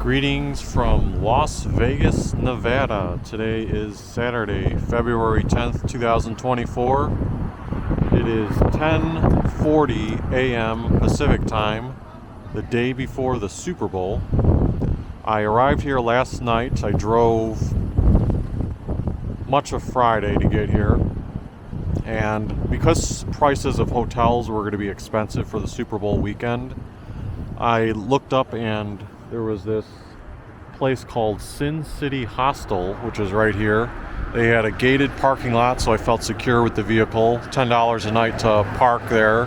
Greetings from Las Vegas, Nevada. Today is Saturday, February 10th, 2024. It is 10:40 a.m. Pacific time, the day before the Super Bowl. I arrived here last night. I drove much of Friday to get here. And because prices of hotels were going to be expensive for the Super Bowl weekend, I looked up and there was this place called Sin City Hostel, which is right here. They had a gated parking lot, so I felt secure with the vehicle. $10 a night to park there.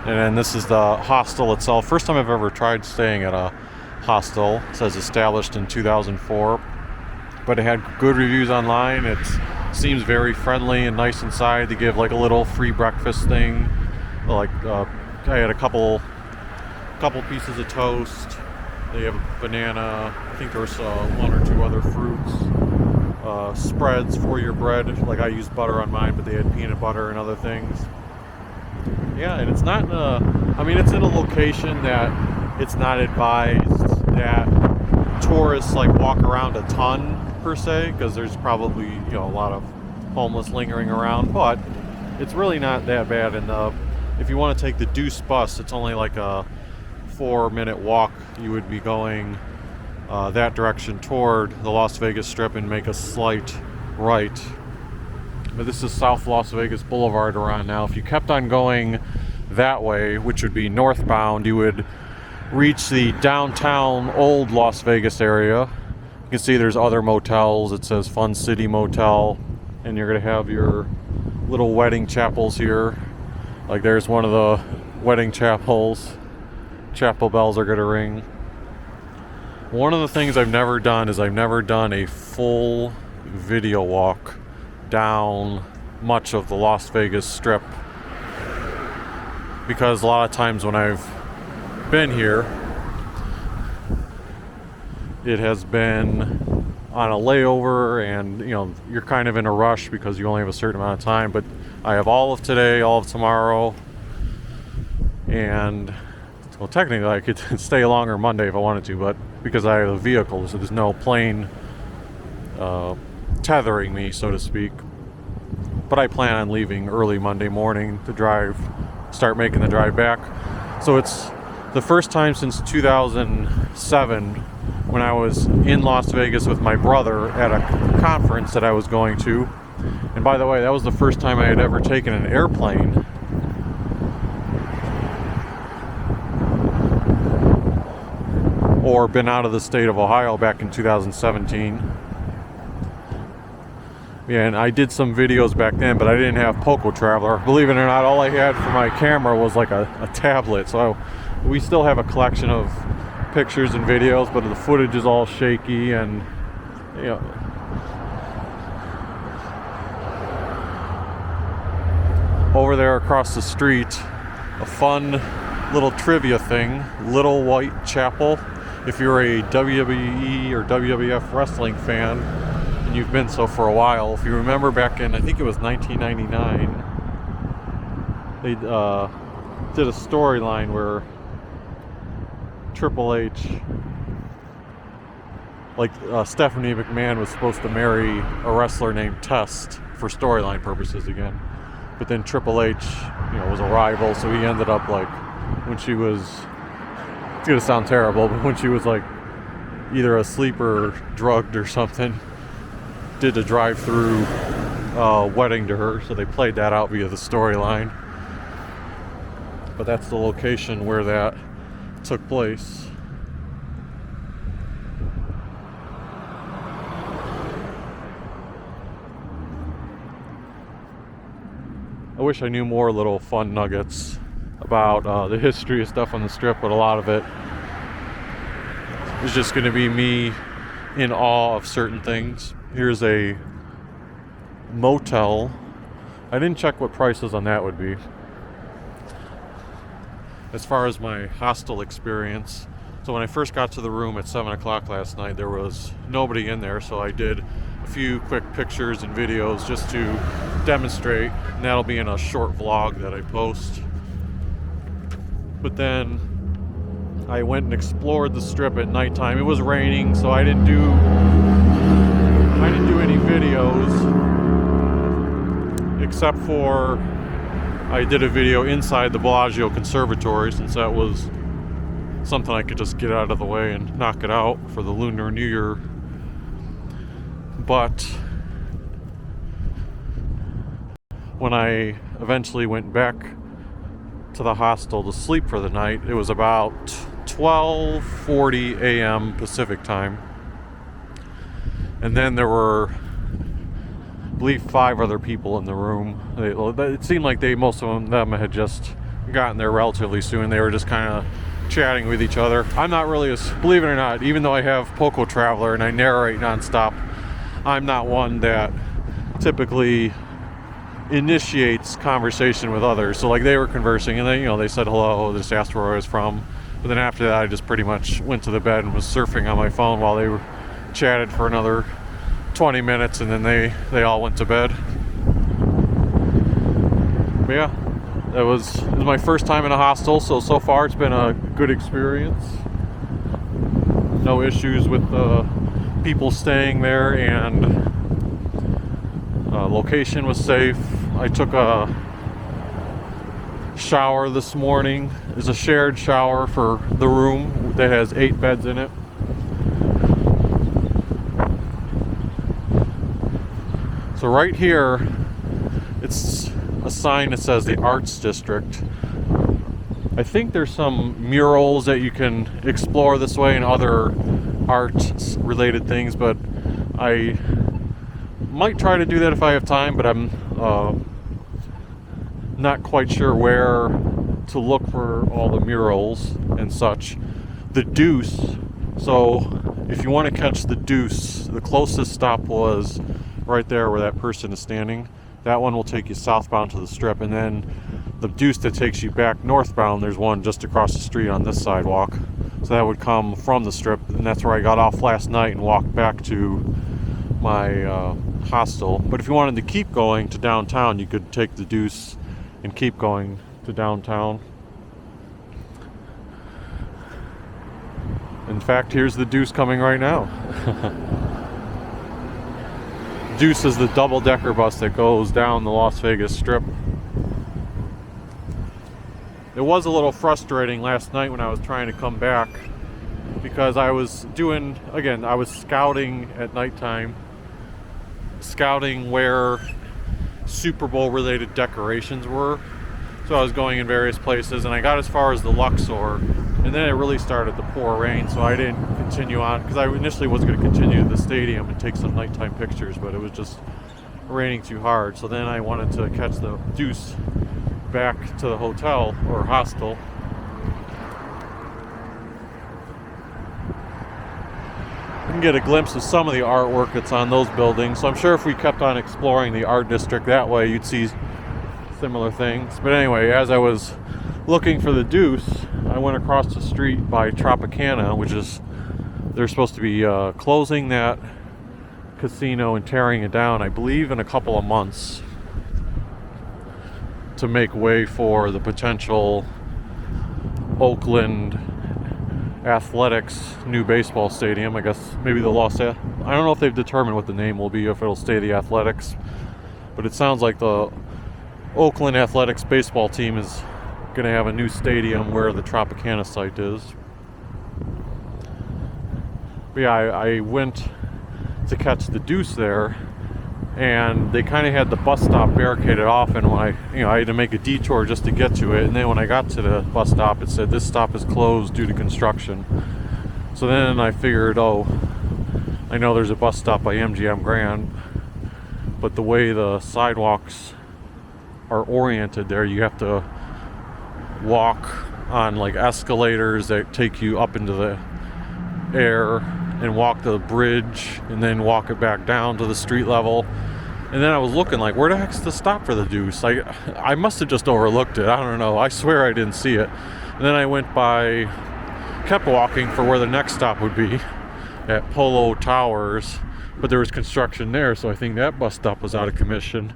And then this is the hostel itself. First time I've ever tried staying at a hostel. It says established in 2004. But it had good reviews online. It seems very friendly and nice inside. They give like a little free breakfast thing. Like I had a couple pieces of toast. They have a banana. I think there's one or two other fruits. Spreads for your bread. Like I used butter on mine, but they had peanut butter and other things. Yeah, and it's not it's in a location that it's not advised that tourists like walk around a ton per se, because there's probably a lot of homeless lingering around, but it's really not that bad. And if you want to take the Deuce bus, it's only like a 4-minute walk. You would be going that direction toward the Las Vegas Strip and make a slight right. But this is South Las Vegas Boulevard we're on now. If you kept on going that way, which would be northbound, you would reach the downtown old Las Vegas area. You can see there's other motels. It says Fun City Motel, and you're going to have your little wedding chapels here. Like there's one of the wedding chapels. Chapel bells are going to ring. One of the things I've never done is I've never done a full video walk down much of the Las Vegas Strip, because a lot of times when I've been here, it has been on a layover, and you're kind of in a rush because you only have a certain amount of time. But I have all of today, all of tomorrow, and well, technically I could stay longer Monday if I wanted to, but because I have a vehicle, so there's no plane tethering me, so to speak. But I plan on leaving early Monday morning to start making the drive back. So it's the first time since 2007 when I was in Las Vegas with my brother at a conference that I was going to. And by the way, that was the first time I had ever taken an airplane. Or been out of the state of Ohio back in 2017. Yeah, and I did some videos back then, but I didn't have Poco Traveler. Believe it or not, all I had for my camera was like a tablet. So we still have a collection of pictures and videos, but the footage is all shaky. And over there across the street, a fun little trivia thing, Little White Chapel. If you're a WWE or WWF wrestling fan, and you've been so for a while, if you remember back in, I think it was 1999, they did a storyline where Triple H, Stephanie McMahon was supposed to marry a wrestler named Test for storyline purposes again. But then Triple H, was a rival, so he ended up when she was, it's gonna sound terrible, but when she was either asleep or drugged or something, did a drive-through wedding to her. So they played that out via the storyline. But that's the location where that took place. I wish I knew more little fun nuggets about the history of stuff on the Strip, but a lot of it is just going to be me in awe of certain things. Here's a motel. I didn't check what prices on that would be. As far as my hostel experience, so when I first got to the room at 7 o'clock last night, there was nobody in there, so I did a few quick pictures and videos just to demonstrate, and that'll be in a short vlog that I post. But then I went and explored the strip at nighttime. It was raining, so I didn't do any videos, except for I did a video inside the Bellagio Conservatory, since that was something I could just get out of the way and knock it out for the Lunar New Year. But when I eventually went back to the hostel to sleep for the night, it was about 12:40 a.m. Pacific time. And then there were, I believe, 5 other people in the room. It seemed like most of them had just gotten there relatively soon. They were just kind of chatting with each other. I'm not really, believe it or not, even though I have Poco Traveler and I narrate nonstop, I'm not one that typically initiates conversation with others. So like, they were conversing and then, they said hello, just asked where I was from. But then after that, I just pretty much went to the bed and was surfing on my phone while they chatted for another 20 minutes, and then they all went to bed. But yeah, it was my first time in a hostel, so far it's been a good experience. No issues with the people staying there, and location was safe. I took a shower this morning. There's a shared shower for the room that has 8 beds in it. So right here, it's a sign that says the Arts District. I think there's some murals that you can explore this way and other arts related things, but I might try to do that if I have time, but I'm not quite sure where to look for all the murals and such. The Deuce, so if you want to catch the Deuce, the closest stop was right there where that person is standing. That one will take you southbound to the strip, and then the Deuce that takes you back northbound, there's one just across the street on this sidewalk. So that would come from the strip, and that's where I got off last night and walked back to my hostel. But if you wanted to keep going to downtown, you could take the Deuce and keep going to downtown. In fact, here's the Deuce coming right now. Deuce is the double-decker bus that goes down the Las Vegas Strip. It was a little frustrating last night when I was trying to come back, because I was scouting at nighttime, scouting where Super Bowl related decorations were. So I was going in various places, and I got as far as the Luxor, and then it really started to pour rain, so I didn't continue on, because I initially was going to continue to the stadium and take some nighttime pictures, but it was just raining too hard. So then I wanted to catch the Deuce back to the hotel or hostel. You can get a glimpse of some of the artwork that's on those buildings. So I'm sure if we kept on exploring the art district that way, you'd see similar things. But anyway, as I was looking for the Deuce, I went across the street by Tropicana, which is, they're supposed to be closing that casino and tearing it down, I believe, in a couple of months, to make way for the potential Oakland Athletics new baseball stadium. I guess maybe the I don't know if they've determined what the name will be, if it'll stay the Athletics, but it sounds like the Oakland Athletics baseball team is going to have a new stadium where the Tropicana site is. But yeah, I went to catch the Deuce there, and they kind of had the bus stop barricaded off, and when I had to make a detour just to get to it, and then when I got to the bus stop, it said this stop is closed due to construction. So then I figured, I know there's a bus stop by MGM Grand, but the way the sidewalks are oriented there, you have to walk on like escalators that take you up into the air and walk the bridge and then walk it back down to the street level. And then I was looking like, where the heck's the stop for the Deuce? I must have just overlooked it. I don't know. I swear I didn't see it. And then I kept walking for where the next stop would be at Polo Towers, but there was construction there, so I think that bus stop was out of commission.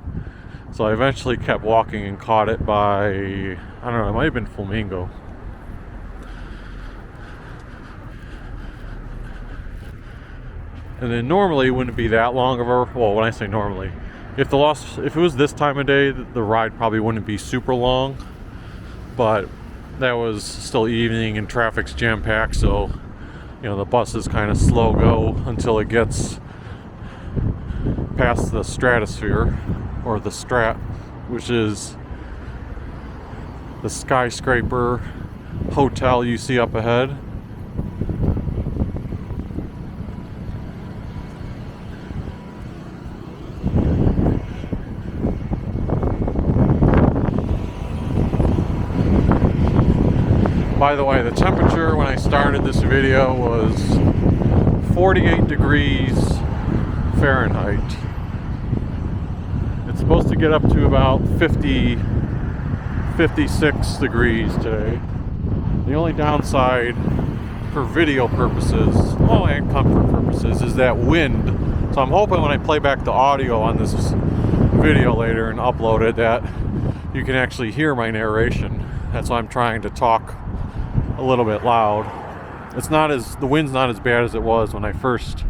So I eventually kept walking and caught it by, I don't know, it might have been Flamingo. And then normally it wouldn't be that long of a, well, when I say normally, if it was this time of day, the ride probably wouldn't be super long. But that was still evening and traffic's jam-packed, so the buses kind of slow go until it gets past the stratosphere, or the Strat, which is the skyscraper hotel you see up ahead. By the way, the temperature when I started this video was 48 degrees Fahrenheit. It's supposed to get up to about 56 degrees today. The only downside for video purposes, and comfort purposes, is that wind. So I'm hoping when I play back the audio on this video later and upload it that you can actually hear my narration. That's why I'm trying to talk a little bit loud. The wind's not as bad as it was when I first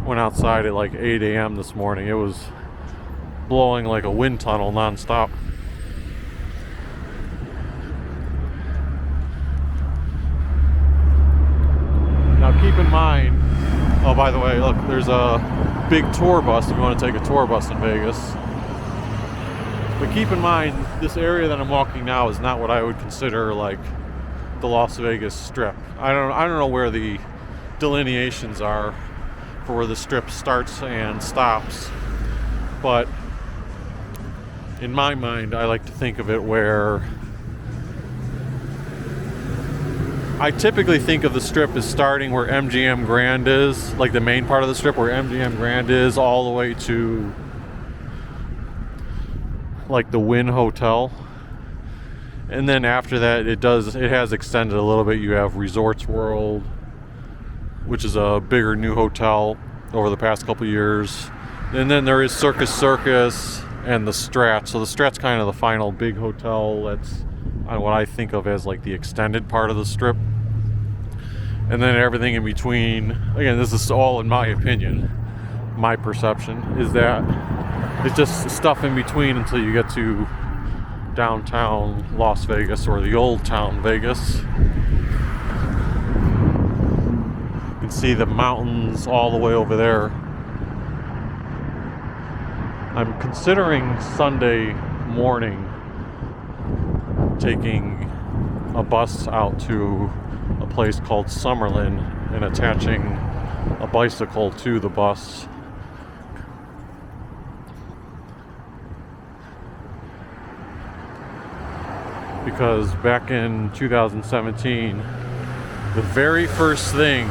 went outside at like 8 a.m. this morning. It was blowing like a wind tunnel nonstop. Now keep in mind, oh, by the way, look, there's a big tour bus if you want to take a tour bus in Vegas. But keep in mind, this area that I'm walking now is not what I would consider like the Las Vegas Strip. I don't know where the delineations are for where the Strip starts and stops, but in my mind I like to think of it where I typically think of the Strip as starting where MGM Grand is, like the main part of the Strip where MGM Grand is, all the way to like the Wynn Hotel. And then after that, it has extended a little bit. You have Resorts World, which is a bigger new hotel over the past couple years. And then there is Circus Circus and the Strat. So the Strat's kind of the final big hotel. That's what I think of as like the extended part of the Strip. And then everything in between, again, this is all in my opinion, my perception, is that it's just stuff in between until you get to downtown Las Vegas, or the old town Vegas. You can see the mountains all the way over there. I'm considering Sunday morning taking a bus out to a place called Summerlin and attaching a bicycle to the bus. Because back in 2017, the very first thing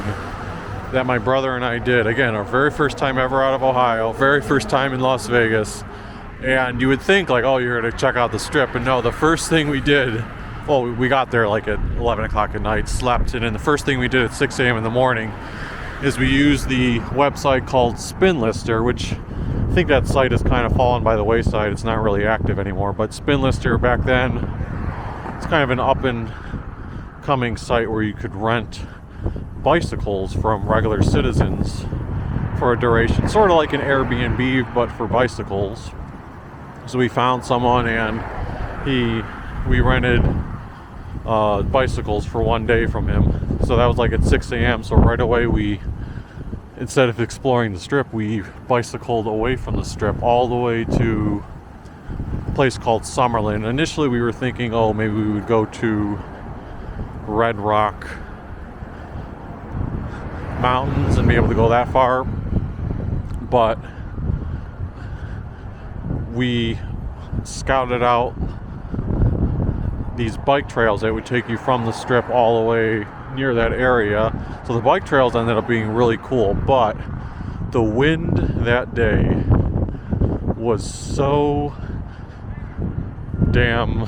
that my brother and I did, again, our very first time ever out of Ohio, very first time in Las Vegas, and you would think like, oh, you're going to check out the Strip, but no, the first thing we did, well, we got there like at 11 o'clock at night, slept, and then the first thing we did at 6 a.m. in the morning is we used the website called Spin Lister, which I think that site has kind of fallen by the wayside. It's not really active anymore, but Spin Lister back then, it's kind of an up-and-coming site where you could rent bicycles from regular citizens for a duration, sort of like an Airbnb, but for bicycles. So we found someone, and we rented bicycles for one day from him. So that was like at 6 a.m. So right away instead of exploring the Strip, we bicycled away from the Strip all the way to place called Summerlin. Initially we were thinking, oh, maybe we would go to Red Rock Mountains and be able to go that far, but we scouted out these bike trails that would take you from the Strip all the way near that area. So the bike trails ended up being really cool, but the wind that day was so damn,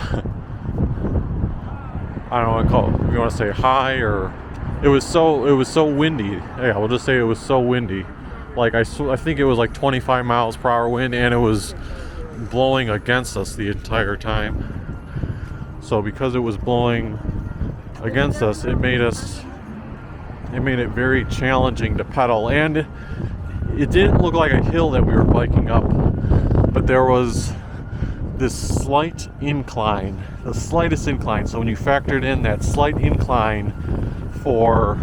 I don't know what to call it, if you want to say high, or it was so windy. Yeah, we'll just say it was so windy. Like I think it was like 25 miles per hour wind, and it was blowing against us the entire time. So because it was blowing against us, it made it very challenging to pedal. And it didn't look like a hill that we were biking up, but there was this slight incline, the slightest incline. So when you factored in that slight incline for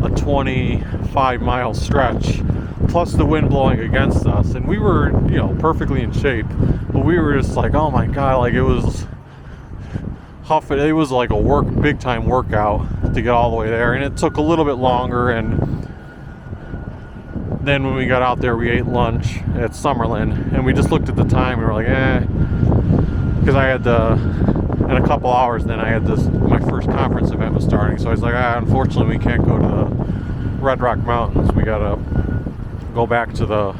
a 25-mile stretch, plus the wind blowing against us, and we were, you know, perfectly in shape, but we were just like, oh my god, like it was huffing. It was like a big time workout to get all the way there, and it took a little bit longer. And then when we got out there, we ate lunch at Summerlin, and we just looked at the time, and we were like, because I had in a couple hours, then I had my first conference event was starting, so I was like, unfortunately we can't go to the Red Rock Mountains. We gotta go back to the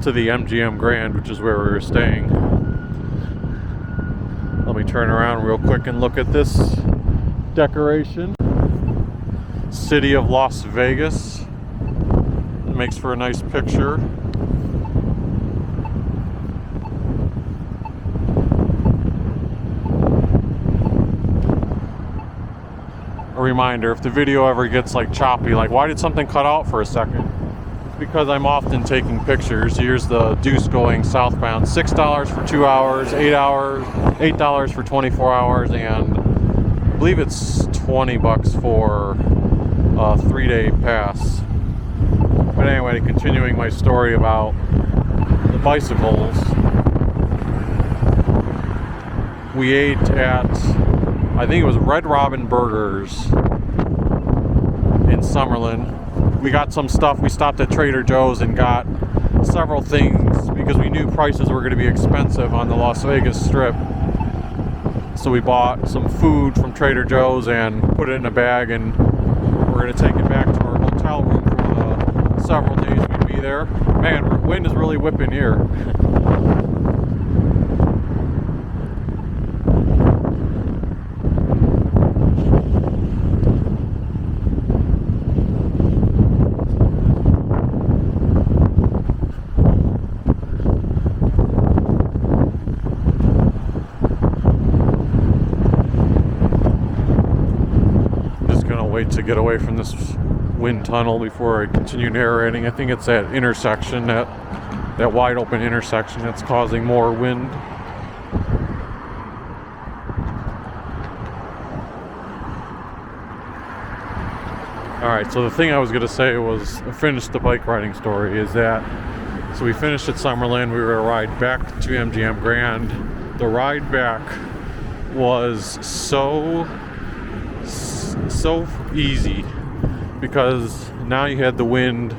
MGM Grand, which is where we were staying. Let me turn around real quick and look at this decoration. City of Las Vegas. It makes for a nice picture. A reminder, if the video ever gets like choppy, like why did something cut out for a second? It's because I'm often taking pictures. Here's the Deuce going southbound. $6 for 2 hours, $8 for 24 hours, and I believe it's $20 for a 3-day pass. But anyway, continuing my story about the bicycles, we ate at, I think it was Red Robin Burgers in Summerlin. We got some stuff. We stopped at Trader Joe's and got several things because we knew prices were going to be expensive on the Las Vegas Strip. So we bought some food from Trader Joe's and put it in a bag, and we're going to take it back to our hotel room for the several days we'd be there. Man, wind is really whipping here. To get away from this wind tunnel before I continue narrating. I think it's that intersection, that wide open intersection, that's causing more wind. Alright, so the thing I was going to say was, finish the bike riding story, is that, so we finished at Summerlin, we were going to ride back to MGM Grand. The ride back was so easy because now you had the wind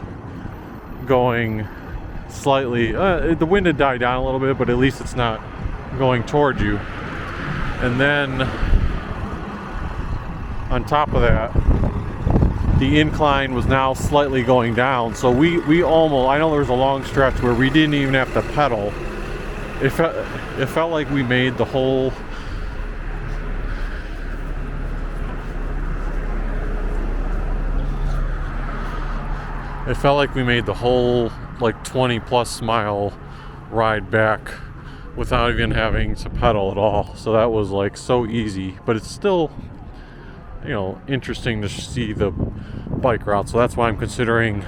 going slightly, the wind had died down a little bit, but at least it's not going toward you. And then on top of that, the incline was now slightly going down, so we almost, I know there was a long stretch where we didn't even have to pedal. It felt like we made the whole like 20 plus mile ride back without even having to pedal at all. So that was like so easy, but it's still, you know, interesting to see the bike route. So that's why I'm considering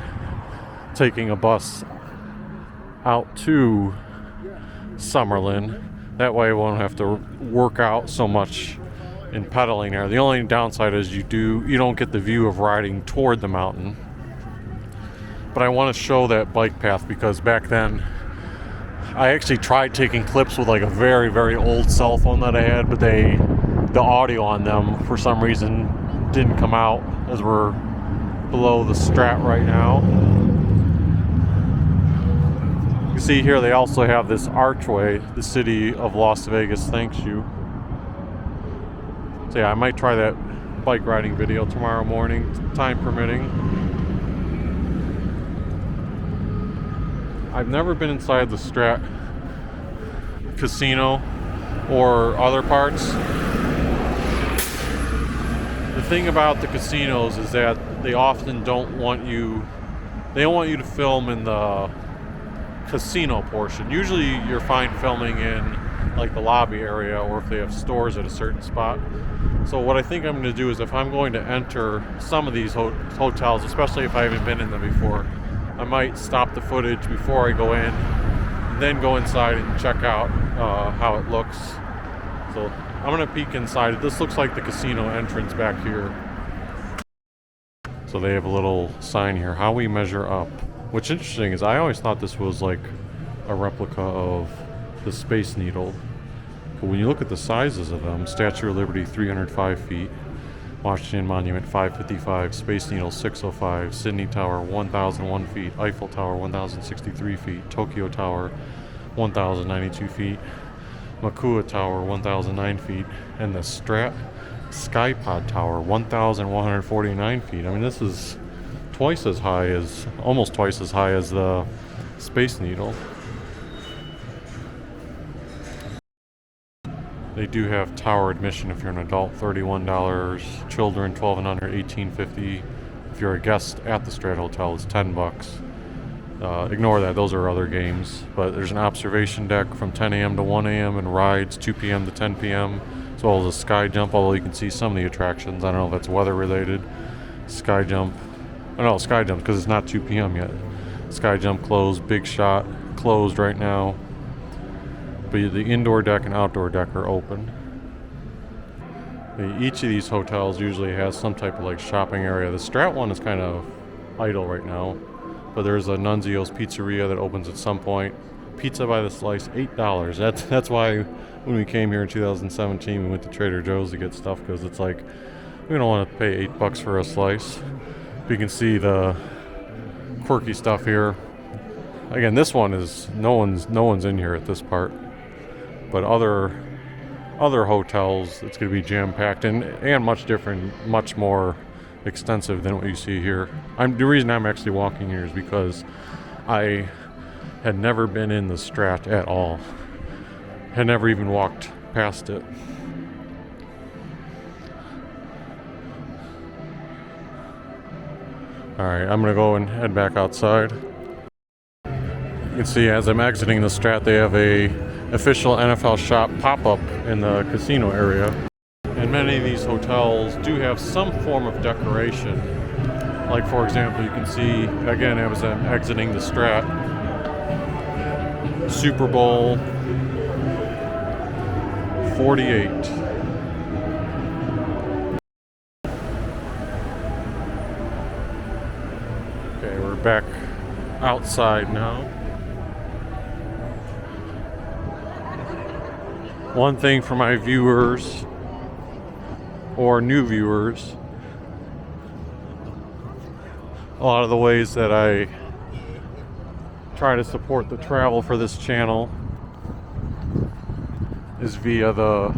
taking a bus out to Summerlin. That way I won't have to work out so much in pedaling there. The only downside is you don't get the view of riding toward the mountain. But I want to show that bike path because back then I actually tried taking clips with like a very, very old cell phone that I had, but the audio on them for some reason didn't come out, as we're below the Strat right now. You see here they also have this archway, the City of Las Vegas thanks you. So yeah, I might try that bike riding video tomorrow morning, time permitting. I've never been inside the Strat casino or other parts. The thing about the casinos is that they often don't want you to film in the casino portion. Usually you're fine filming in like the lobby area or if they have stores at a certain spot. So what I think I'm going to do is, if I'm going to enter some of these hotels, especially if I haven't been in them before, I might stop the footage before I go in, then go inside and check out how it looks. So I'm going to peek inside. This looks like the casino entrance back here. So they have a little sign here, how we measure up. What's interesting is I always thought this was like a replica of the Space Needle. But when you look at the sizes of them, Statue of Liberty 305 feet, Washington Monument 555, Space Needle 605, Sydney Tower 1001 feet, Eiffel Tower 1063 feet, Tokyo Tower 1092 feet, Makua Tower 1009 feet, and the Strat Skypod Tower 1149 feet. I mean, this is almost twice as high as the Space Needle. They do have tower admission if you're an adult, $31. Children 12 and under, $18.50. If you're a guest at the Strat Hotel, it's $10. Ignore that; those are other games. But there's an observation deck from 10 a.m. to 1 a.m. and rides 2 p.m. to 10 p.m. as well as a sky jump. Although you can see some of the attractions. I don't know if that's weather related. Sky jump. Oh no, sky jump because it's not 2 p.m. yet. Sky jump closed. Big shot closed right now. But the indoor deck and outdoor deck are open. Each of these hotels usually has some type of like shopping area. The Strat one is kind of idle right now, but there's a Nunzio's Pizzeria that opens at some point. Pizza by the slice, $8. That's why when we came here in 2017, we went to Trader Joe's to get stuff, because it's like we don't want to pay $8 for a slice. But you can see the quirky stuff here. Again, this one is no one's in here at this part. But other hotels, it's going to be jam-packed and much different, much more extensive than what you see here. The reason I'm actually walking here is because I had never been in the Strat at all. Had never even walked past it. Alright, I'm going to go and head back outside. You can see as I'm exiting the Strat, they have a official NFL shop pop-up in the casino area. And many of these hotels do have some form of decoration. Like, for example, you can see, again, as I'm exiting the Strat, Super Bowl 48. Okay, we're back outside now. One thing for my viewers or new viewers, a lot of the ways that I try to support the travel for this channel is via the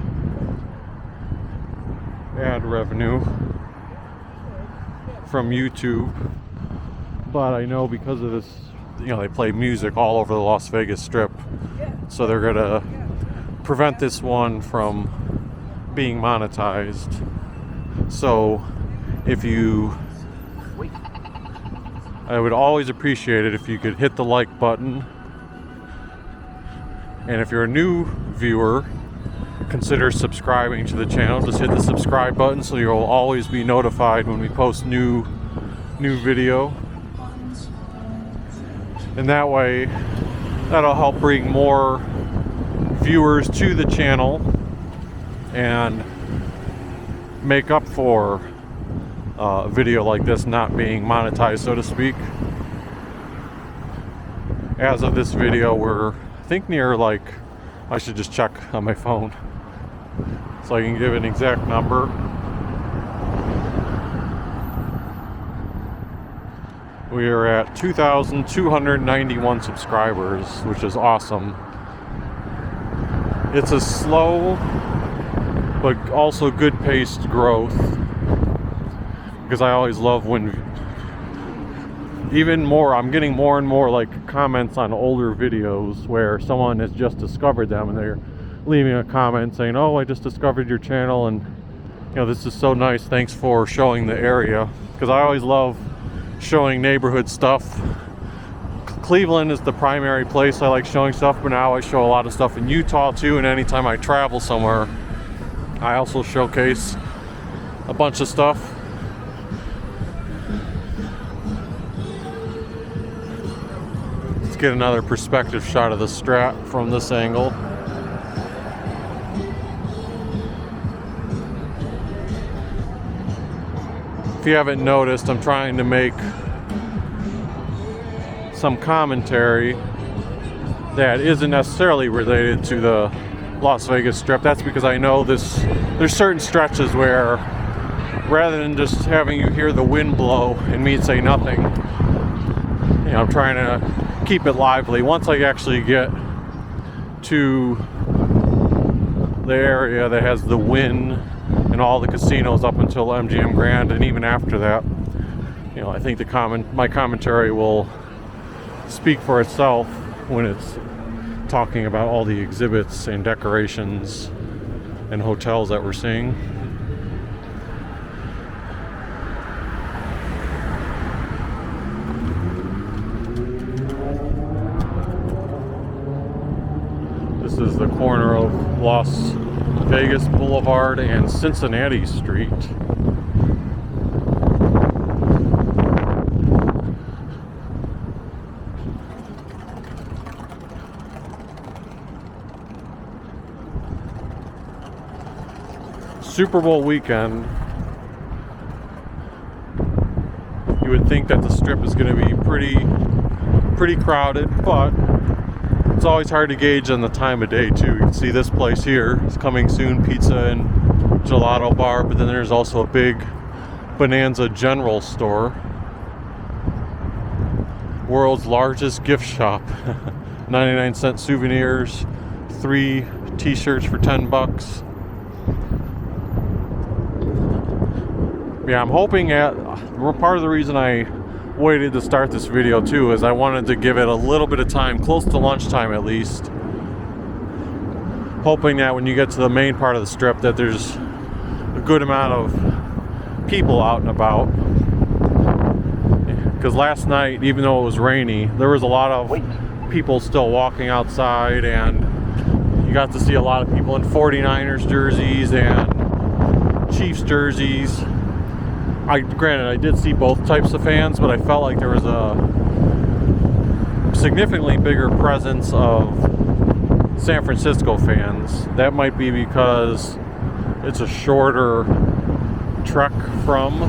ad revenue from YouTube. But I know because of this, they play music all over the Las Vegas Strip, so they're gonna prevent this one from being monetized. So I would always appreciate it if you could hit the like button, and if you're a new viewer, consider subscribing to the channel. Just hit the subscribe button so you'll always be notified when we post new video, and that way that'll help bring more viewers to the channel and make up for a video like this not being monetized, so to speak. As of this video, we're I think near, like, I should just check on my phone so I can give an exact number. We are at 2,291 subscribers, which is awesome. It's a slow but also good paced growth, because I always love when I'm getting more and more like comments on older videos where someone has just discovered them and they're leaving a comment saying, "Oh, I just discovered your channel, and this is so nice, thanks for showing the area," because I always love showing neighborhood stuff. Cleveland is the primary place I like showing stuff, but now I show a lot of stuff in Utah too, and anytime I travel somewhere I also showcase a bunch of stuff. Let's get another perspective shot of the Strat from this angle. If you haven't noticed, I'm trying to make some commentary that isn't necessarily related to the Las Vegas Strip. That's because I know there's certain stretches where rather than just having you hear the wind blow and me say nothing, you know, I'm trying to keep it lively. Once I actually get to the area that has the Wynn and all the casinos up until MGM Grand, and even after that, you know, I think my commentary will speak for itself when it's talking about all the exhibits and decorations and hotels that we're seeing. This is the corner of Las Vegas Boulevard and Cincinnati Street. Super Bowl weekend, you would think that the Strip is going to be pretty crowded, but it's always hard to gauge on the time of day too. You can see this place here is coming soon, pizza and gelato bar, but then there's also a big Bonanza general store, world's largest gift shop. 99-cent souvenirs, 3 t-shirts for $10. Yeah, I'm hoping part of the reason I waited to start this video too is I wanted to give it a little bit of time, close to lunchtime at least, hoping that when you get to the main part of the Strip that there's a good amount of people out and about. Because last night, even though it was rainy, there was a lot of people still walking outside, and you got to see a lot of people in 49ers jerseys and Chiefs jerseys. Granted, I did see both types of fans, but I felt like there was a significantly bigger presence of San Francisco fans. That might be because it's a shorter trek from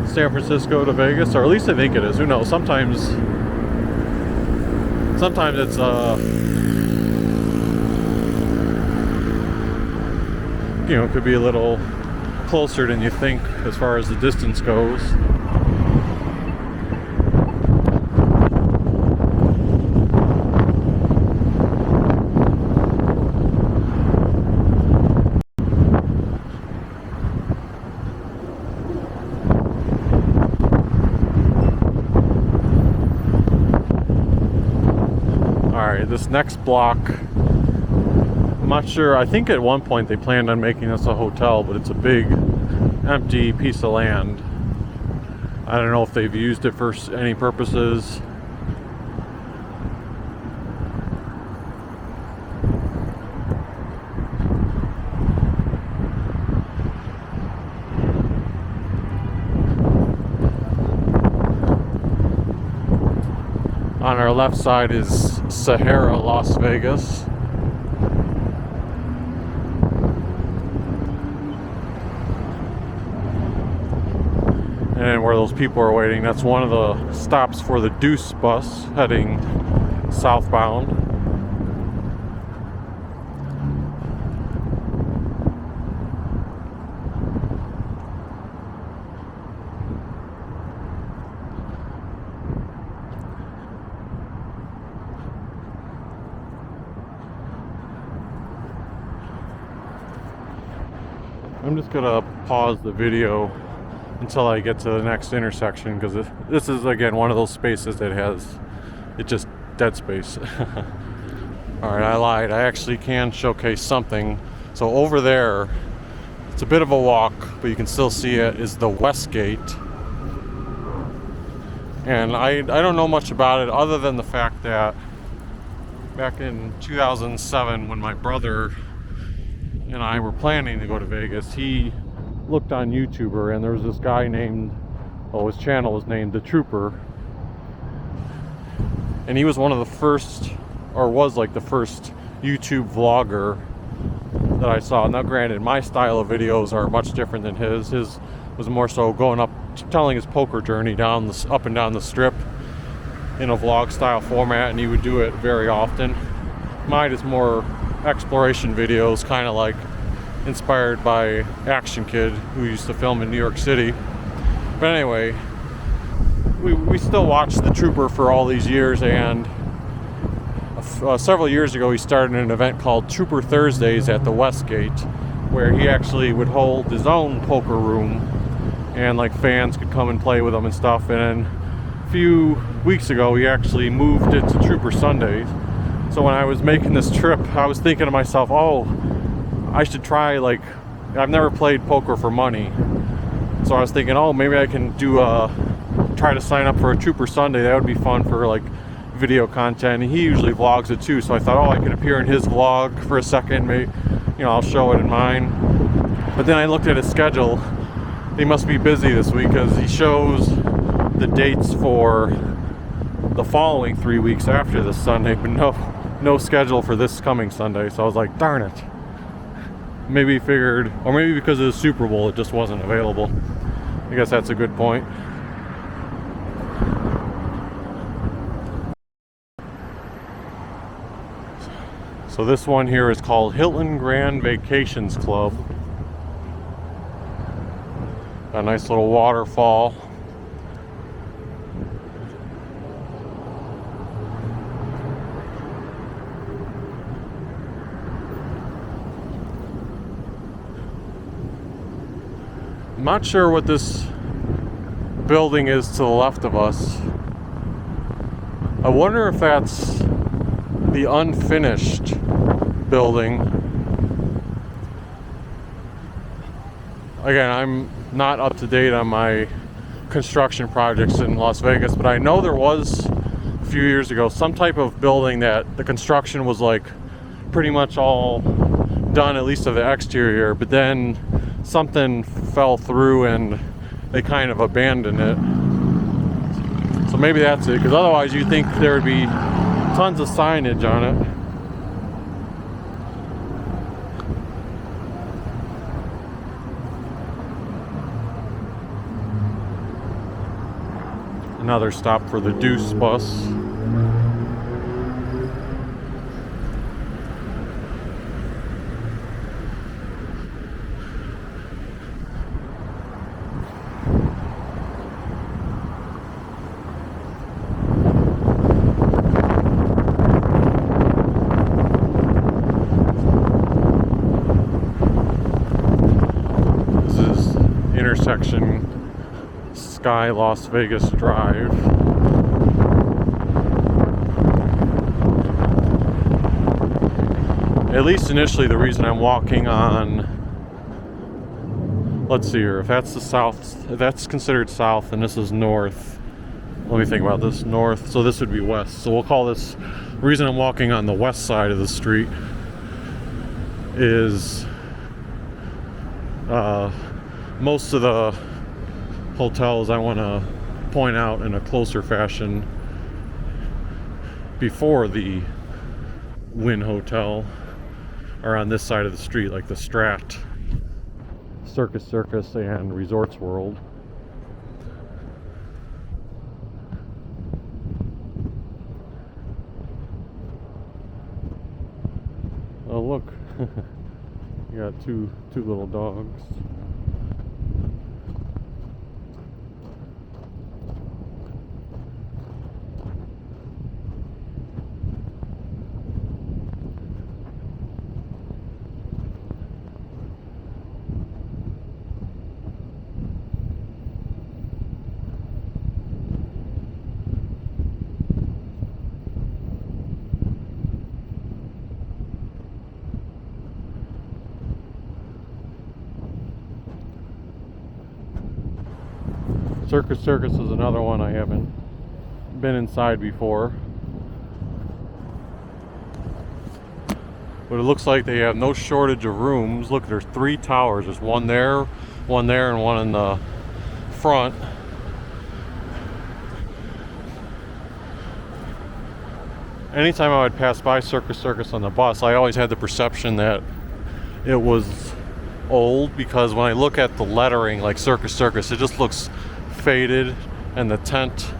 San Francisco to Vegas, or at least I think it is. Who knows? Sometimes it's you know, it could be a little closer than you think as far as the distance goes. Alright, this next block, I'm not sure. I think at one point they planned on making this a hotel, but it's a big empty piece of land. I don't know if they've used it for any purposes. On our left side is Sahara, Las Vegas. And where those people are waiting, that's one of the stops for the Deuce bus heading southbound. I'm just gonna pause the video until I get to the next intersection, because this is again one of those spaces that it's just dead space. Alright, I lied. I actually can showcase something. So over there, it's a bit of a walk, but you can still see it, is the West Gate. And I don't know much about it other than the fact that back in 2007, when my brother and I were planning to go to Vegas, he looked on YouTuber, and there was this guy named, well, his channel was named The Trooper, and he was one of the first, or was like the first YouTube vlogger that I saw. Now granted, my style of videos are much different than his. His was more so going up, telling his poker journey down the, up and down the strip in a vlog style format, and he would do it very often. Mine is more exploration videos, kind of like inspired by Action Kid, who used to film in New York City. But anyway, we still watch The Trooper for all these years, and several years ago he started an event called Trooper Thursdays at the Westgate, where he actually would hold his own poker room, and like fans could come and play with him and stuff. And then a few weeks ago he actually moved it to Trooper Sundays. So when I was making this trip, I was thinking to myself, oh, I should try, like, I've never played poker for money. So I was thinking, oh, maybe I can do try to sign up for a Trooper Sunday. That would be fun for like video content. And he usually vlogs it too. So I thought, oh, I can appear in his vlog for a second. Maybe, you know, I'll show it in mine. But then I looked at his schedule. He must be busy this week, because he shows the dates for the following 3 weeks after this Sunday, but no schedule for this coming Sunday. So I was like, darn it. Maybe he figured, or maybe because of the Super Bowl it just wasn't available. I guess that's a good point. So this one here is called Hilton Grand Vacations Club. A nice little waterfall. I'm not sure what this building is to the left of us. I wonder if that's the unfinished building. Again, I'm not up to date on my construction projects in Las Vegas, but I know there was a few years ago some type of building that the construction was like pretty much all done, at least of the exterior, but then something fell through and they kind of abandoned it. So maybe that's it, because otherwise you'd think there would be tons of signage on it. Another stop for the Deuce bus. Intersection Sky Las Vegas Drive. At least initially, the reason I'm walking on, let's see here, if that's the south, if that's considered south and this is north, let me think about this, north, so this would be west. So we'll call this, the reason I'm walking on the west side of the street is most of the hotels I want to point out in a closer fashion before the Wynn Hotel are on this side of the street, like the Strat, Circus Circus, and Resorts World. Oh look, you got two little dogs. Circus Circus is another one I haven't been inside before. But it looks like they have no shortage of rooms. Look, there's 3 towers. There's one there, one there and one in the front. Anytime I would pass by Circus Circus on the bus, I always had the perception that it was old, because when I look at the lettering like Circus Circus, it just looks faded and the tent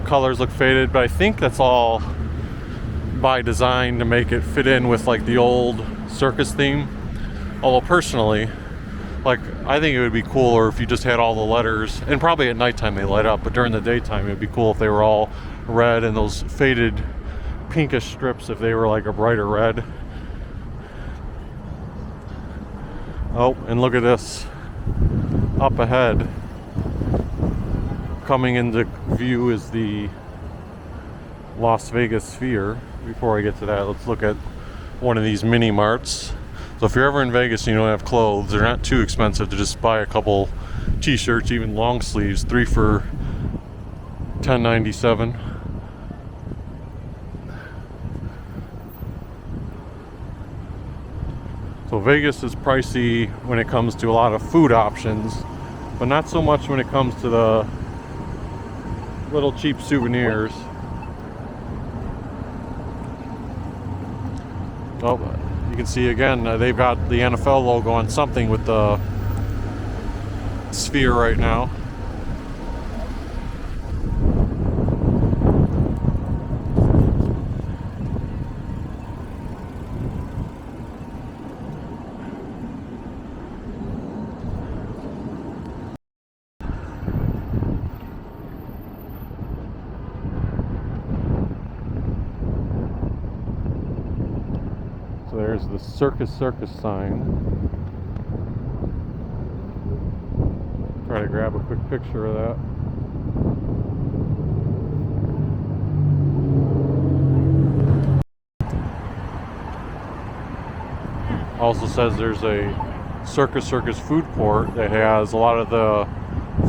colors look faded. But I think that's all by design to make it fit in with like the old circus theme. Although personally, like, I think it would be cooler if you just had all the letters, and probably at nighttime they light up, but during the daytime it would be cool if they were all red and those faded pinkish strips if they were like a brighter red. Oh, and look at this. Up ahead, coming into view, is the Las Vegas Sphere. Before I get to that, let's look at one of these mini marts. So if you're ever in Vegas and you don't have clothes, they're not too expensive to just buy a couple t-shirts, even long sleeves, 3 for $10.97. So Vegas is pricey when it comes to a lot of food options, but not so much when it comes to the little cheap souvenirs. Oh, you can see again, they've got the NFL logo on something with the sphere right now. So there's the Circus Circus sign. Try to grab a quick picture of that. Also says there's a Circus Circus food court that has a lot of the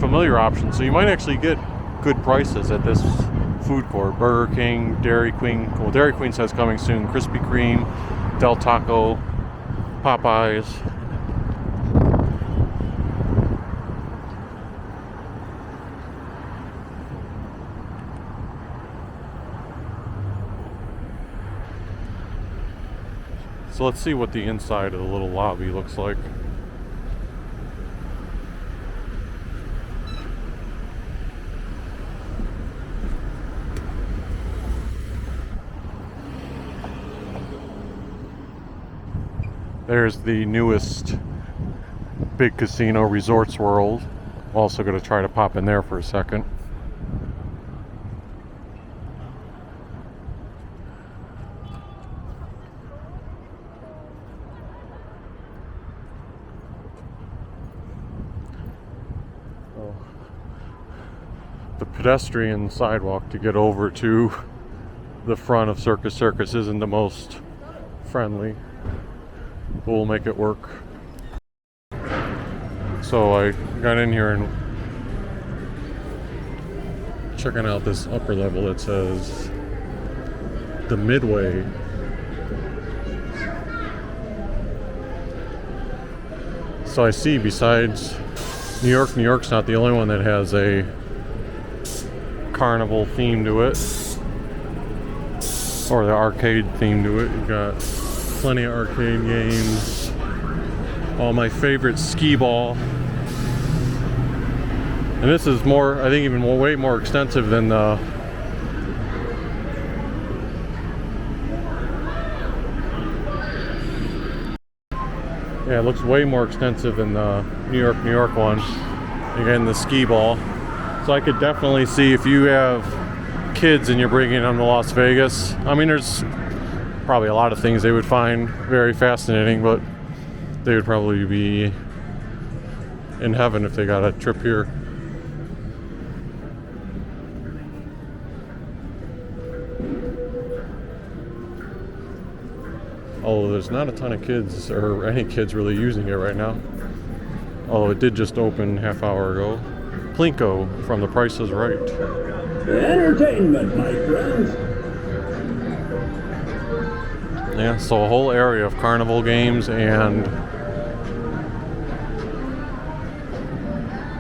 familiar options, so you might actually get good prices at this food court. Burger King, Dairy Queen. Well, Dairy Queen says coming soon. Krispy Kreme, Del Taco, Popeyes. So let's see what the inside of the little lobby looks like. There's the newest big casino, Resorts World. I'm also going to try to pop in there for a second. The pedestrian sidewalk to get over to the front of Circus Circus isn't the most friendly. We'll make it work. So I got in here and checking out this upper level that says the Midway. So I see besides New York's not the only one that has a carnival theme to it, or the arcade theme to it. You got plenty of arcade games. All my favorite skee ball. And this is more, I think, even more, way more extensive than the yeah, it looks way more extensive than the New York one. Again, the skee ball. So I could definitely see if you have kids and you're bringing them to Las Vegas. I mean, there's probably a lot of things they would find very fascinating, but they would probably be in heaven if they got a trip here. Although there's not a ton of kids, or any kids really using it right now. Although it did just open half hour ago. Plinko from The Price is Right. Entertainment, my friends. Yeah, so a whole area of carnival games and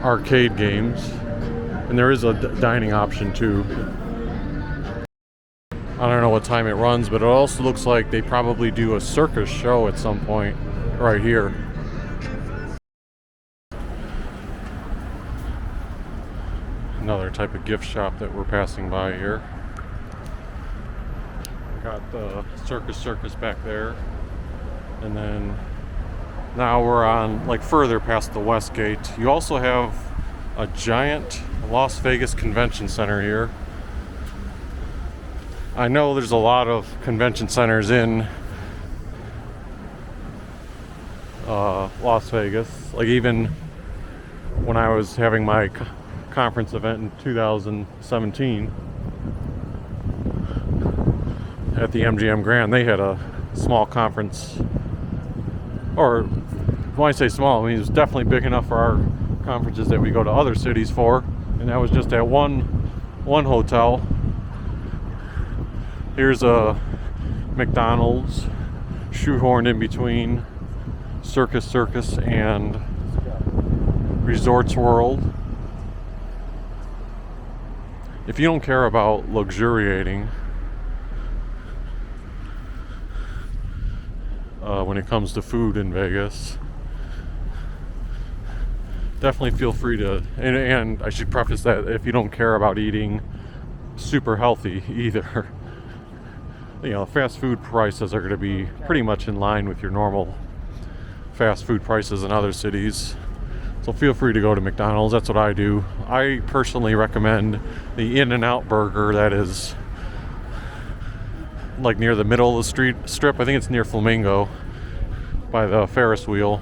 arcade games, and there is a dining option too. I don't know what time it runs, but it also looks like they probably do a circus show at some point right here. Another type of gift shop that we're passing by here. Got the Circus Circus back there, and then now we're on like further past the West Gate. You also have a giant Las Vegas convention center here. I know there's a lot of convention centers in Las Vegas. Like even when I was having my conference event in 2017 at the MGM Grand, they had a small conference. Or when I say small, I mean it was definitely big enough for our conferences that we go to other cities for, and that was just at one hotel. Here's a McDonald's shoehorned in between Circus Circus and Resorts World. If you don't care about luxuriating when it comes to food in Vegas, definitely feel free to, and I should preface that if you don't care about eating super healthy either, you know, fast food prices are going to be pretty much in line with your normal fast food prices in other cities. So feel free to go to McDonald's. That's what I do. I personally recommend the In-N-Out burger that is like near the middle of the strip. I think it's near Flamingo by the Ferris wheel.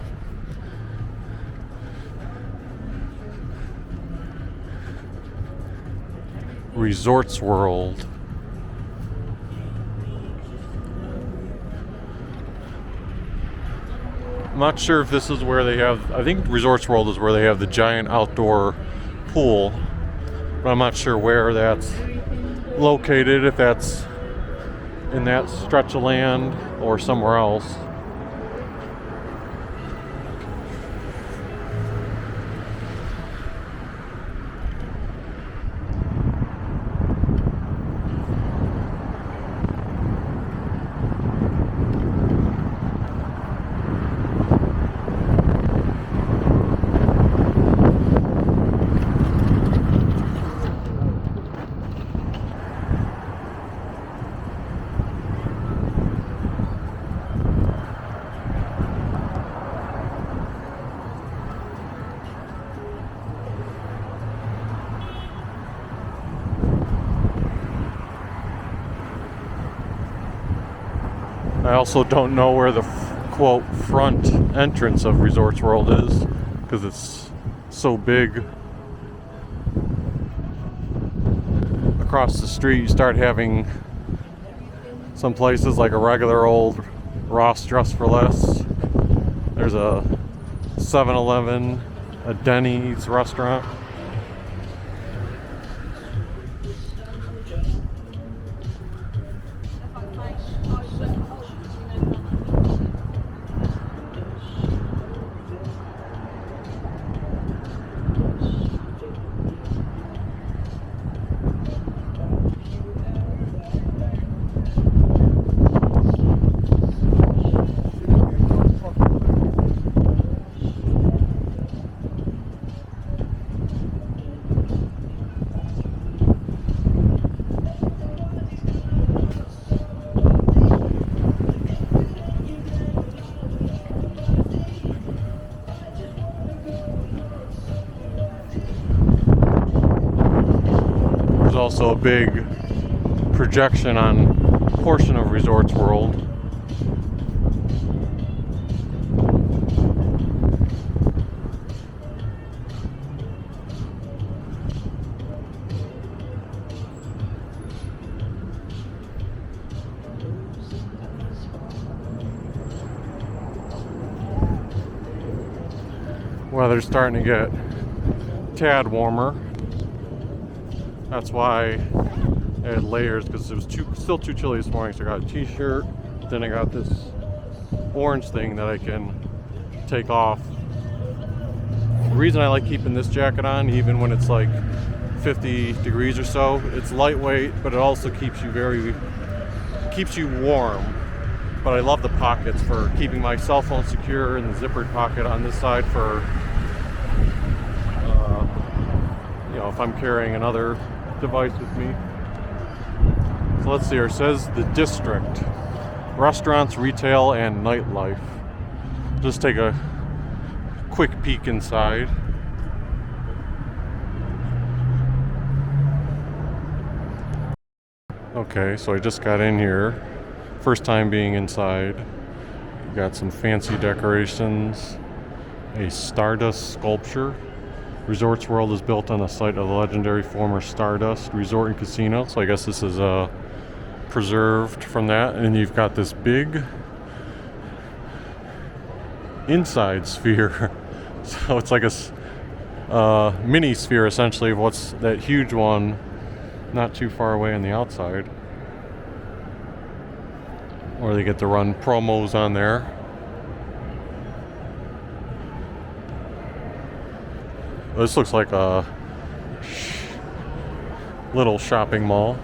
Resorts World. I'm not sure if this is where they have, I think Resorts World is where they have the giant outdoor pool, but I'm not sure where that's located, if that's in that stretch of land or somewhere else. I also don't know where the quote front entrance of Resorts World is because it's so big. Across the street you start having some places like a regular old Ross Dress for Less. There's a 7-Eleven, a Denny's restaurant. Also a big projection on a portion of Resorts World. Weather's starting to get a tad warmer. That's why I had layers, because it was still too chilly this morning. So I got a t-shirt, then I got this orange thing that I can take off The reason I like keeping this jacket on, even when it's like 50 degrees or so, it's lightweight, but it also keeps you warm. But I love the pockets for keeping my cell phone secure, and the zippered pocket on this side for, if I'm carrying another device with me. So let's see here. It says the district, restaurants, retail, and nightlife. Just take a quick peek inside. Okay, so I just got in here. First time being inside. Got some fancy decorations. A Stardust sculpture. Resorts World is built on the site of the legendary former Stardust Resort and Casino. So I guess this is preserved from that. And you've got this big inside sphere. So it's like a mini sphere essentially of what's that huge one not too far away on the outside. Or they get to run promos on there. This looks like a little shopping mall.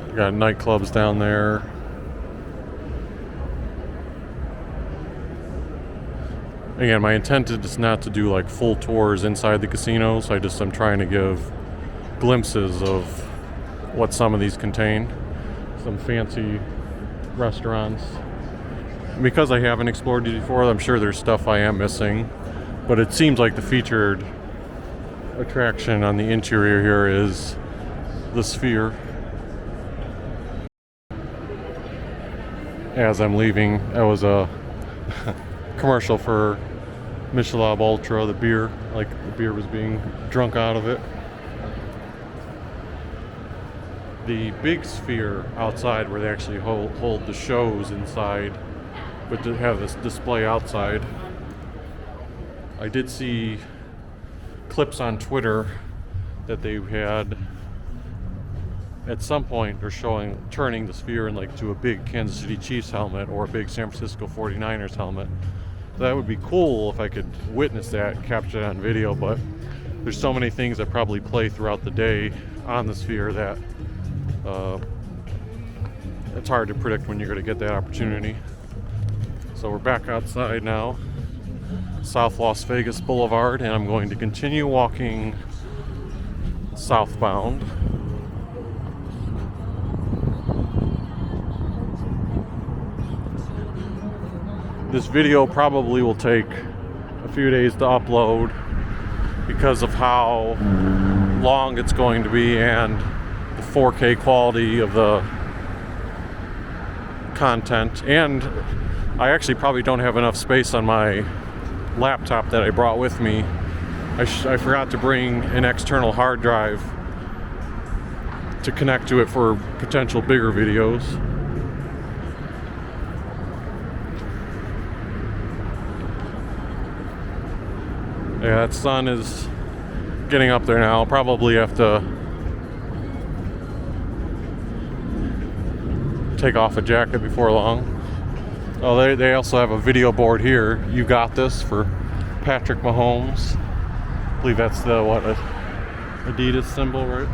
You got nightclubs down there. Again, my intent is not to do like full tours inside the casinos. I'm trying to give glimpses of what some of these contain. Some fancy restaurants. Because I haven't explored these before, I'm sure there's stuff I am missing. But it seems like the featured attraction on the interior here is the Sphere. As I'm leaving, that was a commercial for Michelob Ultra, the beer. Like the beer was being drunk out of it. The big Sphere outside, where they actually hold the shows inside, but to have this display outside. I did see clips on Twitter that they had at some point they're turning the Sphere to a big Kansas City Chiefs helmet or a big San Francisco 49ers helmet. That would be cool if I could witness that, capture it on video, but there's so many things that probably play throughout the day on the Sphere that it's hard to predict when you're going to get that opportunity. So we're back outside now, South Las Vegas Boulevard, and I'm going to continue walking southbound. This video probably will take a few days to upload because of how long it's going to be and the 4K quality of the content. And I actually probably don't have enough space on my laptop that I brought with me. I forgot to bring an external hard drive to connect to it for potential bigger videos. Yeah, that sun is getting up there now. I'll probably have to take off a jacket before long. Oh, they also have a video board here. You got this for Patrick Mahomes. I believe that's the Adidas symbol, right?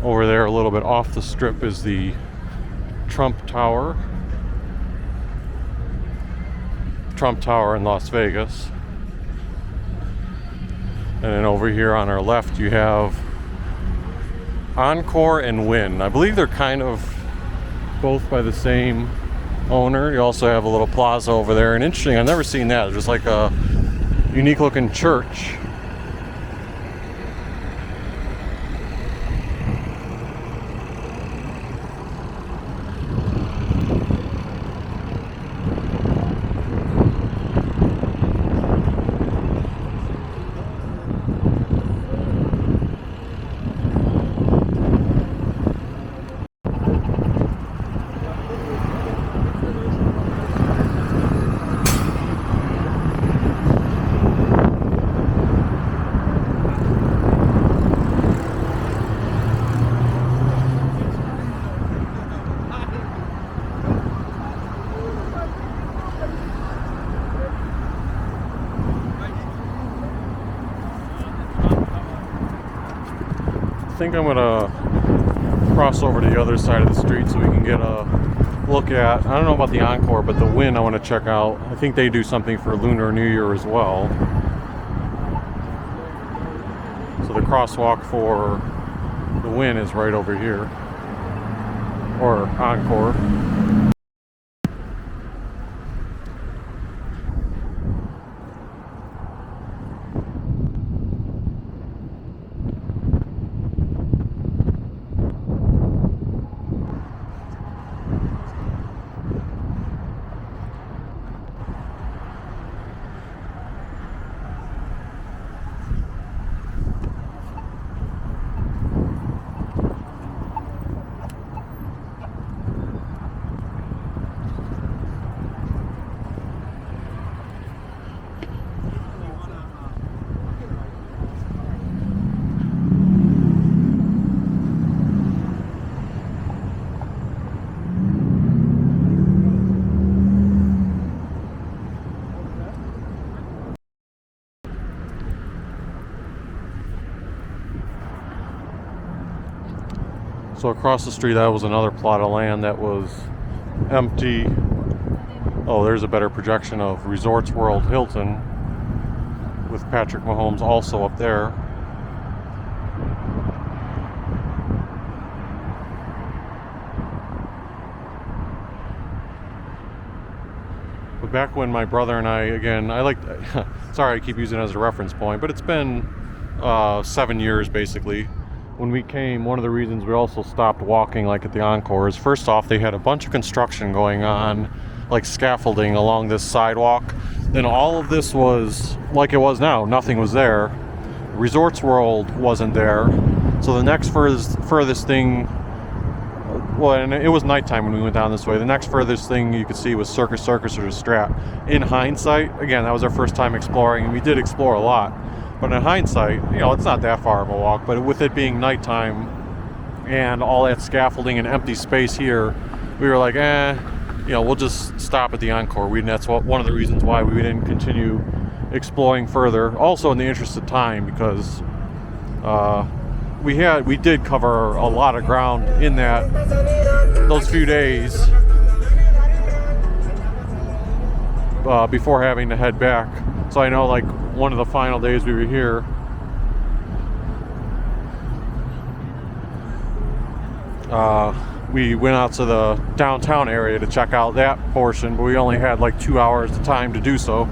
Over there, a little bit off the strip, is the Trump Tower. Trump Tower in Las Vegas. And then over here on our left, you have Encore and Wynn. I believe they're kind of both by the same owner. You also have a little plaza over there. And interesting, I've never seen that. There's like a unique looking church. think I'm gonna cross over to the other side of the street so we can get a look at, I don't know about the Encore, but the Wynn I want to check out. I think they do something for Lunar New Year as well. So the crosswalk for the Wynn is right over here, or Encore. So across the street, that was another plot of land that was empty. Oh, there's a better projection of Resorts World Hilton with Patrick Mahomes also up there. But back when my brother and I, again, sorry I keep using it as a reference point, but it's been 7 years basically. When we came, one of the reasons we also stopped walking like at the Encore is, first off, they had a bunch of construction going on, like scaffolding along this sidewalk. Then all of this was like it was now, nothing was there. Resorts World wasn't there. So the next furthest thing, well, and it was nighttime when we went down this way, the next furthest thing you could see was Circus Circus or the Strat. In hindsight, again, that was our first time exploring, and we did explore a lot. But in hindsight, it's not that far of a walk, but with it being nighttime and all that scaffolding and empty space here, we were like, we'll just stop at the Encore. That's one of the reasons why we didn't continue exploring further. Also in the interest of time, because we did cover a lot of ground in those few days before having to head back. So I know, like, one of the final days we were here, we went out to the downtown area to check out that portion, but we only had like 2 hours of time to do so.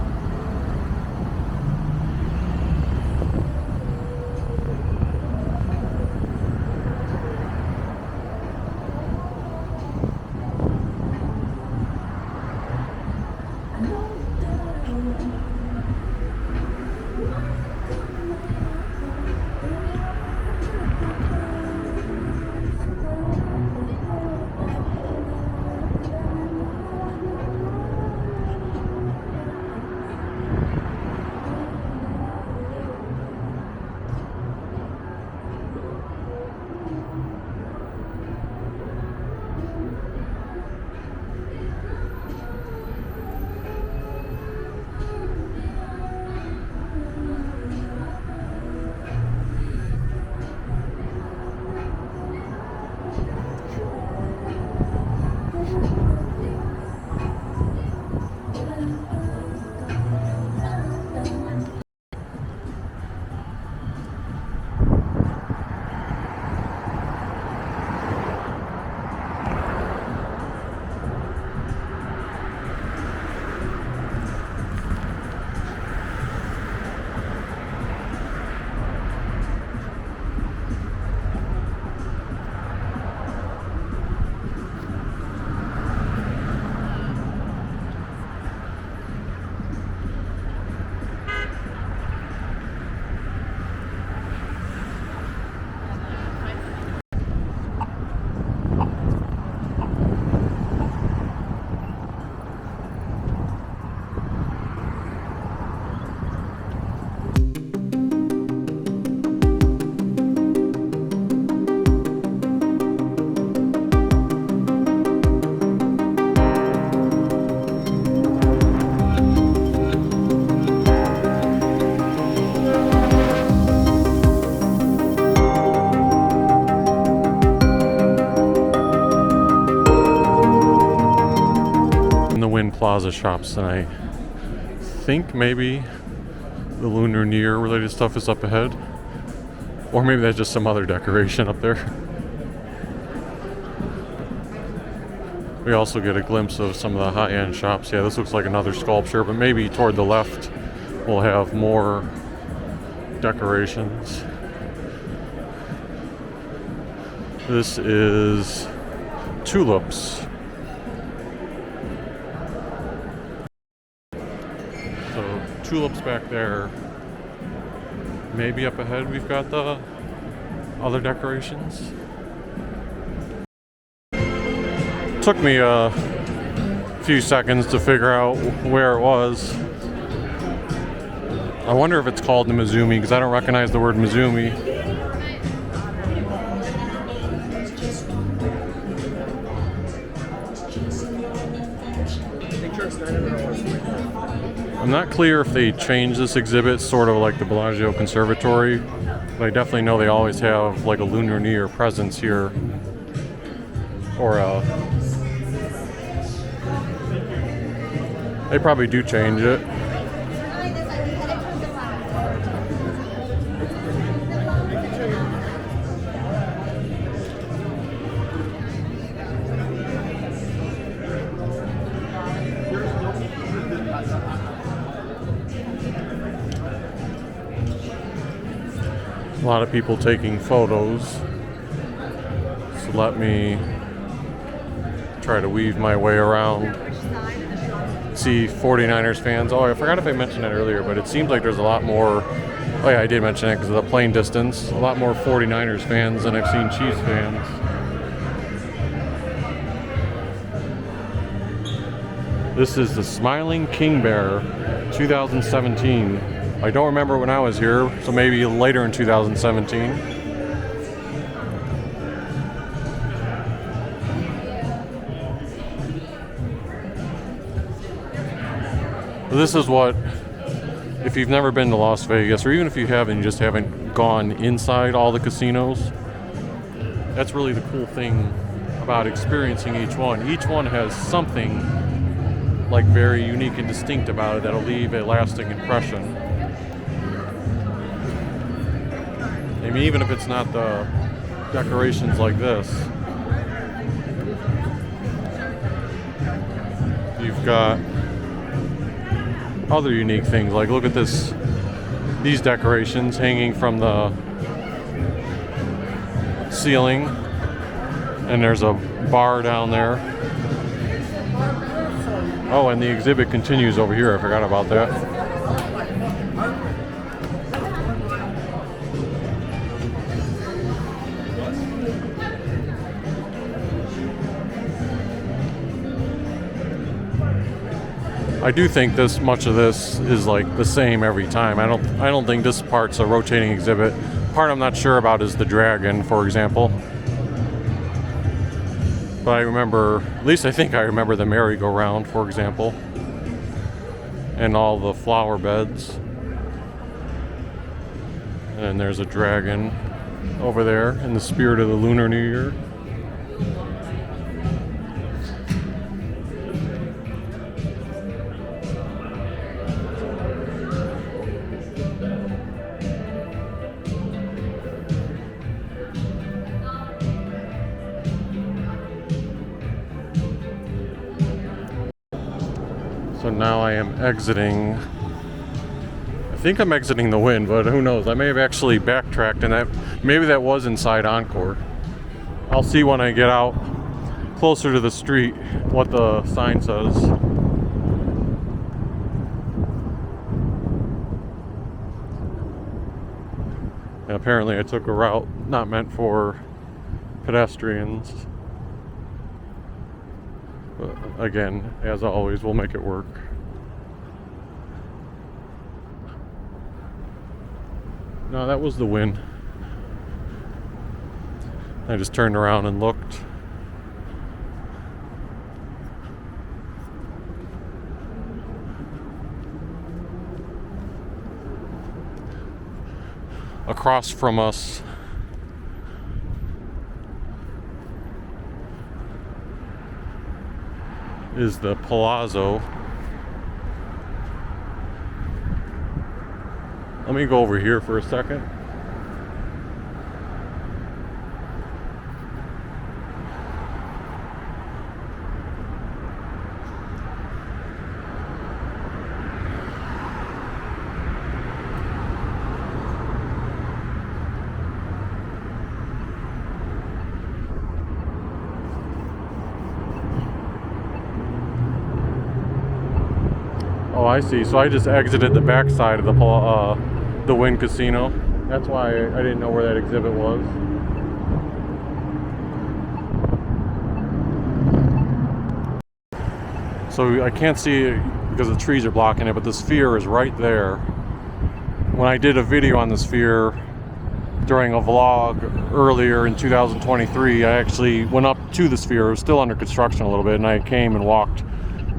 plaza shops, and I think maybe the Lunar New Year related stuff is up ahead. Or maybe that's just some other decoration up there. We also get a glimpse of some of the high-end shops. Yeah, this looks like another sculpture, but maybe toward the left we'll have more decorations. This is tulips. So tulips back there. Maybe up ahead we've got the other decorations. Took me a few seconds to figure out where it was. I wonder if it's called the Mizumi, because I don't recognize the word Mizumi. I'm not clear if they changed this exhibit, sort of like the Bellagio Conservatory, but I definitely know they always have like a Lunar New Year presence here. Or they probably do change it. A lot of people taking photos. So let me try to weave my way around. See 49ers fans. Oh, I forgot if I mentioned it earlier, but it seems like there's a lot more. Oh yeah, I did mention it because of the plane distance. A lot more 49ers fans than I've seen Chiefs fans. This is the Smiling King Bear 2017. I don't remember when I was here, so maybe later in 2017. This is what, if you've never been to Las Vegas, or even if you haven't, you just haven't gone inside all the casinos, that's really the cool thing about experiencing each one. Each one has something like very unique and distinct about it that'll leave a lasting impression. I mean, even if it's not the decorations like this, you've got other unique things. Like, look at these decorations hanging from the ceiling, and there's a bar down there. Oh, and the exhibit continues over here. I forgot about that. I do think much of this is like the same every time. I don't think this part's a rotating exhibit. Part I'm not sure about is the dragon, for example. But I remember, at least I think I remember the merry-go-round, for example. And all the flower beds. And there's a dragon over there in the spirit of the Lunar New Year. So now I am exiting. I think I'm exiting the Wynn, but who knows? I may have actually backtracked, and maybe that was inside Encore. I'll see when I get out closer to the street what the sign says. And apparently I took a route not meant for pedestrians. But again, as always, we'll make it work. No, that was the Wynn. I just turned around and looked. Across from us, is the Palazzo. Let me go over here for a second. Oh, I see. So I just exited the backside of the Wynn Casino. That's why I didn't know where that exhibit was. So I can't see it because the trees are blocking it, but the Sphere is right there. When I did a video on the Sphere during a vlog earlier in 2023, I actually went up to the Sphere. It was still under construction a little bit, and I came and walked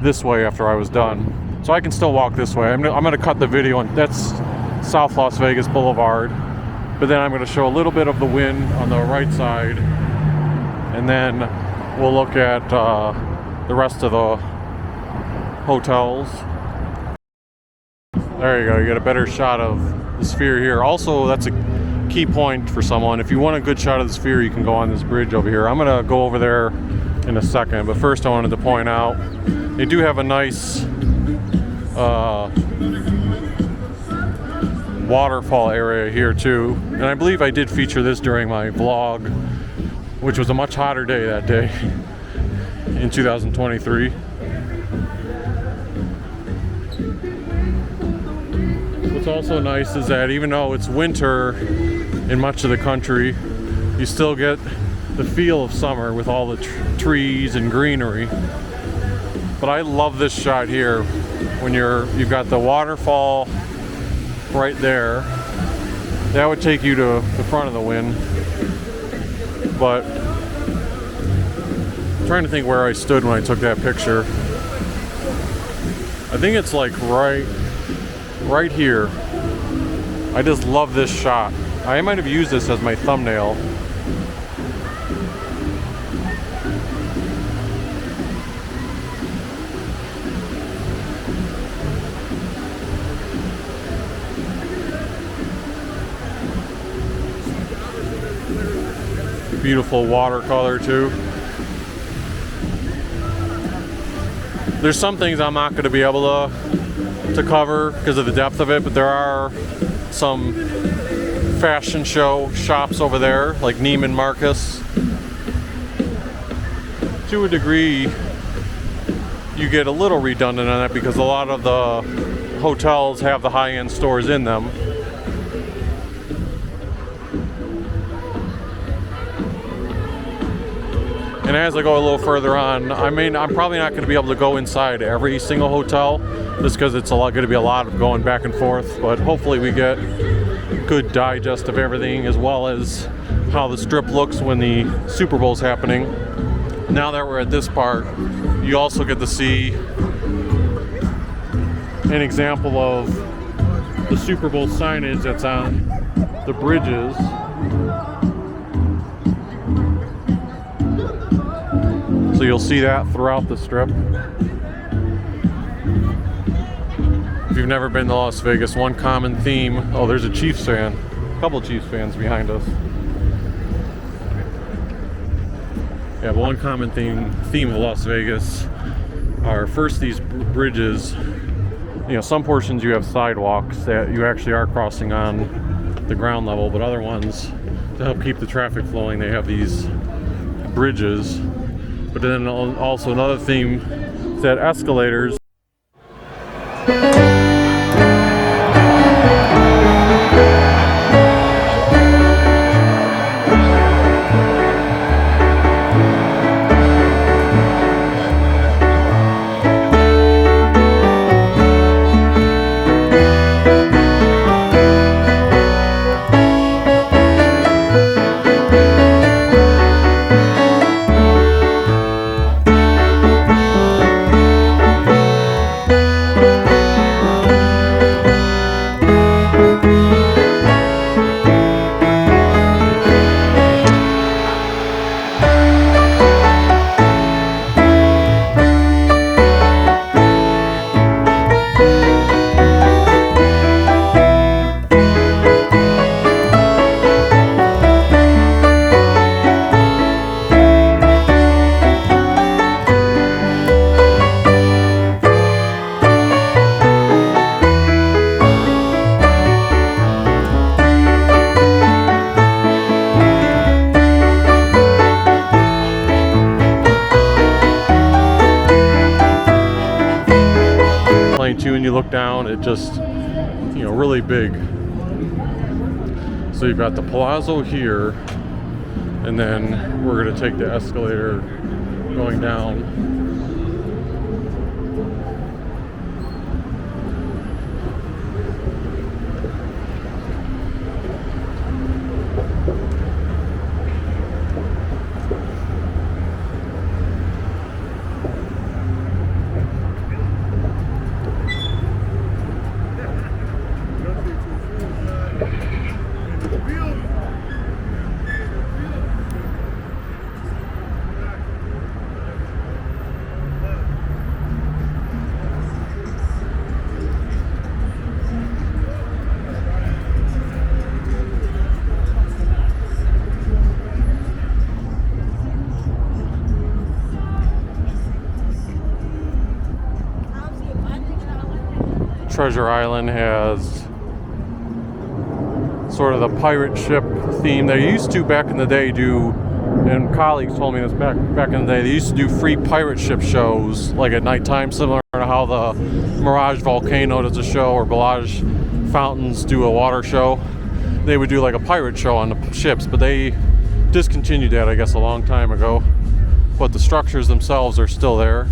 this way after I was done. So I can still walk this way. I'm going to cut the video, and that's South Las Vegas Boulevard. But then I'm going to show a little bit of the Wynn on the right side, and then we'll look at the rest of the hotels. There you go. You get a better shot of the Sphere here. Also, that's a key point for someone. If you want a good shot of the Sphere, you can go on this bridge over here. I'm going to go over there in a second, but first I wanted to point out they do have a nice waterfall area here too, and I believe I did feature this during my vlog, which was a much hotter day that day in 2023. What's also nice is that even though it's winter in much of the country, you still get the feel of summer with all the trees and greenery. But I love this shot here when you've got the waterfall right there. That would take you to the front of the Wynn. But I'm trying to think where I stood when I took that picture. I think it's like right here. I just love this shot. I might have used this as my thumbnail. Beautiful watercolor too. There's some things I'm not going to be able to cover because of the depth of it, but there are some fashion show shops over there like Neiman Marcus. To a degree, you get a little redundant on that because a lot of the hotels have the high-end stores in them. And as I go a little further on, I'm probably not going to be able to go inside every single hotel, just because it's going to be a lot of going back and forth. But hopefully we get a good digest of everything, as well as how the strip looks when the Super Bowl's happening. Now that we're at this part, you also get to see an example of the Super Bowl signage that's on the bridges. So you'll see that throughout the strip. If you've never been to Las Vegas, one common theme. Oh, there's a Chiefs fan. A couple Chiefs fans behind us. Yeah, but one common theme of Las Vegas are first these bridges. You know, some portions you have sidewalks that you actually are crossing on the ground level, but other ones, to help keep the traffic flowing, they have these bridges. But then also another theme is that escalators. look down, it just, really big. So you've got the Palazzo here, and then we're going to take the escalator going down. Treasure Island has sort of the pirate ship theme. They used to, back in the day, do, and colleagues told me this back in the day, they used to do free pirate ship shows, like at nighttime, similar to how the Mirage Volcano does a show, or Bellagio Fountains do a water show. They would do like a pirate show on the ships, but they discontinued that, I guess, a long time ago. But the structures themselves are still there.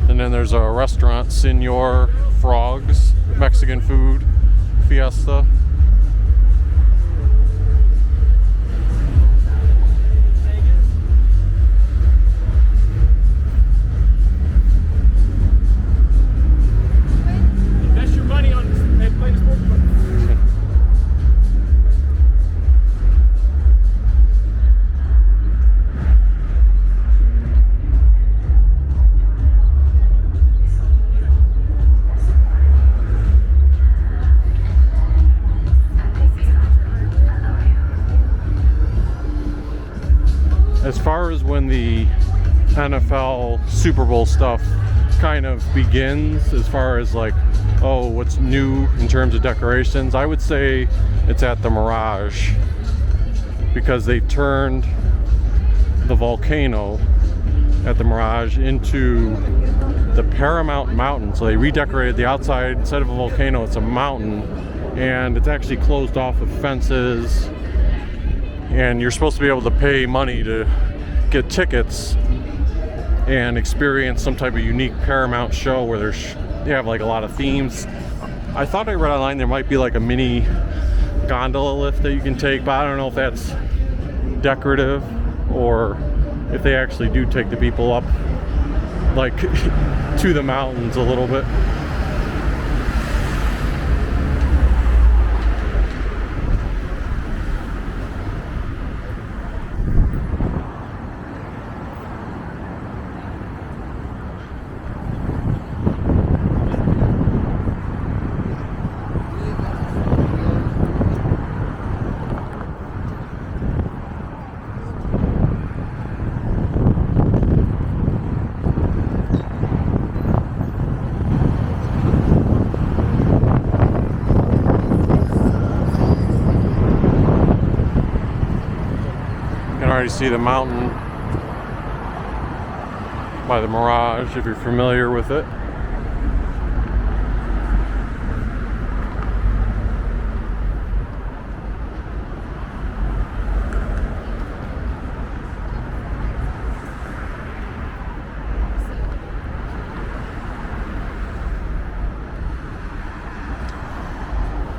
And then there's a restaurant, Senor Frogs, Mexican food, Fiesta. Invest your money on playing the sports book. As far as when the NFL Super Bowl stuff kind of begins, as far as like, oh, what's new in terms of decorations, I would say it's at the Mirage, because they turned the volcano at the Mirage into the Paramount mountain. So they redecorated the outside. Instead of a volcano, it's a mountain, and it's actually closed off with fences. And you're supposed to be able to pay money to get tickets and experience some type of unique Paramount show where they have like a lot of themes. I thought I read online there might be like a mini gondola lift that you can take, but I don't know if that's decorative or if they actually do take the people up like to the mountains a little bit. Already see the mountain by the Mirage, if you're familiar with it.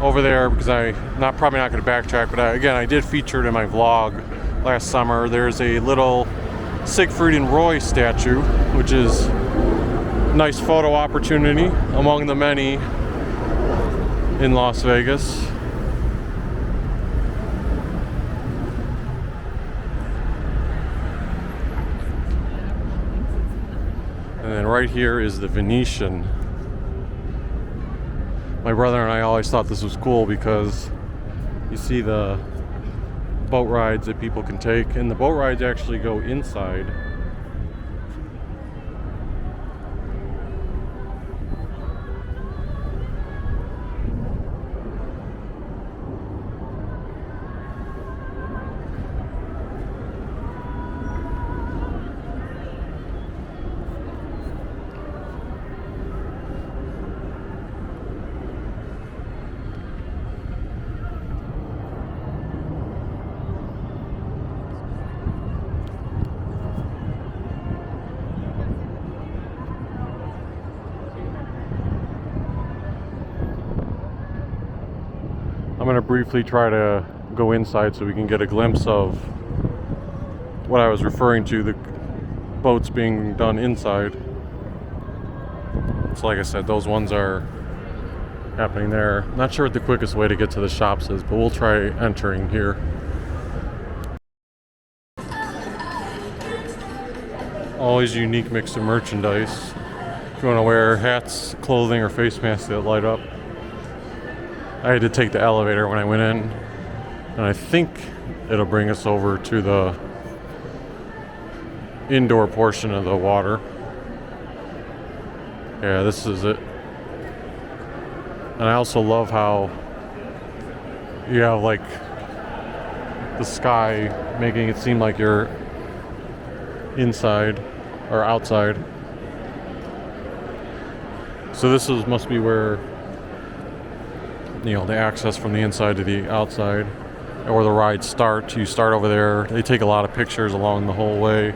Over there, because probably not going to backtrack, but again, I did feature it in my vlog last summer. There's a little Siegfried and Roy statue, which is a nice photo opportunity among the many in Las Vegas. And then right here is the Venetian. My brother and I always thought this was cool because you see the boat rides that people can take, and the boat rides actually go inside. gonna briefly try to go inside so we can get a glimpse of what I was referring to, the boats being done inside. So like I said, those ones are happening there. Not sure what the quickest way to get to the shops is, but we'll try entering here. Always unique mix of merchandise. If you want to wear hats, clothing, or face masks that light up. I had to take the elevator when I went in, and I think it'll bring us over to the indoor portion of the water. Yeah, this is it. And I also love how you have like the sky making it seem like you're inside or outside. So this must be where, you know, the access from the inside to the outside, or the rides start. You start over there. They take a lot of pictures along the whole way.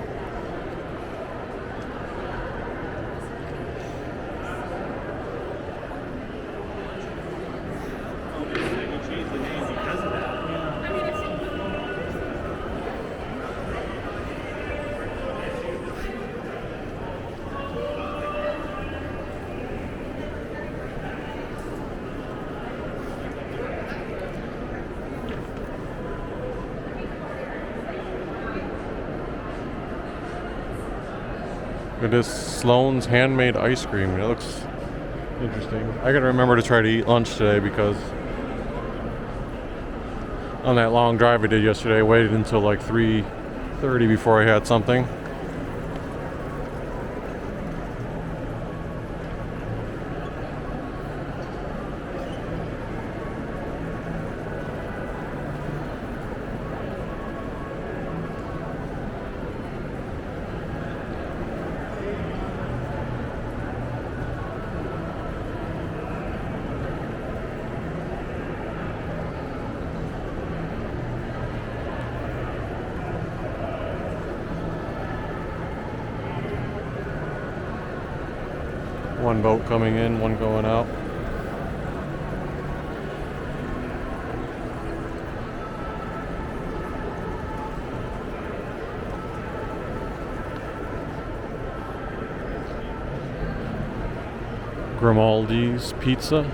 It is Sloan's handmade ice cream. It looks interesting. I gotta remember to try to eat lunch today, because on that long drive I did yesterday, I waited until like 3:30 before I had something. One boat coming in, one going out. Grimaldi's Pizza.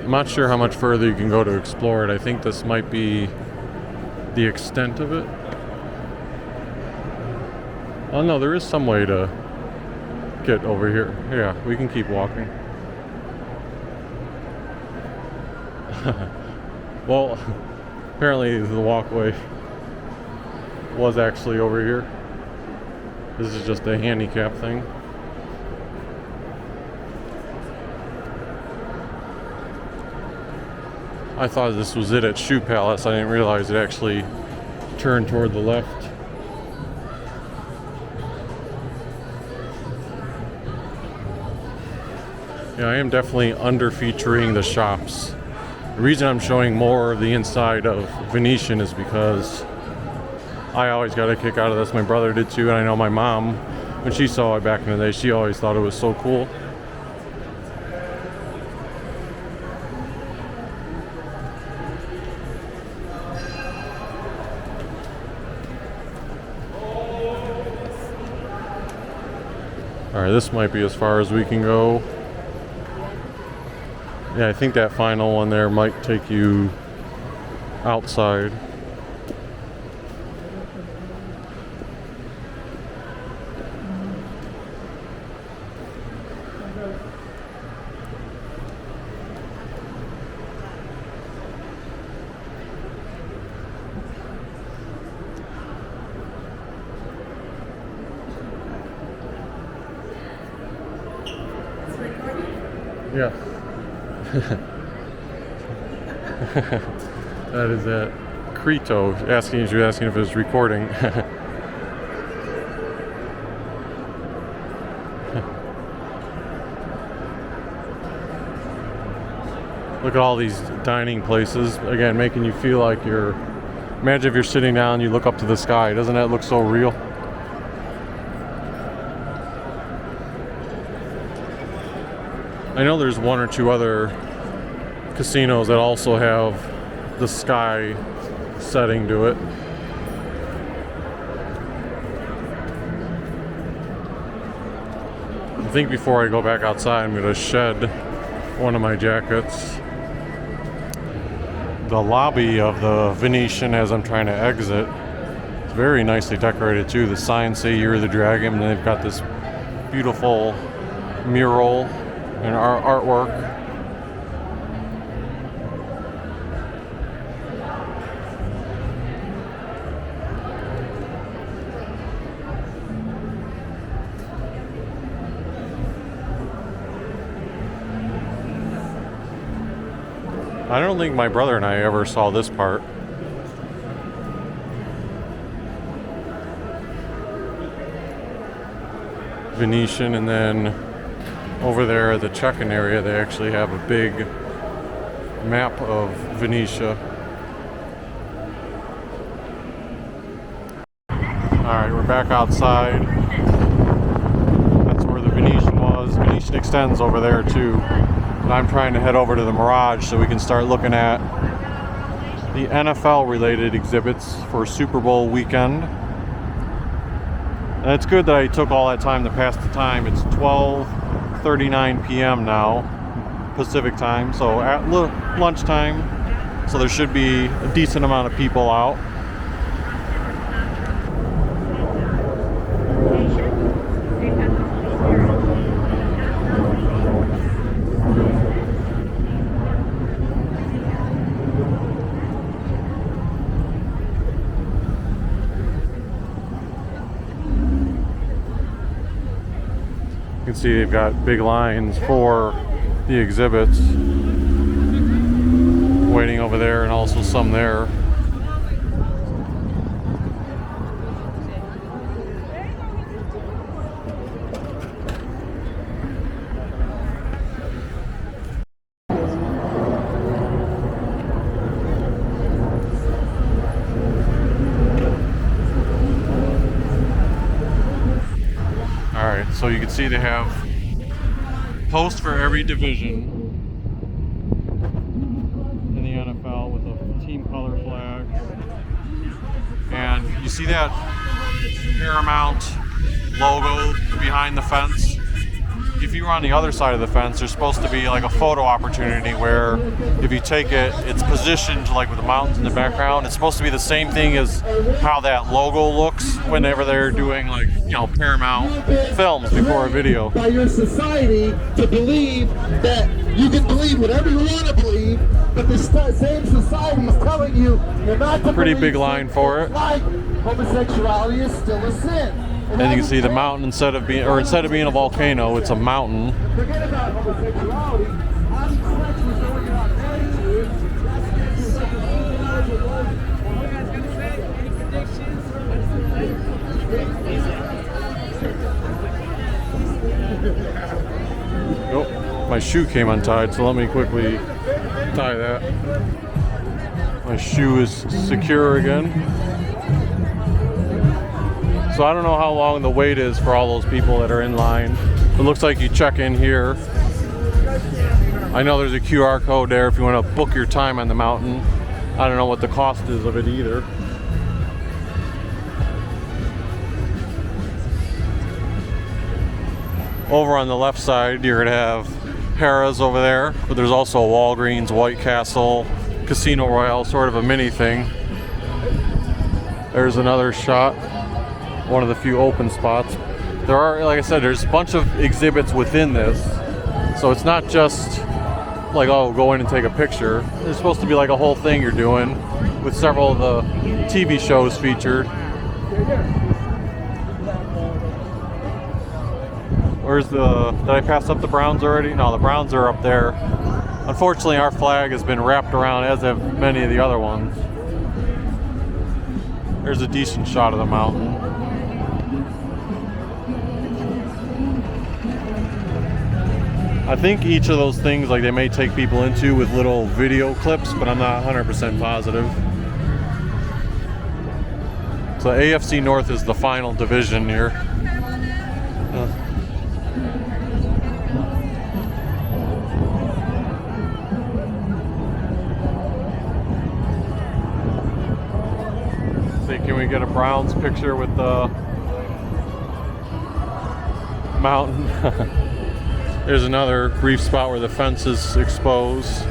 I'm not sure how much further you can go to explore it. I think this might be the extent of it. Oh no, there is some way to get over here. Yeah, we can keep walking. Well, apparently the walkway was actually over here. This is just a handicap thing. I thought this was it at Shoe Palace. I didn't realize it actually turned toward the left. Yeah, I am definitely under-featuring the shops. The reason I'm showing more of the inside of Venetian is because I always got a kick out of this. My brother did too, and I know my mom, when she saw it back in the day, she always thought it was so cool. Alright, this might be as far as we can go. Yeah, I think that final one there might take you outside. Yes. That is at Crito asking if it was recording. Look at all these dining places, again making you feel like you're, imagine if you're sitting down and you look up to the sky. Doesn't that look so real? I know there's one or two other casinos that also have the sky setting to it. I think before I go back outside, I'm going to shed one of my jackets. The lobby of the Venetian, as I'm trying to exit, is very nicely decorated too. The signs say You're the Dragon, and they've got this beautiful mural and artwork. I don't think my brother and I ever saw this part. Venetian, and then over there at the check-in area they actually have a big map of Venetia. Alright, we're back outside. That's where the Venetian was. Venetian extends over there too. And I'm trying to head over to the Mirage so we can start looking at the NFL related exhibits for Super Bowl weekend. And it's good that I took all that time to pass the time. It's 12:39 p.m. now, Pacific time, so at lunchtime. So there should be a decent amount of people out. You can see they've got big lines for the exhibits waiting over there, and also some there. So you can see they have posts for every division in the NFL with a team color flag. And you see that Paramount logo behind the fence? If you were on the other side of the fence, there's supposed to be like a photo opportunity where if you take it, it's positioned like with the mountains in the background. It's supposed to be the same thing as how that logo looks whenever they're doing, like, you know, Paramount films before a video. By your society to believe that you can believe whatever you want to believe, but the same society is telling you you're not to Pretty believe big line for it. like homosexuality is still a sin. And you can see the mountain, instead of being a volcano, it's a mountain. Forget about homosexuality. Having sex with someone you're not married to, Oh, my shoe came untied, so let me quickly tie that. My shoe is secure again. So I don't know how long the wait is for all those people that are in line. It looks like you check in here. I know there's a QR code there if you want to book your time on the mountain. I don't know what the cost is of it either. Over on the left side, you're going to have Harrah's over there, but there's also a Walgreens, White Castle, Casino Royale, sort of a mini thing. There's another shot. One of the few open spots. There are, like I said, there's a bunch of exhibits within this, so it's not just like, oh, go in and take a picture. There's supposed to be like a whole thing you're doing with several of the TV shows featured. Where's did I pass up the Browns already? No, the Browns are up there. Unfortunately, our flag has been wrapped around, as have many of the other ones. There's a decent shot of the mountain. I think each of those things, like, they may take people into with little video clips, but I'm not 100% positive. So AFC North is the final division here. Can we get a Browns picture with the mountain? There's another brief spot where the fence is exposed.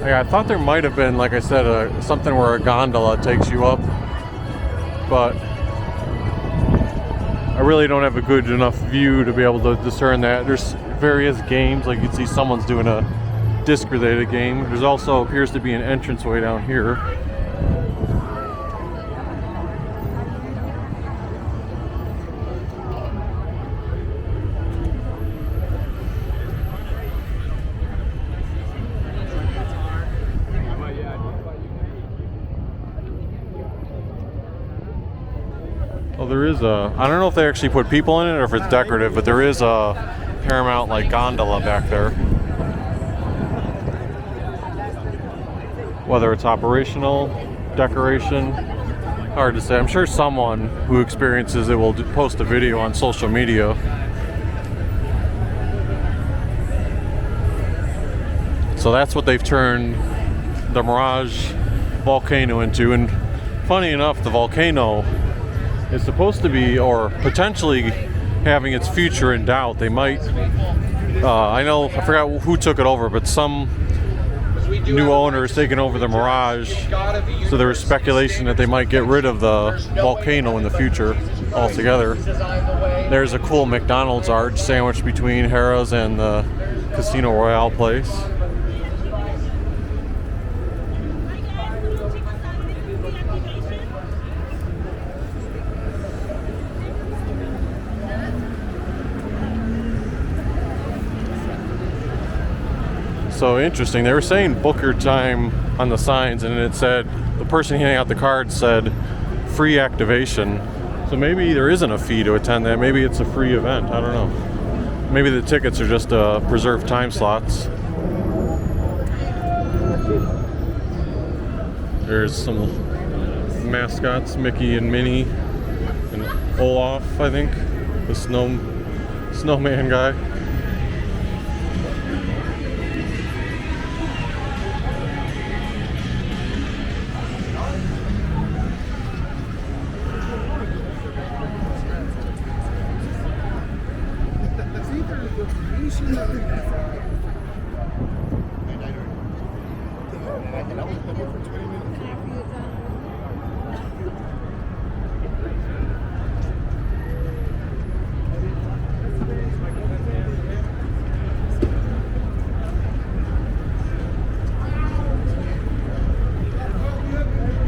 Yeah, I thought there might have been, like I said, something where a gondola takes you up, but I really don't have a good enough view to be able to discern that. There's various games, like you can see someone's doing a disc-related game. There's also appears to be an entranceway down here. Oh, there is I don't know if they actually put people in it or if it's decorative, but there is a Paramount like gondola back there. Whether it's operational, decoration, hard to say. I'm sure someone who experiences it will post a video on social media. So that's what they've turned the Mirage volcano into. And funny enough, the volcano is supposed to be, or potentially having its future in doubt. They might, I forgot who took it over, but some new owner is taking over the Mirage. So there was speculation that they might get rid of the volcano in the future altogether. There's a cool McDonald's arch sandwiched between Harrah's and the Casino Royale place. So interesting. They were saying book your time on the signs, and it said, the person handing out the card said free activation. So maybe there isn't a fee to attend that. Maybe it's a free event. I don't know. Maybe the tickets are just preserved time slots. There's some mascots, Mickey and Minnie, and Olaf, I think, the snowman guy.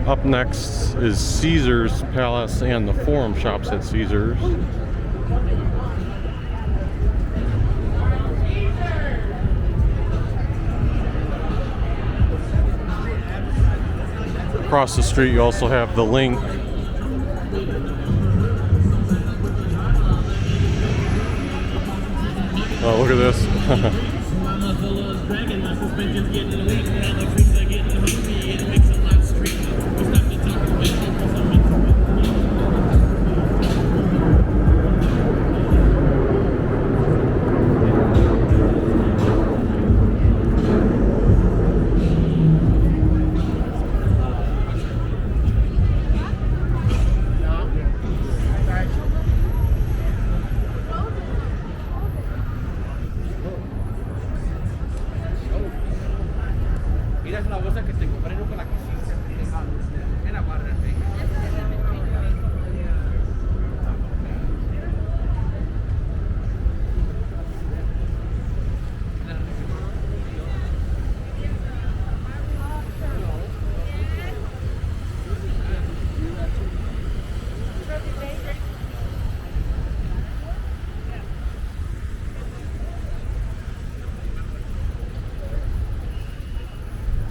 Up next is Caesar's Palace and the Forum shops at Caesar's. Across the street you also have the Linq. Oh, look at this.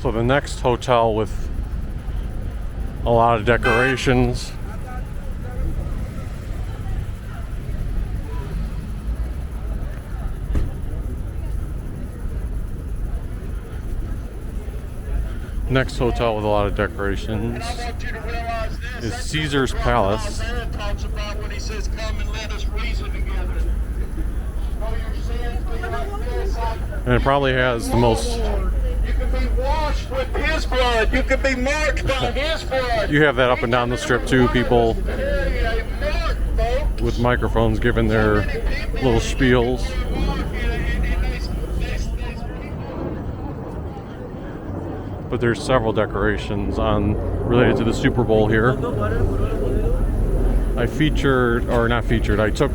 So the next hotel with a lot of decorations. Next hotel with a lot of decorations is Caesar's Palace. And it probably has the most washed with his blood. You can be marked by his blood. You have that up and down the strip too, people with microphones giving their little spiels. But there's several decorations on related to the Super Bowl here. I took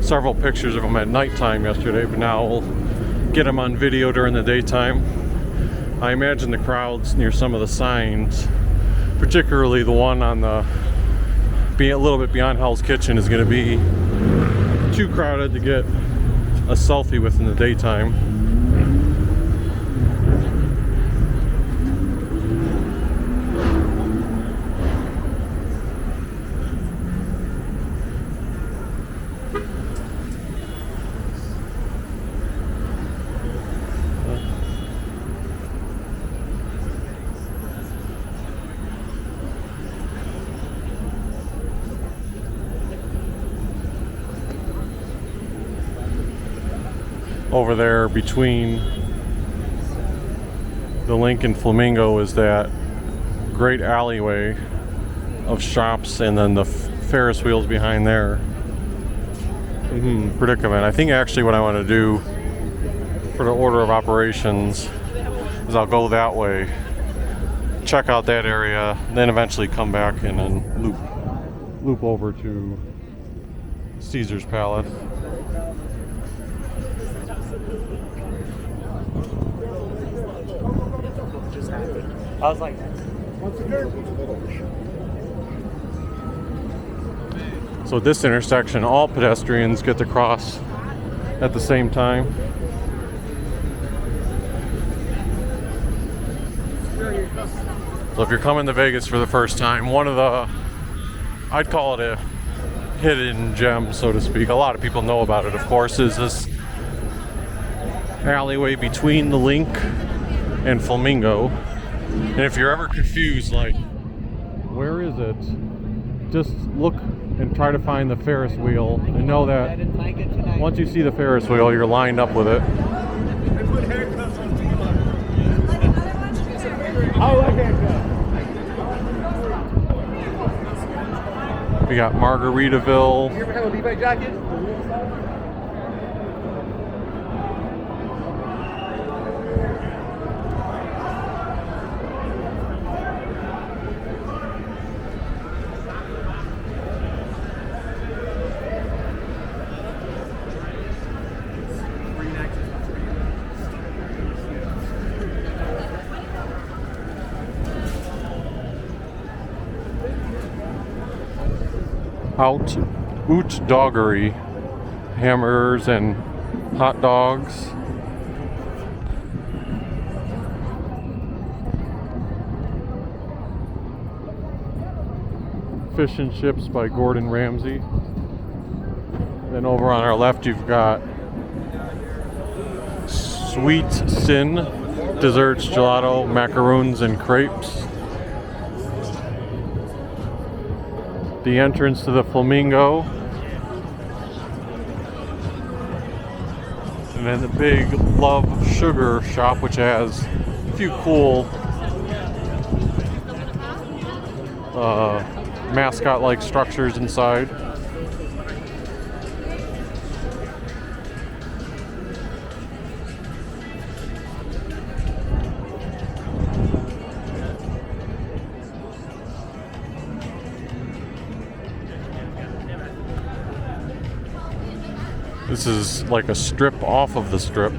several pictures of them at nighttime yesterday, but now we'll get them on video during the daytime. I imagine the crowds near some of the signs, particularly the one on the being a little bit beyond Hell's Kitchen, is going to be too crowded to get a selfie with in the daytime. Over there between the Linq and Flamingo is that great alleyway of shops, and then the Ferris wheels behind there. Predicament. I think actually what I want to do for the order of operations is I'll go that way, check out that area, then eventually come back and then loop over to Caesar's Palace. I was like, so at this intersection, all pedestrians get to cross at the same time. So if you're coming to Vegas for the first time, one of the, I'd call it a hidden gem, so to speak. A lot of people know about it, of course, is this alleyway between the Linq and Flamingo. And if you're ever confused, like, where is it? Just look and try to find the Ferris wheel and know that once you see the Ferris wheel, you're lined up with it. We got Margaritaville. you ever have a Levi jacket? Oot Doggery, hamburgers and hot dogs. Fish and Chips by Gordon Ramsay. Then over on our left you've got Sweet Sin, desserts, gelato, macaroons, and crepes. The entrance to the Flamingo. And then the big Love Sugar shop, which has a few cool mascot-like structures inside. This is like a strip off of the strip.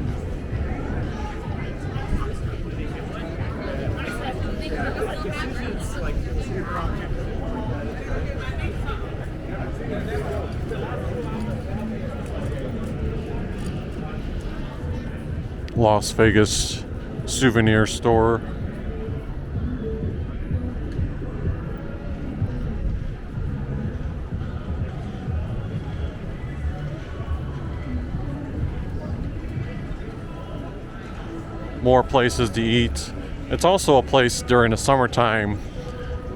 Las Vegas souvenir store. More places to eat. It's also a place during the summertime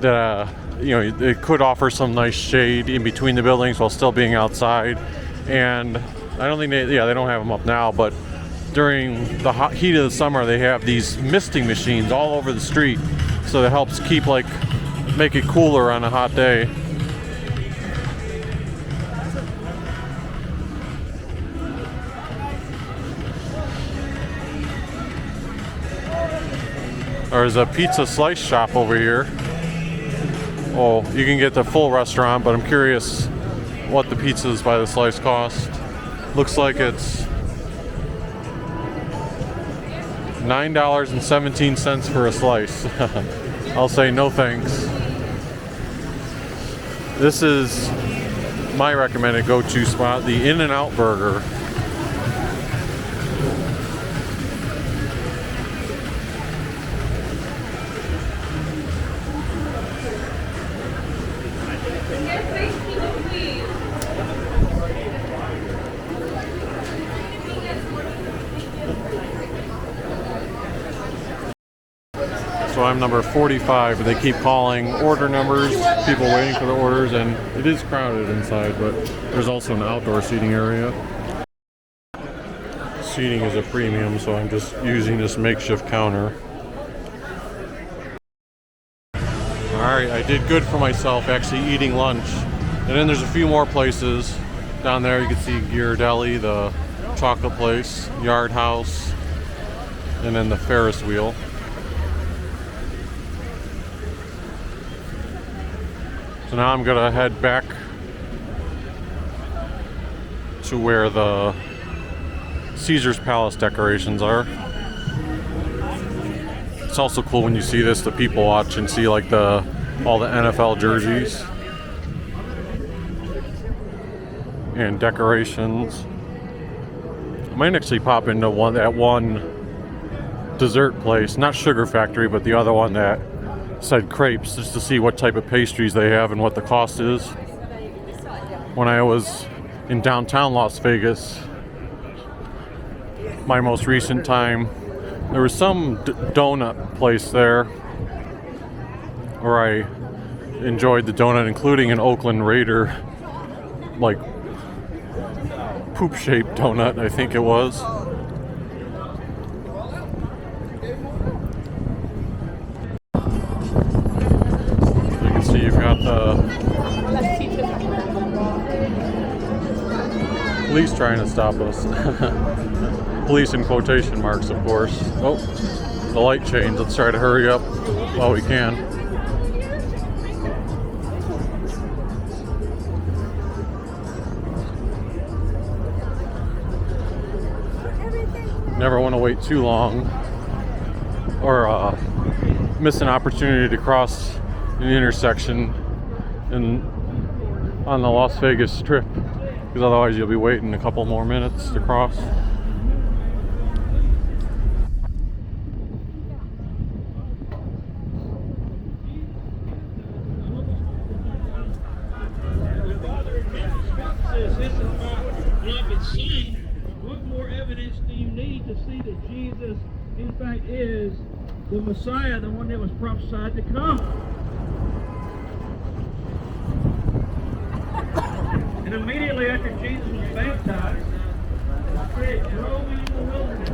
that it could offer some nice shade in between the buildings while still being outside. And I don't think they don't have them up now, but during the heat of the summer, they have these misting machines all over the street, so that helps keep make it cooler on a hot day. There's a pizza slice shop over here. Oh, you can get the full restaurant, but I'm curious what the pizzas by the slice cost. Looks like it's $9.17 for a slice. I'll say no thanks. This is my recommended go-to spot, the In-N-Out Burger. So I'm number 45, but they keep calling order numbers, people waiting for the orders, and it is crowded inside, but there's also an outdoor seating area. Seating is a premium, so I'm just using this makeshift counter. Alright, I did good for myself actually eating lunch. And then there's a few more places down there. You can see Ghirardelli, the chocolate place, Yard House, and then the Ferris wheel. So now I'm gonna head back to where the Caesar's Palace decorations are. It's also cool when you see this, the people watch and see like all the NFL jerseys and decorations. I might actually pop into one dessert place, not Sugar Factory, but the other one that said crepes, just to see what type of pastries they have and what the cost is. When I was in downtown Las Vegas, my most recent time, there was some donut place there where I enjoyed the donut, including an Oakland Raider, like poop-shaped donut, I think it was. You can see you've got the police trying to stop us. Police in quotation marks, of course. Oh, the light changed. Let's try to hurry up while we can. Never want to wait too long or miss an opportunity to cross an intersection on the Las Vegas Strip, because otherwise you'll be waiting a couple more minutes to cross. The Messiah, the one that was prophesied to come. And immediately after Jesus was baptized, it drove into the wilderness.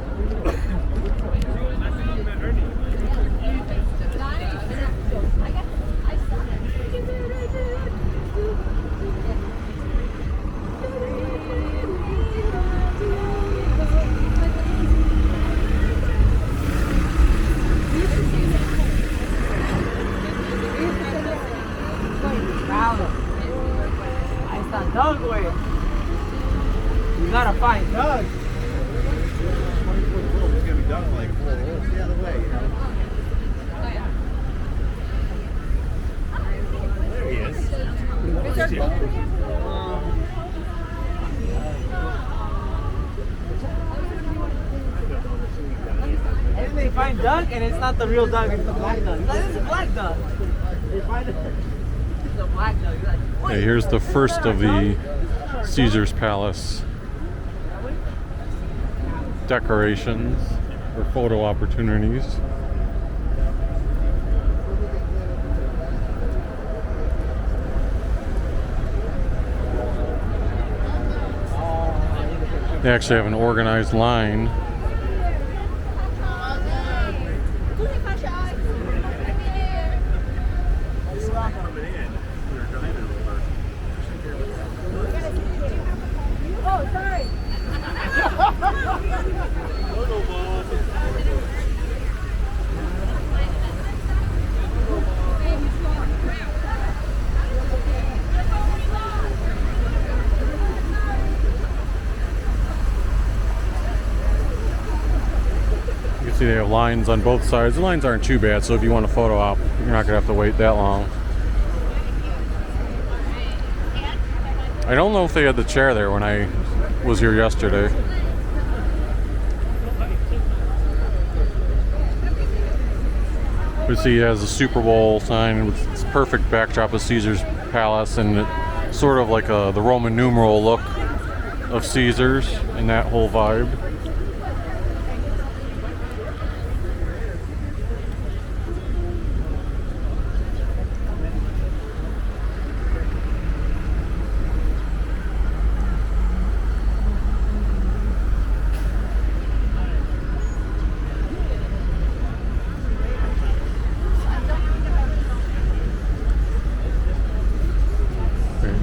Doug way. You gotta find Doug. It's gonna be done like 4 hours the other way, you know. There he is. And they find Doug, and it's not the real Doug, it's the black Doug. Like, this is a black Doug. They find it. It's a black Doug. Okay, here's the first of the Caesar's Palace decorations or photo opportunities. They actually have an organized line See, they have lines on both sides. The lines aren't too bad, so if you want a photo op, you're not gonna have to wait that long. I don't know if they had the chair there when I was here yesterday. We see it has a Super Bowl sign with its perfect backdrop of Caesar's Palace, and it, sort of like the Roman numeral look of Caesar's and that whole vibe.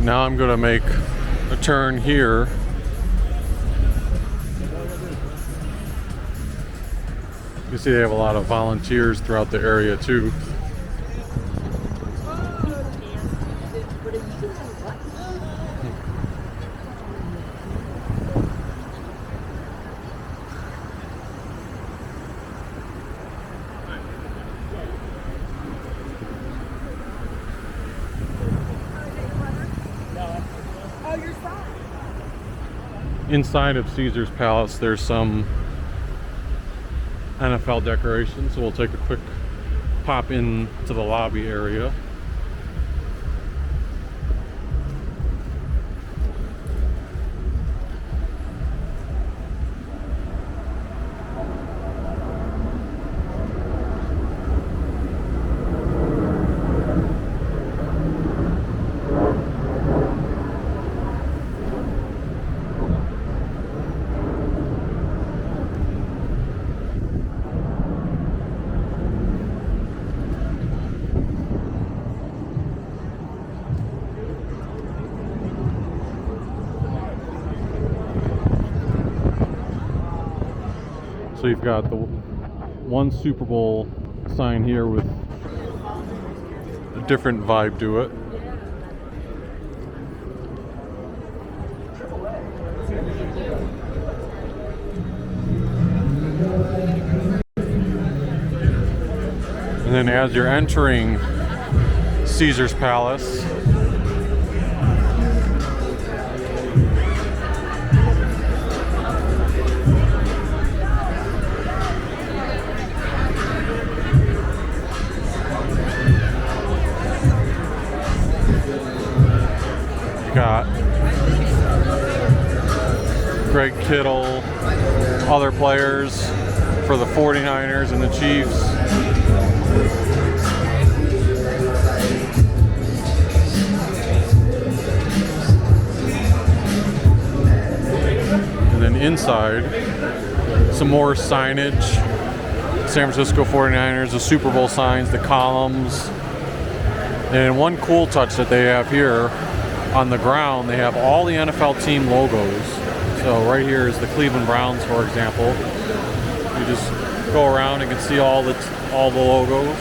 Now I'm going to make a turn here. You see they have a lot of volunteers throughout the area too. Inside of Caesar's Palace, there's some NFL decorations, so we'll take a quick pop in to the lobby area. So you've got the one Super Bowl sign here with a different vibe to it. And then as you're entering Caesar's Palace, got Greg Kittle, other players for the 49ers and the Chiefs. And then inside, some more signage. San Francisco 49ers, the Super Bowl signs, the columns. And one cool touch that they have here, on the ground, they have all the NFL team logos. So right here is the Cleveland Browns, for example. You just go around and can see all the logos.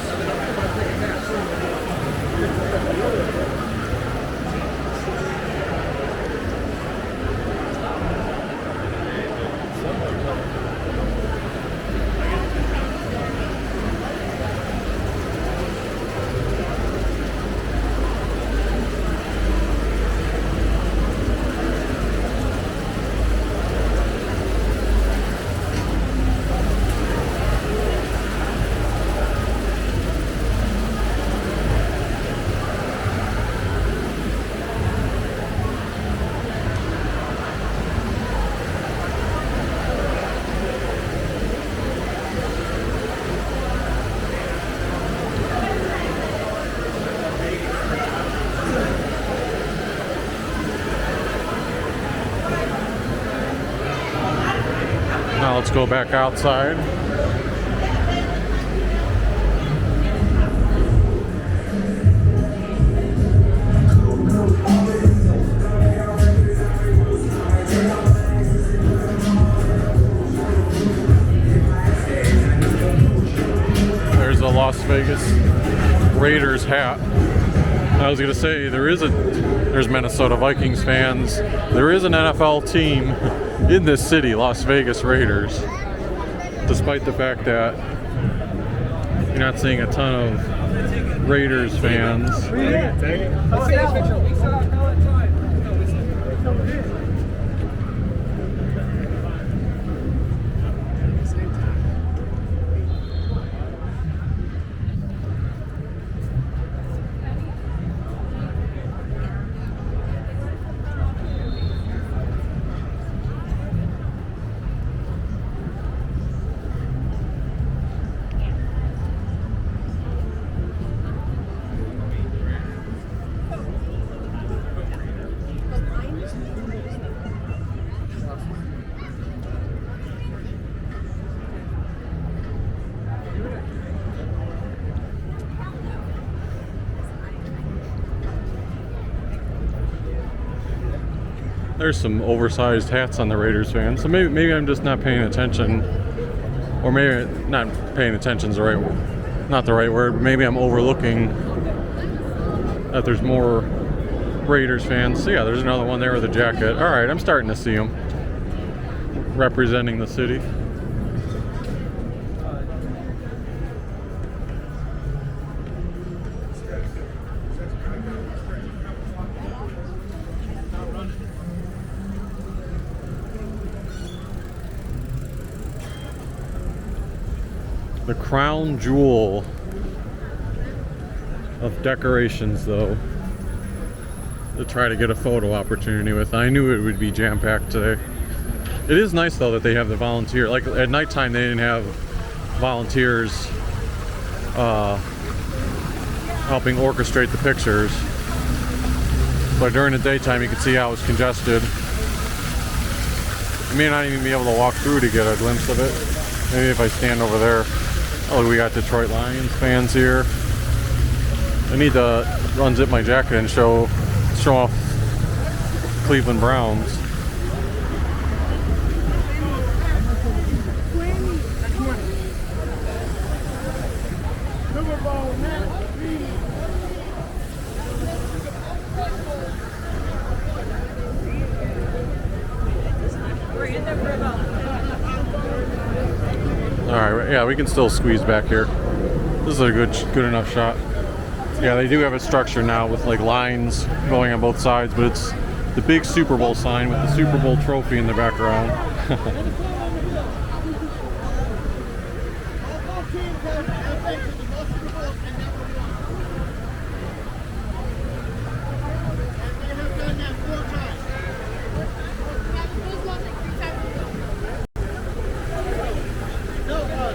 Now let's go back outside. There's a Las Vegas Raiders hat. I was gonna say there's Minnesota Vikings fans. There is an NFL team in this city, Las Vegas Raiders. despite the fact that you're not seeing a ton of Raiders fans. There's some oversized hats on the Raiders fans, so maybe I'm just not paying attention, or maybe not paying attention is not the right word. But maybe I'm overlooking that there's more Raiders fans. So yeah, there's another one there with a jacket. All right, I'm starting to see them representing the city. The crown jewel of decorations, though, to try to get a photo opportunity with. I knew it would be jam-packed today. It is nice, though, that they have the volunteer. Like, at nighttime, they didn't have volunteers helping orchestrate the pictures. But during the daytime, you can see how it's congested. You may not even be able to walk through to get a glimpse of it. Maybe if I stand over there. Oh, we got Detroit Lions fans here. I need to unzip my jacket and show off Cleveland Browns. Alright, yeah, we can still squeeze back here. This is a good enough shot. Yeah, they do have a structure now with like lines going on both sides, but it's the big Super Bowl sign with the Super Bowl trophy in the background.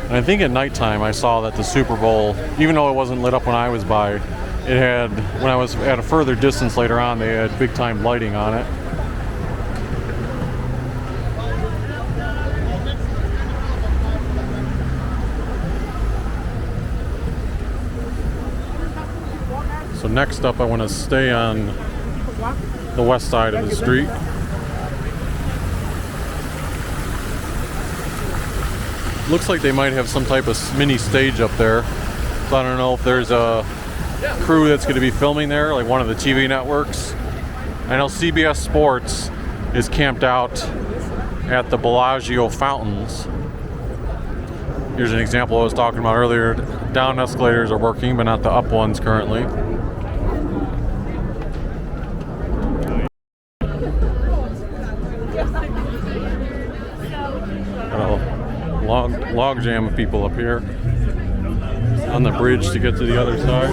And I think at nighttime I saw that the Super Bowl, even though it wasn't lit up when I was by, it had, when I was at a further distance later on, they had big time lighting on it. So next up I want to stay on the west side of the street. Looks like they might have some type of mini stage up there. So I don't know if there's a crew that's going to be filming there, like one of the TV networks. I know CBS Sports is camped out at the Bellagio fountains. Here's an example I was talking about earlier. Down escalators are working, but not the up ones currently. Log jam of people up here on the bridge to get to the other side.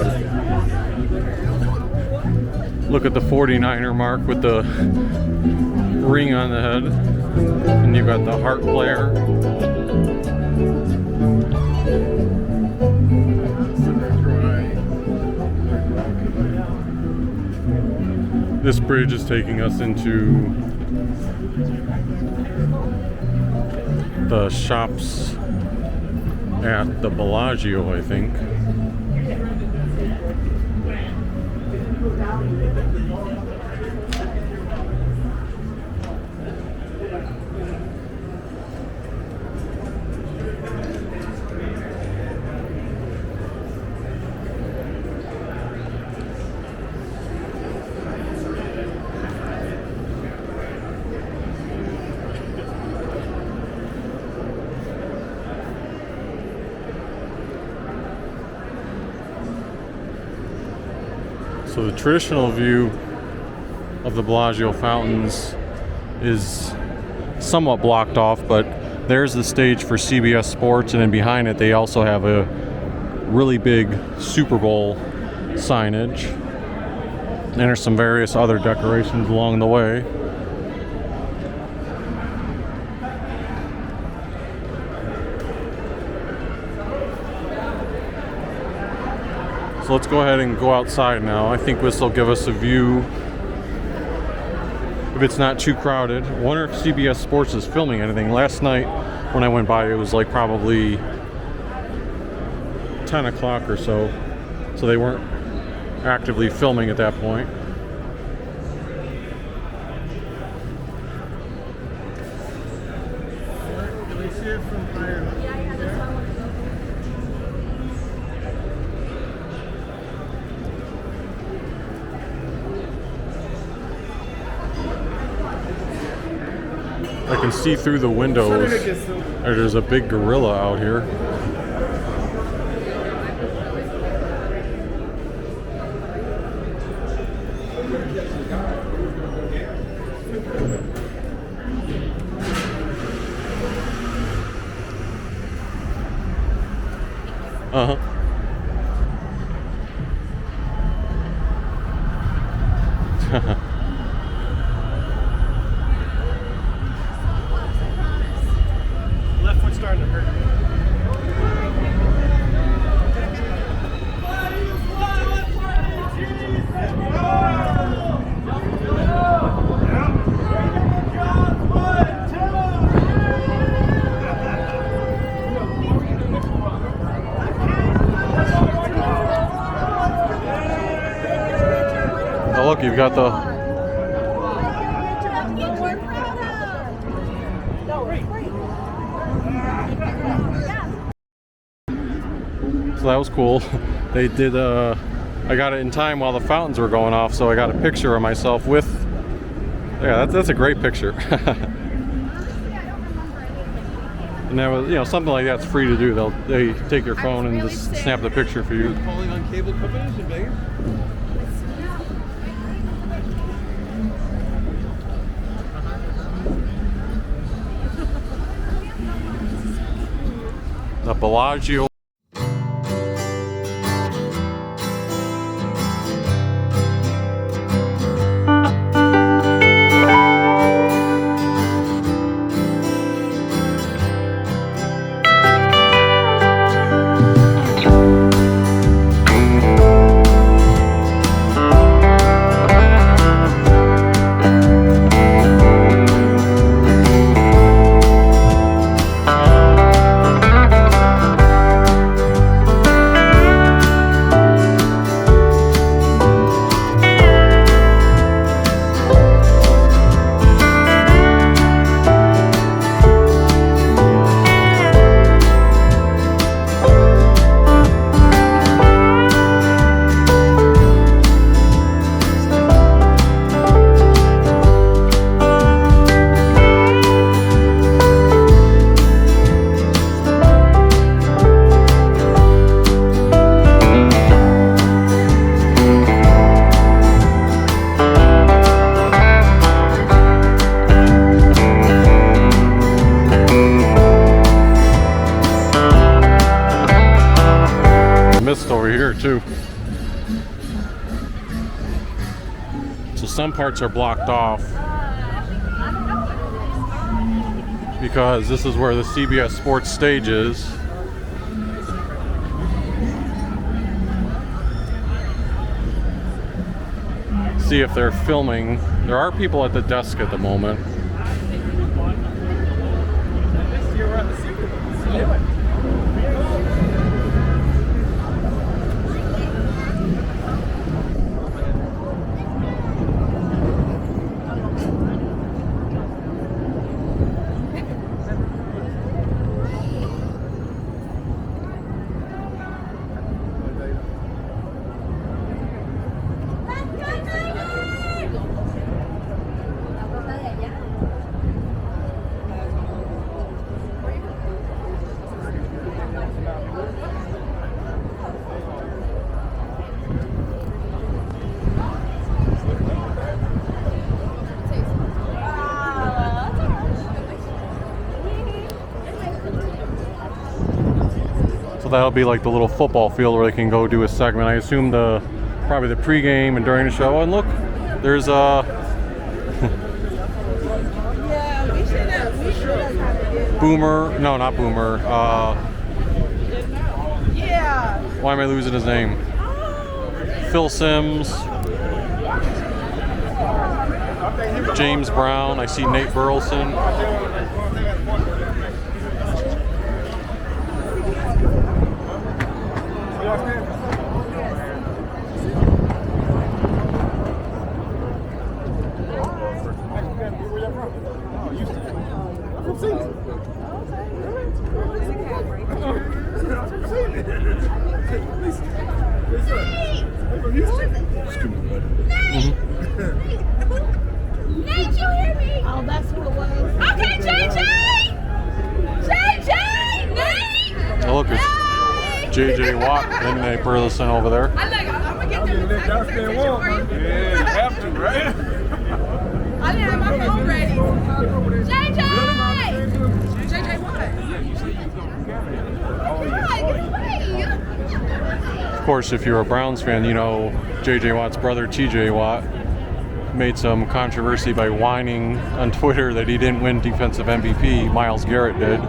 Look at the 49er mark with the ring on the head, and you've got the heart player. This bridge is taking us into the shops at the Bellagio, I think. So the traditional view of the Bellagio fountains is somewhat blocked off, but there's the stage for CBS Sports, and then behind it they also have a really big Super Bowl signage. And there's some various other decorations along the way. So let's go ahead and go outside now. I think this will give us a view if it's not too crowded. I wonder if CBS Sports is filming anything. Last night when I went by, it was like probably 10 o'clock or so. So they weren't actively filming at that point. Can we see it from higher? I can see through the windows. There's a big gorilla out here. Uh-huh. Left foot starting to hurt. Oh, look, you've got the... So that was cool. They did, I got it in time while the fountains were going off, so I got a picture of myself with... Yeah, that's a great picture. And that was, you know, something like that's free to do. They take your phone and just snap the picture for you. Calling on cable companies in Vegas? The Bellagio. Mist over here too. So some parts are blocked off because this is where the CBS Sports stage is. See if they're filming. There are people at the desk at the moment. So that'll be like the little football field where they can go do a segment. I assume probably the pregame and during the show. And look, there's Yeah, we should have. Boomer. No, not Boomer. Yeah. Why am I losing his name? Phil Sims. James Brown. I see Nate Burleson. Nate, you hear me? Oh, that's who it was. Okay, JJ! JJ! Nate! Oh, look, it's JJ Watt and Nate Burleson over there. I'm gonna get them a picture for you. Yeah, you have to, right? I didn't have my phone ready. JJ! JJ what? Of course, if you're a Browns fan, you know JJ Watt's brother, TJ Watt, made some controversy by whining on Twitter that he didn't win defensive MVP. Myles Garrett did.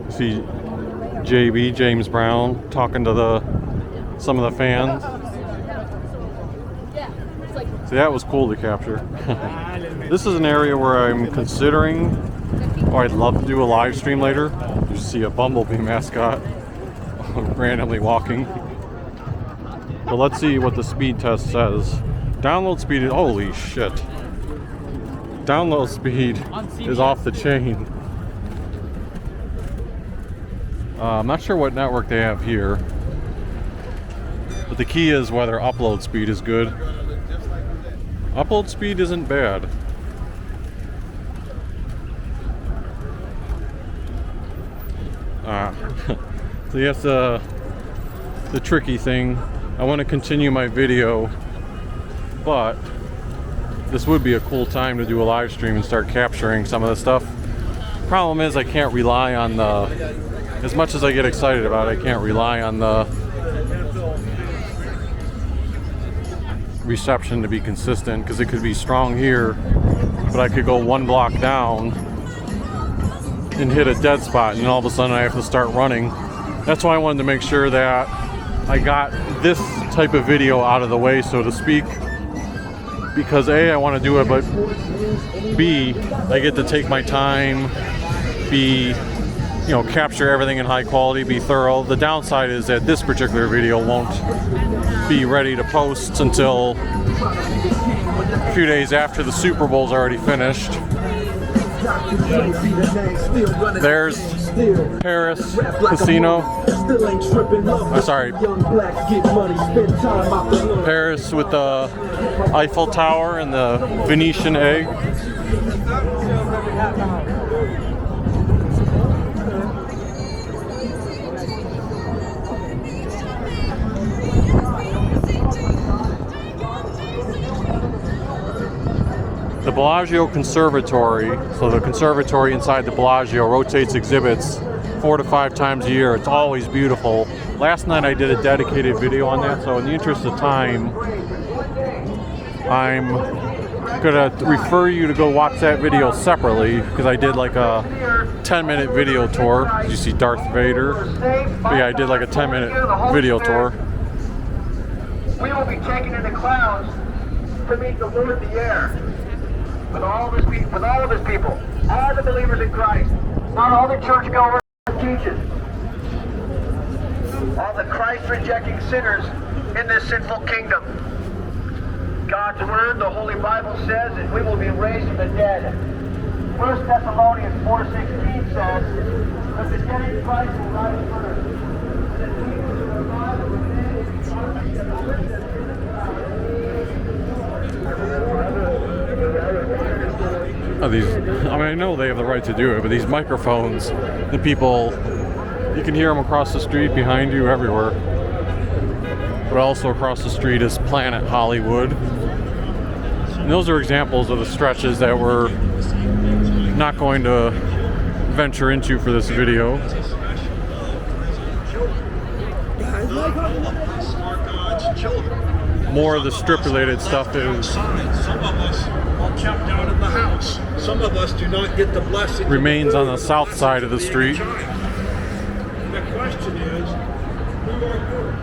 See JB, James Brown, talking to some of the fans. See, that was cool to capture. This is an area where I'm considering, or I'd love to do a live stream later. You see a Bumblebee mascot randomly walking. But let's see what the speed test says. Download speed, holy shit. Download speed is off the chain. I'm not sure what network they have here, but the key is whether upload speed is good. Upload speed isn't bad. So that's the tricky thing. I want to continue my video, but this would be a cool time to do a live stream and start capturing some of the stuff. Problem is I can't rely on as much as I get excited about it, I can't rely on the reception to be consistent, because it could be strong here, but I could go one block down and hit a dead spot, and all of a sudden I have to start running. That's why I wanted to make sure that I got this type of video out of the way, so to speak, because A, I want to do it, but B, I get to take my time, B, you know, capture everything in high quality, be thorough. The downside is that this particular video won't be ready to post until a few days after the Super Bowl's already finished. There's Paris Casino. Sorry, Paris with the Eiffel Tower and the Venetian egg. The Bellagio Conservatory, so the conservatory inside the Bellagio rotates exhibits 4 to 5 times a year. It's always beautiful. Last night I did a dedicated video on that, so in the interest of time, I'm gonna refer you to go watch that video separately, because I did like a 10-minute video tour. You see Darth Vader. But yeah, I did like a 10-minute video tour. We will be taken in the clouds to meet the Lord in the air with all of his people, all the believers in Christ, not all the churchgoers teachers, all the Christ-rejecting sinners in this sinful kingdom. God's word, the Holy Bible says that we will be raised from the dead. 1 Thessalonians 4:16 says that the dead in Christ will rise first. And then we will survive and remain in These, I mean, I know they have the right to do it, but these microphones, the people, you can hear them across the street, behind you, everywhere. But also across the street is Planet Hollywood. And those are examples of the stretches that we're not going to venture into for this video. More of the strip-related stuff is kept out of the house. Some of us do not get the blessing. Remains on the south side of the street. The question is, who are you?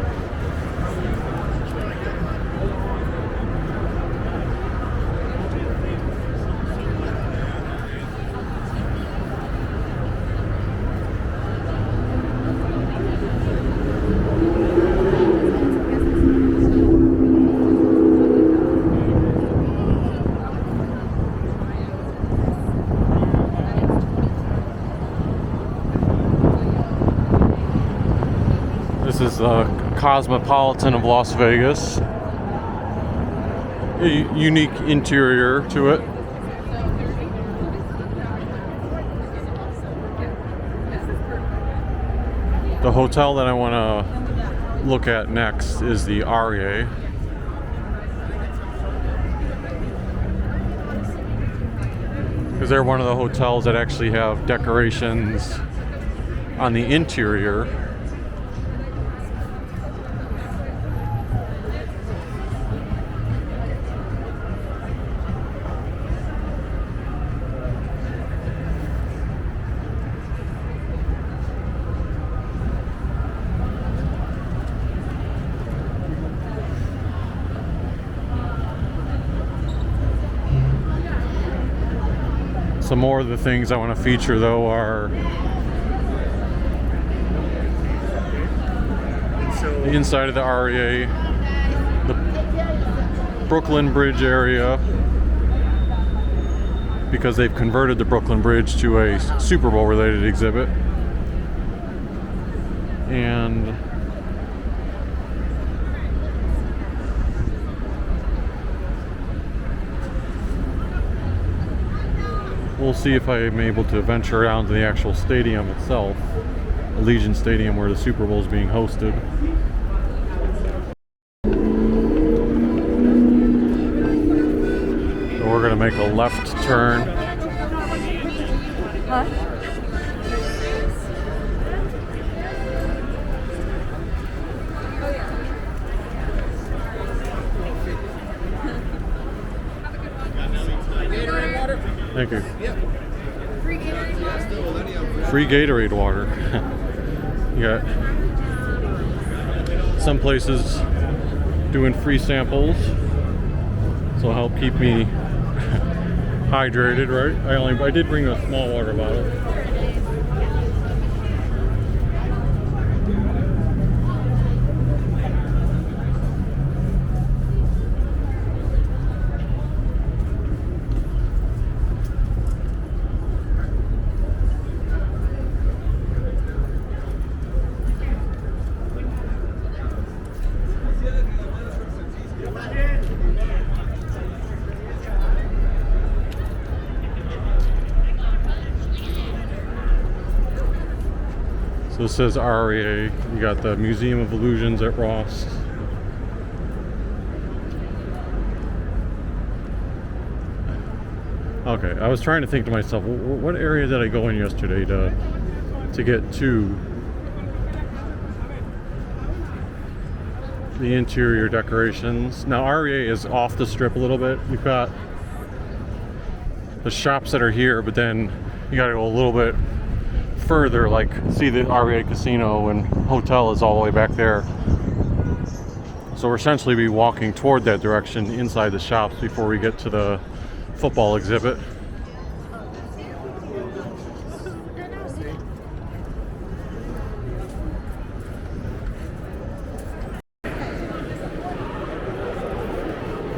This is the Cosmopolitan of Las Vegas. A unique interior to it. The hotel that I want to look at next is the Aria. Because they're one of the hotels that actually have decorations on the interior. Some more of the things I want to feature, though, are the inside of the Aria, the Brooklyn Bridge area, because they've converted the Brooklyn Bridge to a Super Bowl related exhibit, and we'll see if I am able to venture around to the actual stadium itself, Allegiant Stadium, where the Super Bowl is being hosted. So we're going to make a left turn. Huh? Thank you. Free Gatorade water? Free Gatorade water. You got some places doing free samples, so it'll help keep me hydrated, right? I did bring a small water bottle. So this says Aria. You got the Museum of Illusions at Ross. Okay, I was trying to think to myself, what area did I go in yesterday to get to the interior decorations? Now Aria is off the strip a little bit. You've got the shops that are here, but then you gotta go a little bit further, like see the Aria Casino and hotel is all the way back there. So we'll essentially be walking toward that direction inside the shops before we get to the football exhibit.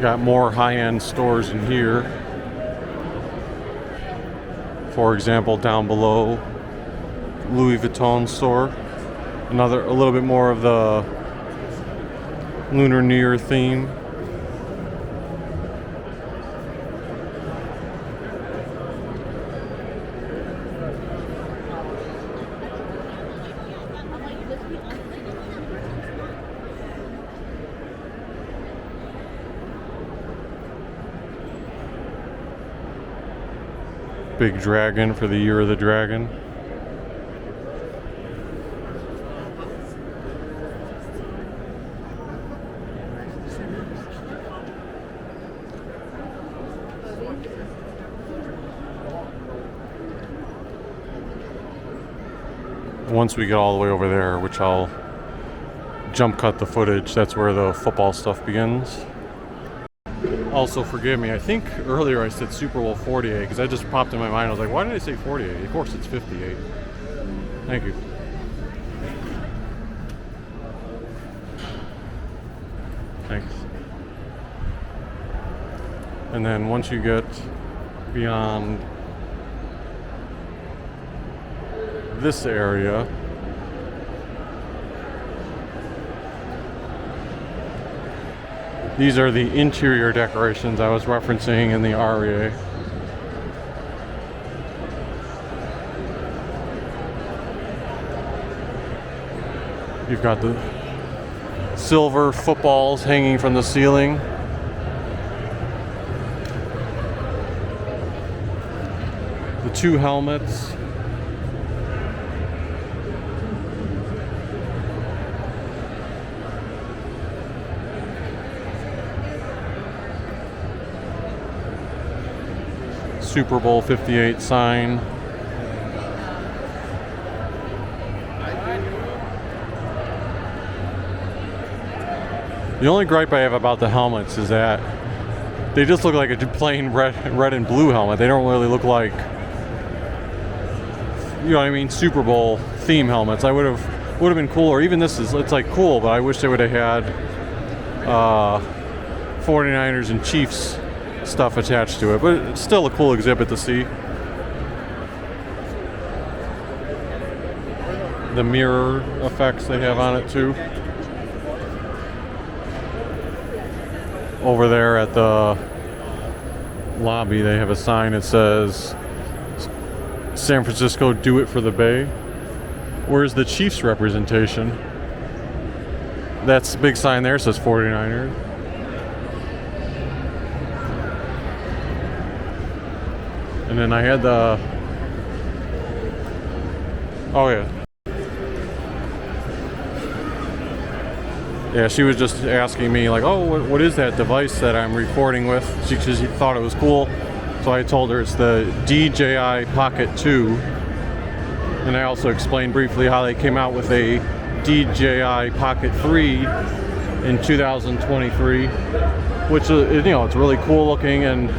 Got more high-end stores in here. For example, down below, Louis Vuitton store. A little bit more of the Lunar New Year theme. Big dragon for the Year of the Dragon. Once we get all the way over there, which I'll jump cut the footage, that's where the football stuff begins. Also, forgive me, I think earlier I said Super Bowl 48 because that just popped in my mind. I was like, why did I say 48? Of course it's 58. Thank you. Thanks. And then once you get beyond this area, these are the interior decorations I was referencing in the Aria. You've got the silver footballs hanging from the ceiling. The two helmets. Super Bowl 58 sign. The only gripe I have about the helmets is that they just look like a plain red and blue helmet. They don't really look like, you know what I mean, Super Bowl theme helmets. I would have been cooler. Even this it's like cool, but I wish they would have had 49ers and Chiefs stuff attached to it, but it's still a cool exhibit to see. The mirror effects they have on it too. Over there at the lobby they have a sign that says San Francisco, do it for the Bay. Where's the Chiefs representation? That's the big sign there, says 49ers. And then I had the, oh yeah. Yeah, she was just asking me like, oh, what is that device that I'm recording with? She thought it was cool. So I told her it's the DJI Pocket 2. And I also explained briefly how they came out with a DJI Pocket 3 in 2023, which, you know, it's really cool looking and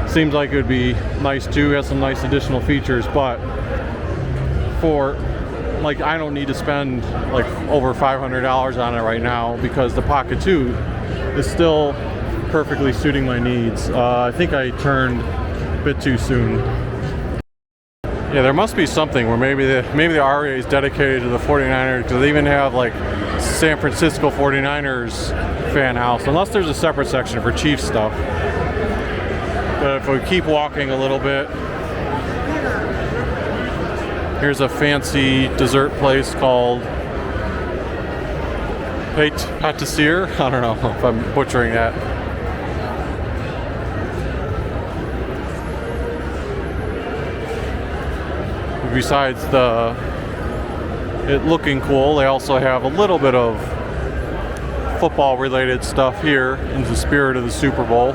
seems like it would be nice too. Has some nice additional features, but for like, I don't need to spend like over $500 on it right now because the Pocket 2 is still perfectly suiting my needs. I think I turned a bit too soon. Yeah, there must be something where maybe the Aria is dedicated to the 49ers because they even have like San Francisco 49ers fan house, unless there's a separate section for Chiefs stuff. But if we keep walking a little bit, here's a fancy dessert place called Pâtissier. I don't know if I'm butchering that. besides it looking cool, they also have a little bit of football related stuff here in the spirit of the Super Bowl.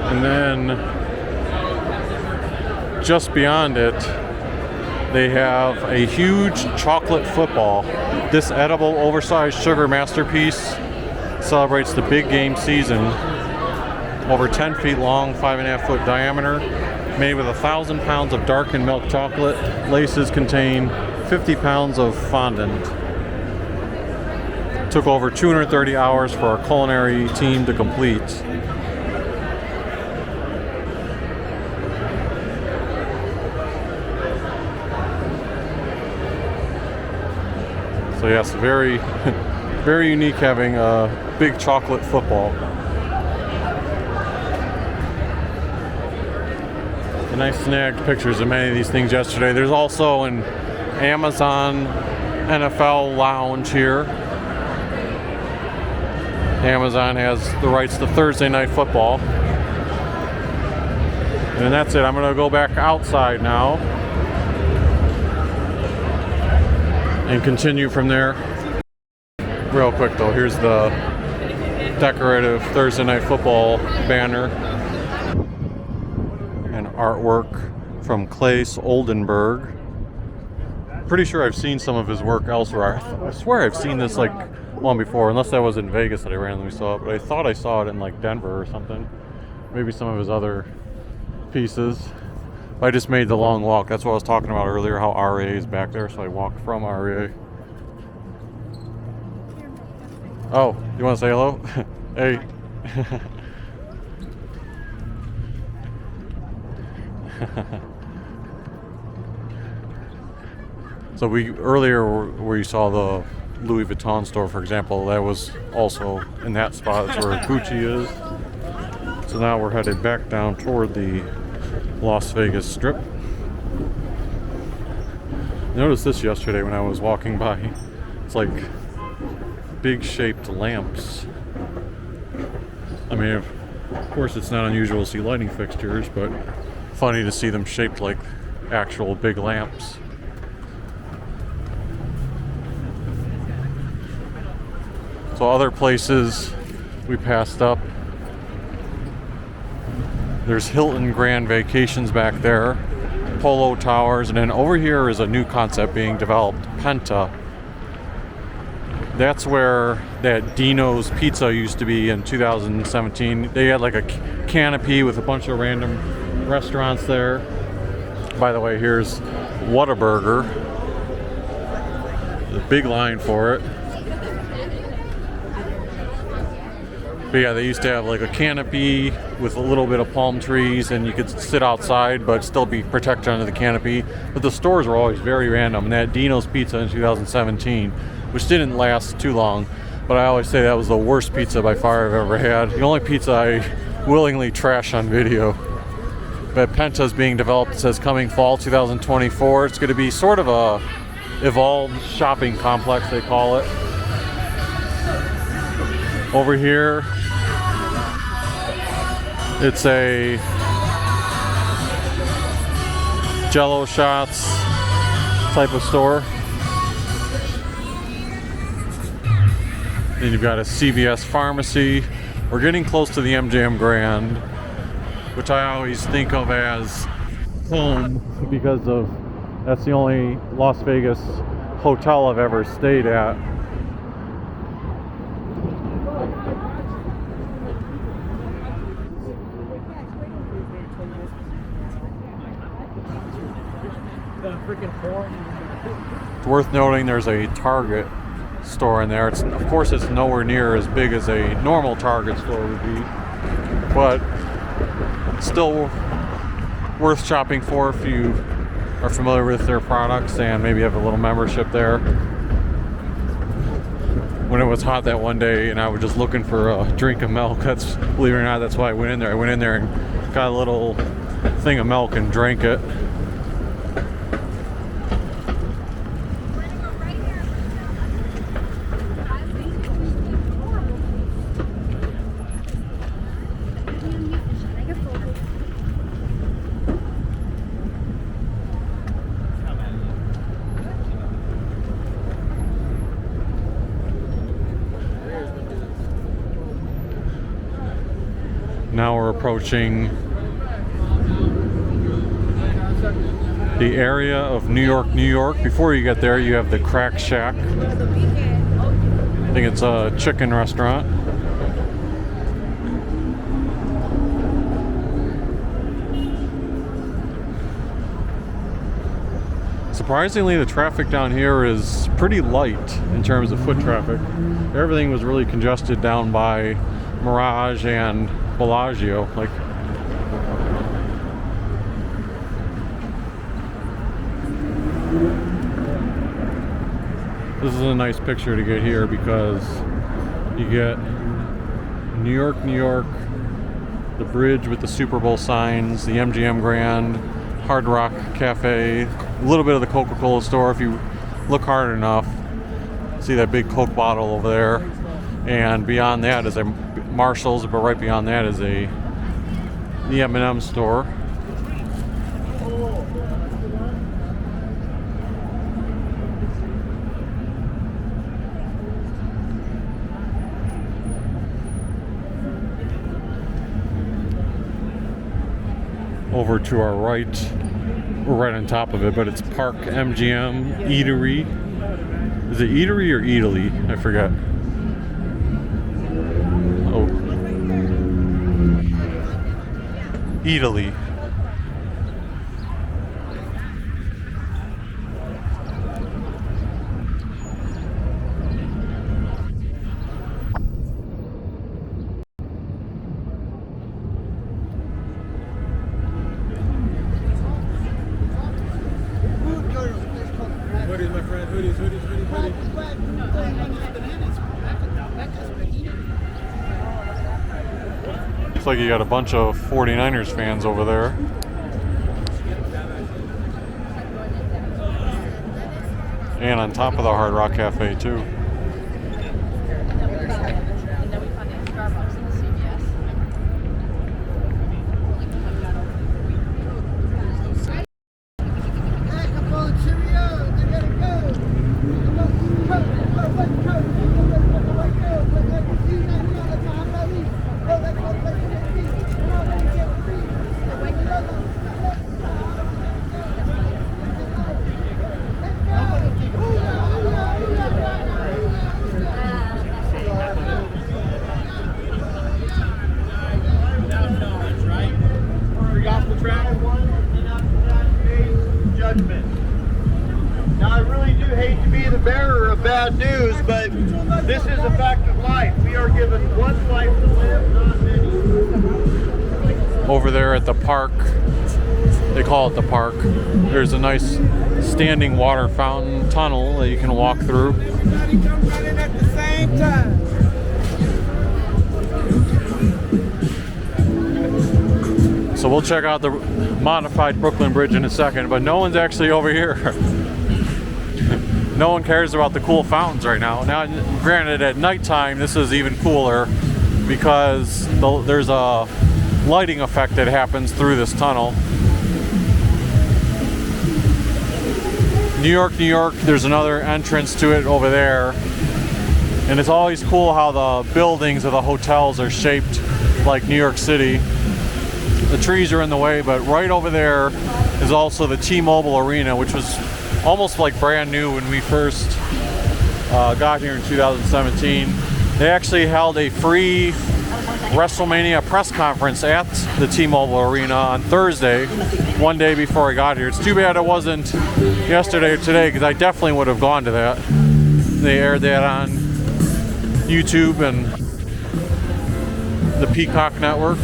And then just beyond it, they have a huge chocolate football. This edible, oversized sugar masterpiece celebrates the big game season. Over 10 feet long, 5.5 foot diameter, made with 1,000 pounds of darkened milk chocolate. Laces contain 50 pounds of fondant. Took over 230 hours for our culinary team to complete. So yes, very, very unique having a big chocolate football. And I snagged pictures of many of these things yesterday. There's also an Amazon NFL lounge here. Amazon has the rights to Thursday Night Football. And that's it. I'm going to go back outside now and continue from there. Real quick though, here's the decorative Thursday Night Football banner and artwork from Claes Oldenburg. Pretty sure I've seen some of his work elsewhere. I swear I've seen this like one before, unless that was in Vegas that I randomly saw it, but I thought I saw it in like Denver or something. Maybe some of his other pieces. I just made the long walk. That's what I was talking about earlier, how Aria is back there, so I walked from Aria. Oh, you want to say hello? Hey. So earlier where you saw the Louis Vuitton store, for example, that was also in that spot. That's where Gucci is. So now we're headed back down toward the Las Vegas Strip. Noticed this yesterday when I was walking by. It's like big shaped lamps. I mean, of course it's not unusual to see lighting fixtures, but funny to see them shaped like actual big lamps. So other places we passed up. There's Hilton Grand Vacations back there, Polo Towers, and then over here is a new concept being developed, Penta. That's where that Dino's Pizza used to be in 2017. They had like a canopy with a bunch of random restaurants there. By the way, here's Whataburger. There's a big line for it. But yeah, they used to have like a canopy with a little bit of palm trees, and you could sit outside but still be protected under the canopy. But the stores were always very random. And that Dino's Pizza in 2017, which didn't last too long, but I always say that was the worst pizza by far I've ever had. The only pizza I willingly trash on video. But Penta is being developed. It says coming fall 2024. It's going to be sort of a evolved shopping complex, they call it. Over here, it's a Jello shots type of store. Then you've got a CVS pharmacy. We're getting close to the MGM Grand, which I always think of as home because that's the only Las Vegas hotel I've ever stayed at. It's worth noting there's a Target store in there. Of course it's nowhere near as big as a normal Target store would be, but it's still worth shopping for if you are familiar with their products and maybe have a little membership there. When it was hot that one day and I was just looking for a drink of milk, believe it or not, that's why I went in there. I went in there and got a little thing of milk and drank it. we're approaching the area of New York, New York. Before you get there, you have the Crack Shack. I think it's a chicken restaurant. Surprisingly, the traffic down here is pretty light in terms of foot traffic. Everything was really congested down by Mirage and Bellagio. Like, this is a nice picture to get here because you get New York, New York, the bridge with the Super Bowl signs, the MGM Grand, Hard Rock Cafe, a little bit of the Coca-Cola store if you look hard enough. See that big Coke bottle over there, and beyond that is a Marshall's, but right beyond that is the M&M Store. Over to our right, we're right on top of it, but it's Park MGM Eatery. Is it Eatery or Eataly? I forget. Oh. Eataly. Hoodies, my friend. Hoodies. Looks like you got a bunch of 49ers fans over there. And on top of the Hard Rock Cafe too. Now, I really do hate to be the bearer of bad news, but this is a fact of life. We are given one life to live, not many. Over there at the park, they call it the park, there's a nice standing water fountain tunnel that you can walk through. At the same time. So we'll check out the modified Brooklyn Bridge in a second, but no one's actually over here. No one cares about the cool fountains right now. Now, granted, at nighttime, this is even cooler because there's a lighting effect that happens through this tunnel. New York, New York, there's another entrance to it over there. And it's always cool how the buildings of the hotels are shaped like New York City. The trees are in the way, but right over there is also the T-Mobile Arena, which was almost like brand new when we first got here in 2017. They actually held a free WrestleMania press conference at the T-Mobile Arena on Thursday, one day before I got here. It's too bad it wasn't yesterday or today, because I definitely would have gone to that. They aired that on YouTube and the Peacock Network.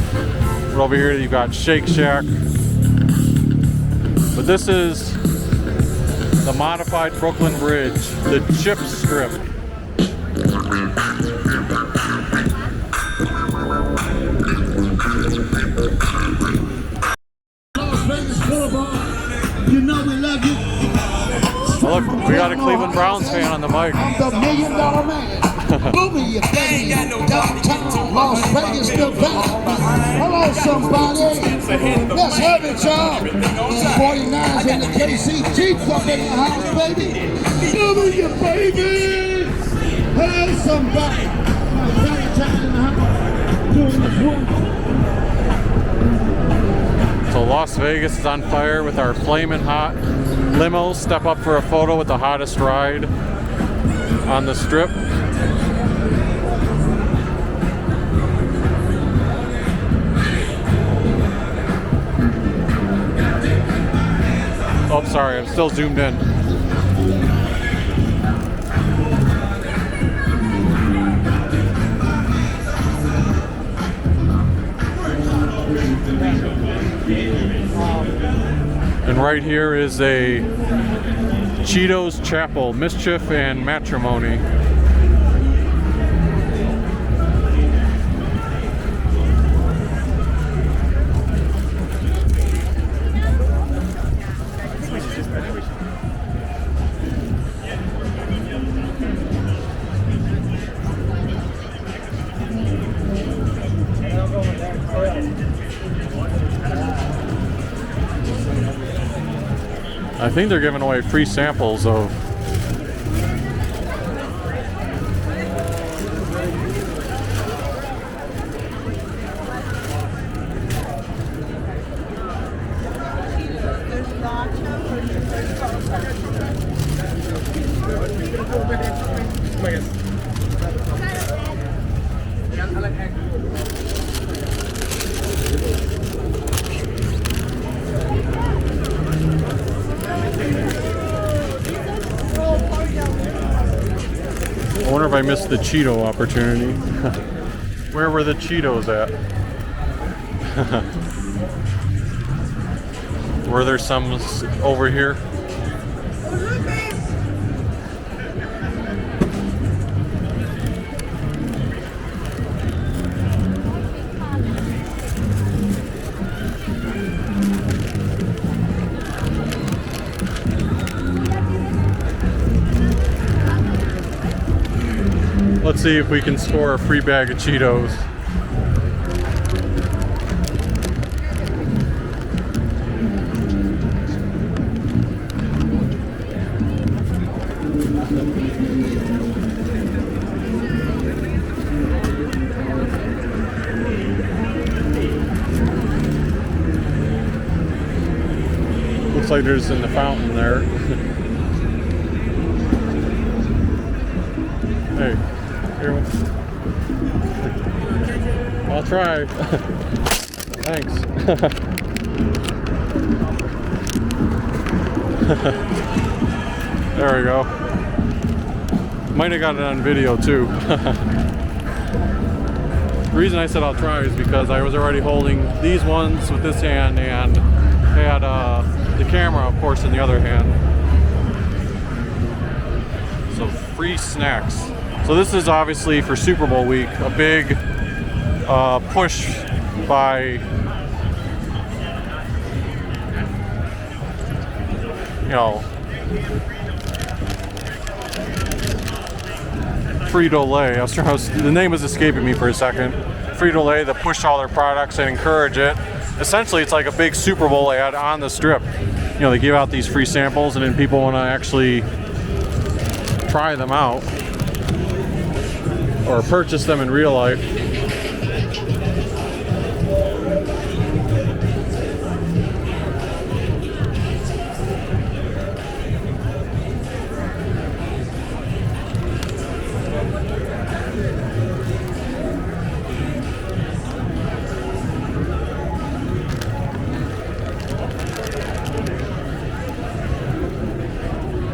Over here you've got Shake Shack, but this is the modified Brooklyn Bridge, the chip strip. You know we love you. Oh, look, we got a Cleveland Browns fan on the mic. I'm the $1 million man. Boomy, you baby. Downtown Las Vegas, Nevada. Hello, somebody. Let's have it, y'all. 49ers and the KC Jeeps up in the house, baby. Boomy, you baby. Hello, somebody. Valentine in the house. Doing this one. So Las Vegas is on fire with our flaming hot limos. Step up for a photo with the hottest ride on the strip. Oh, sorry, I'm still zoomed in. And right here is a Cheetos Chapel, Mischief and Matrimony. I think they're giving away free samples of I wonder if I missed the Cheeto opportunity. Where were the Cheetos at? Were there some over here? Let's see if we can score a free bag of Cheetos. Looks like there's in the fountain there. Hey. I'll try. Thanks. There we go. Might have got it on video too. The reason I said I'll try is because I was already holding these ones with this hand and had the camera, of course, in the other hand. So free snacks. So this is obviously for Super Bowl week, a big push by, you know, Frito-Lay. The name was escaping me for a second. Frito-Lay that push all their products and encourage it. Essentially, it's like a big Super Bowl ad on the strip. You know, they give out these free samples, and then people want to actually try them out or purchase them in real life.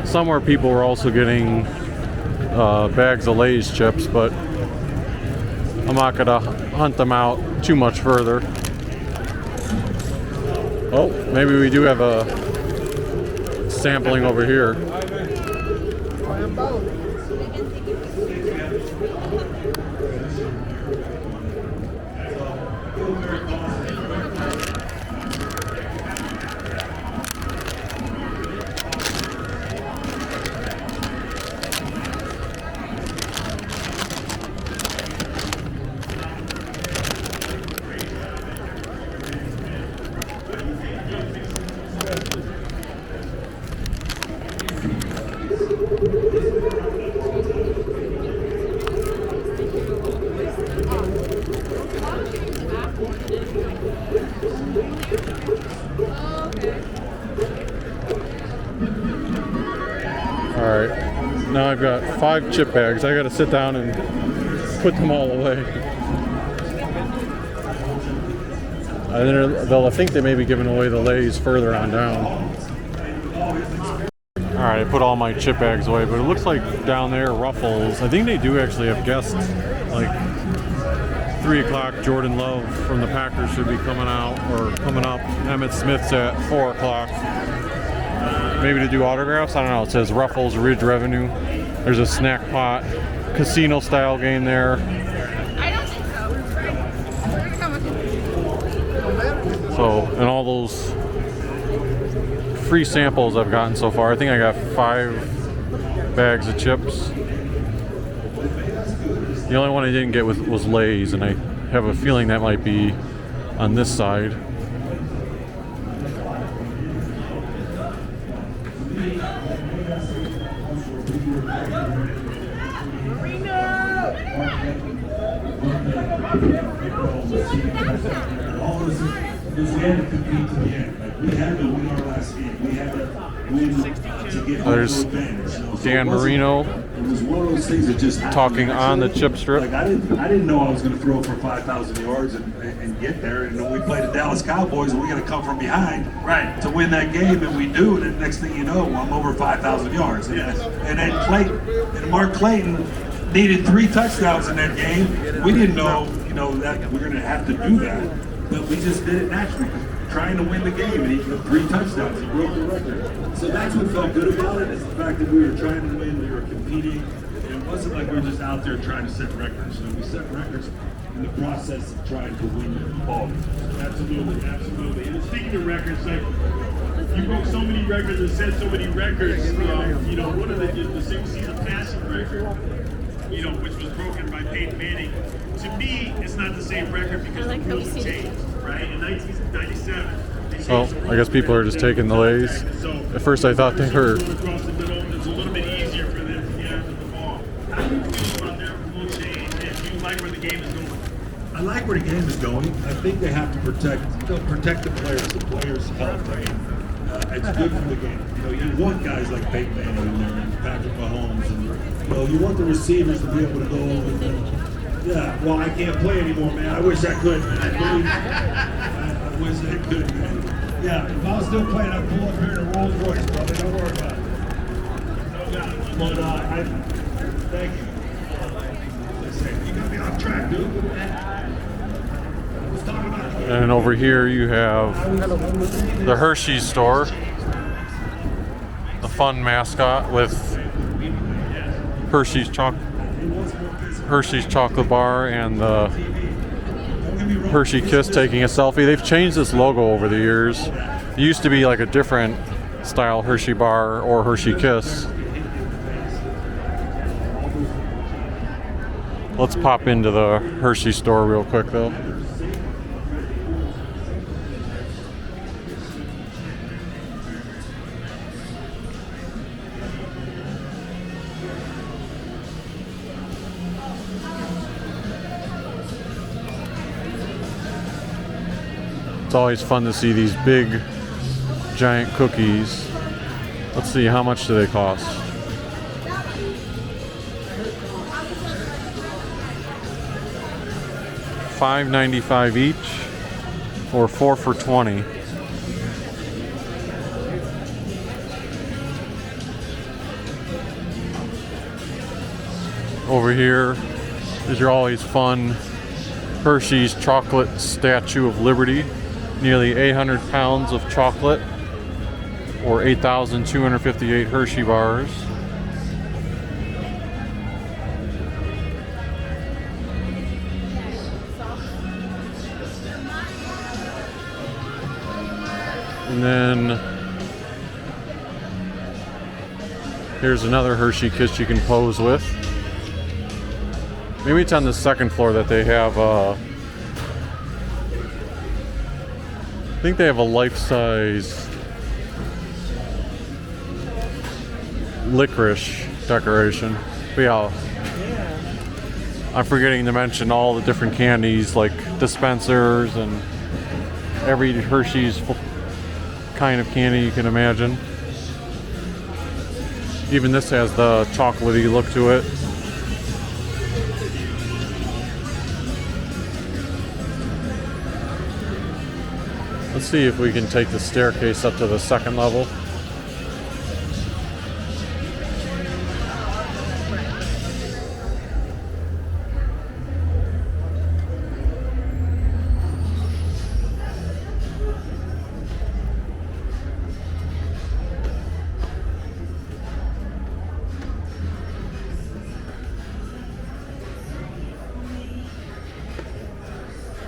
Somewhere people were also getting bags of Lay's chips, but I'm not gonna hunt them out too much further. Oh, maybe we do have a sampling over here. Alright, now I've got 5 chip bags. I gotta sit down and put them all away. I think they may be giving away the Lay's further on down. Alright, I put all my chip bags away, but it looks like down there, Ruffles, I think they do actually have guests, like 3 o'clock, Jordan Love from the Packers should be coming out, or coming up. Emmitt Smith's at 4 o'clock. Maybe to do autographs? I don't know. It says Ruffles Ridge Revenue. There's a snack pot, casino style game there. I don't think so. We're gonna come with you. So, and all those free samples I've gotten so far. I think I got 5 bags of chips. The only one I didn't get was Lay's, and I have a feeling that might be on this side. There's Dan Marino talking on the chip strip. Like I didn't know I was going to throw for 5,000 yards and get there. And when we played the Dallas Cowboys, and we're going to come from behind to win that game, and we do. And the next thing you know, I'm over 5,000 yards. And then Mark Clayton needed 3 touchdowns in that game. We didn't know, that we're going to have to do that, but we just did it naturally, trying to win the game, and he put 3 touchdowns. He broke the record. So that's what felt good about it, is the fact that we were trying to win, we were competing, and it wasn't like we were just out there trying to set records. We set records in the process of trying to win the ball. Absolutely, absolutely. And speaking of records, like, you broke so many records and set so many records. One of the single-season passing record, which was broken by Peyton Manning. To me, it's not the same record because the rules have changed, right? In 1997. So I guess people are just taking the Lay's. At first I thought they were. It's a little bit easier for them to get after the ball. How do you feel about their rule change? And do you like where the game is going? I like where the game is going. I think they have to protect the players' health. It's good for the game. You want guys like Peyton Manning in there and Patrick Mahomes, and you want the receivers to be able to go well, I can't play anymore, man. I wish I could, man. I wish I could, man. Yeah, if I was still playing, I'd pull up here in a Rolls Royce, brother. Don't worry about it. No doubt. But thank you. You got me off track, dude. Let's talk about it. And over here you have the Hershey store, the fun mascot with Hershey's chocolate bar and the Hershey Kiss taking a selfie. They've changed this logo over the years. It used to be like a different style Hershey bar or Hershey Kiss. Let's pop into the Hershey store real quick though. It's always fun to see these big, giant cookies. Let's see, how much do they cost? $5.95 each, or 4 for $20. Over here is your always fun Hershey's Chocolate Statue of Liberty. Nearly 800 pounds of chocolate, or 8,258 Hershey bars. And then here's another Hershey Kiss you can pose with. Maybe it's on the second floor that they have I think they have a life-size licorice decoration. But yeah, I'm forgetting to mention all the different candies, like dispensers and every Hershey's kind of candy you can imagine. Even this has the chocolatey look to it. Let's see if we can take the staircase up to the second level.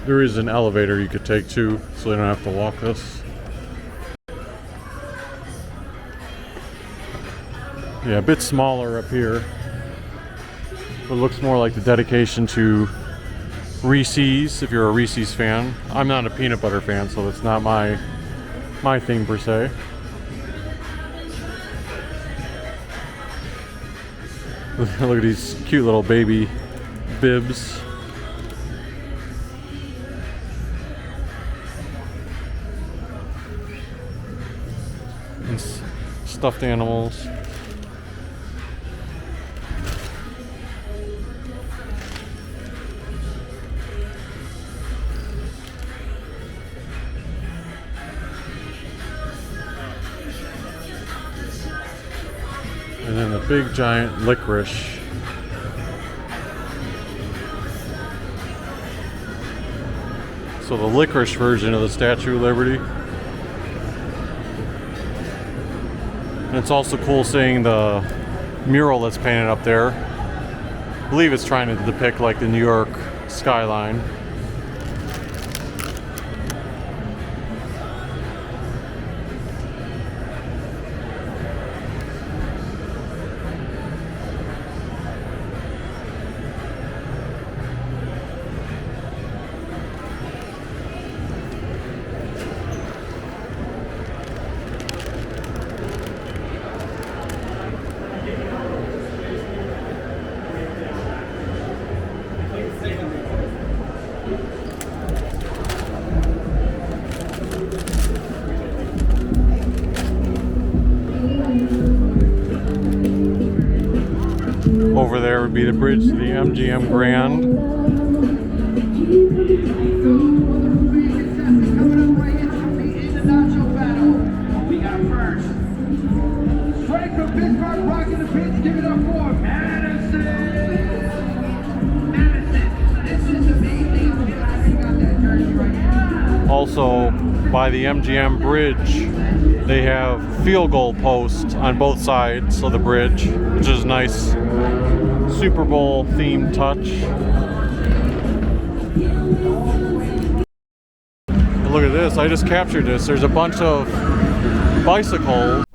There is an elevator you could take too, so you don't have to walk this. Yeah, a bit smaller up here. But it looks more like the dedication to Reese's, if you're a Reese's fan. I'm not a peanut butter fan, so it's not my thing per se. Look at these cute little baby bibs. And stuffed animals. And then the big giant licorice. So the licorice version of the Statue of Liberty. And it's also cool seeing the mural that's painted up there. I believe it's trying to depict like the New York skyline. Over there would be the bridge to the MGM Grand. We got first. Straight from Pittsburgh, rocking the pitch, give it up for Madison. This is amazing. I got that jersey right now. Also, by the MGM Bridge, they have field goal posts on both sides of the bridge, which is nice. Super Bowl themed touch. Look at this, I just captured this. There's a bunch of bicycles.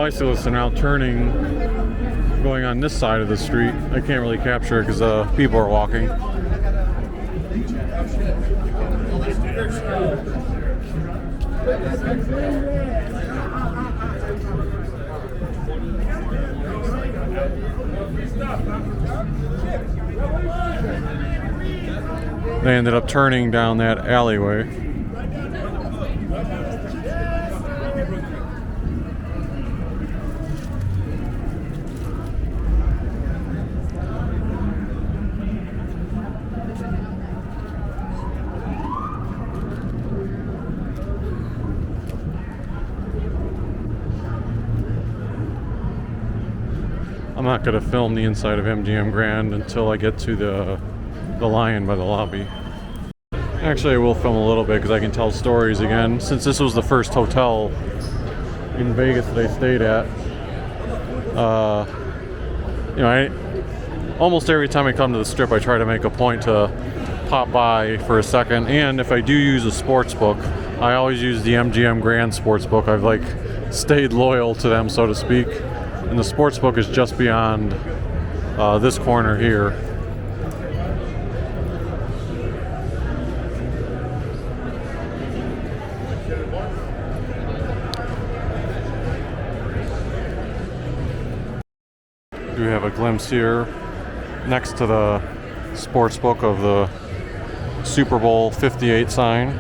bicyclists are now turning, going on this side of the street. I can't really capture it because people are walking. They ended up turning down that alleyway. I'm not going to film the inside of MGM Grand until I get to the Lion by the lobby. Actually, I will film a little bit because I can tell stories again. Since this was the first hotel in Vegas that I stayed at, you know, almost every time I come to the Strip, I try to make a point to pop by for a second. And if I do use a sports book, I always use the MGM Grand sports book. I've like stayed loyal to them, so to speak. And the sports book is just beyond this corner here. We have a glimpse here next to the sports book of the Super Bowl 58 sign.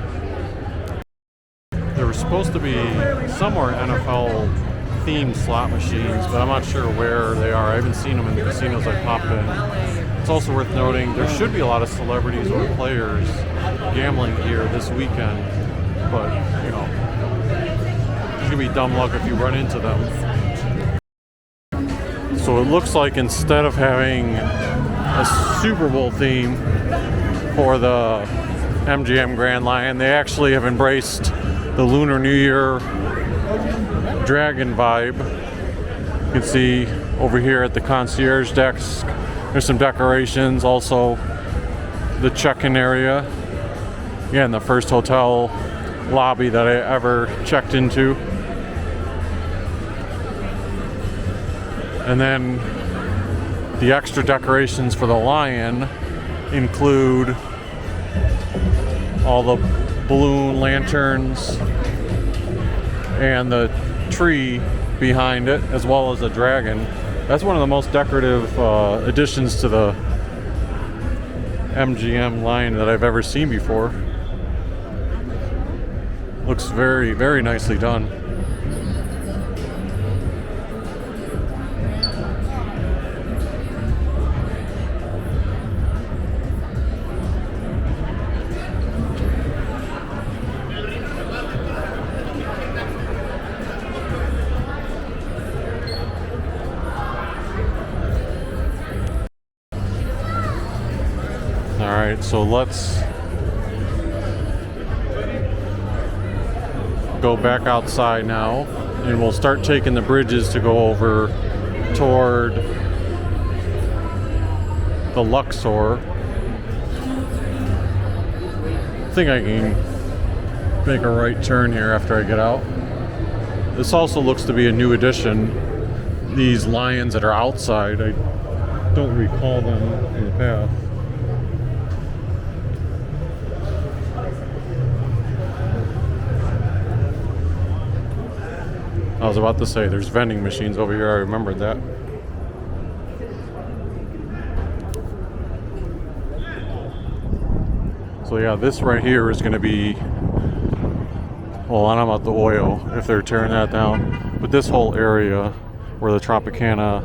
There was supposed to be somewhere NFL themed slot machines, but I'm not sure where they are. I haven't seen them in the casinos I popped in. It's also worth noting there should be a lot of celebrities or players gambling here this weekend, but you know, it's gonna be dumb luck if you run into them. So it looks like instead of having a Super Bowl theme for the MGM Grand Lion, they actually have embraced the Lunar New Year dragon vibe. You can see over here at the concierge desk, there's some decorations, also the check-in area. Again, the first hotel lobby that I ever checked into. And then the extra decorations for the Lion include all the balloon lanterns and the tree behind it, as well as a dragon. That's one of the most decorative additions to the MGM line that I've ever seen before. Looks very, very nicely done. Alright, so let's go back outside now, and we'll start taking the bridges to go over toward the Luxor. I think I can make a right turn here after I get out. This also looks to be a new addition. These lions that are outside, I don't recall them in the past. I was about to say, there's vending machines over here, I remembered that. So yeah, this right here is going to be, well, I don't know about the oil, if they're tearing that down, but this whole area where the Tropicana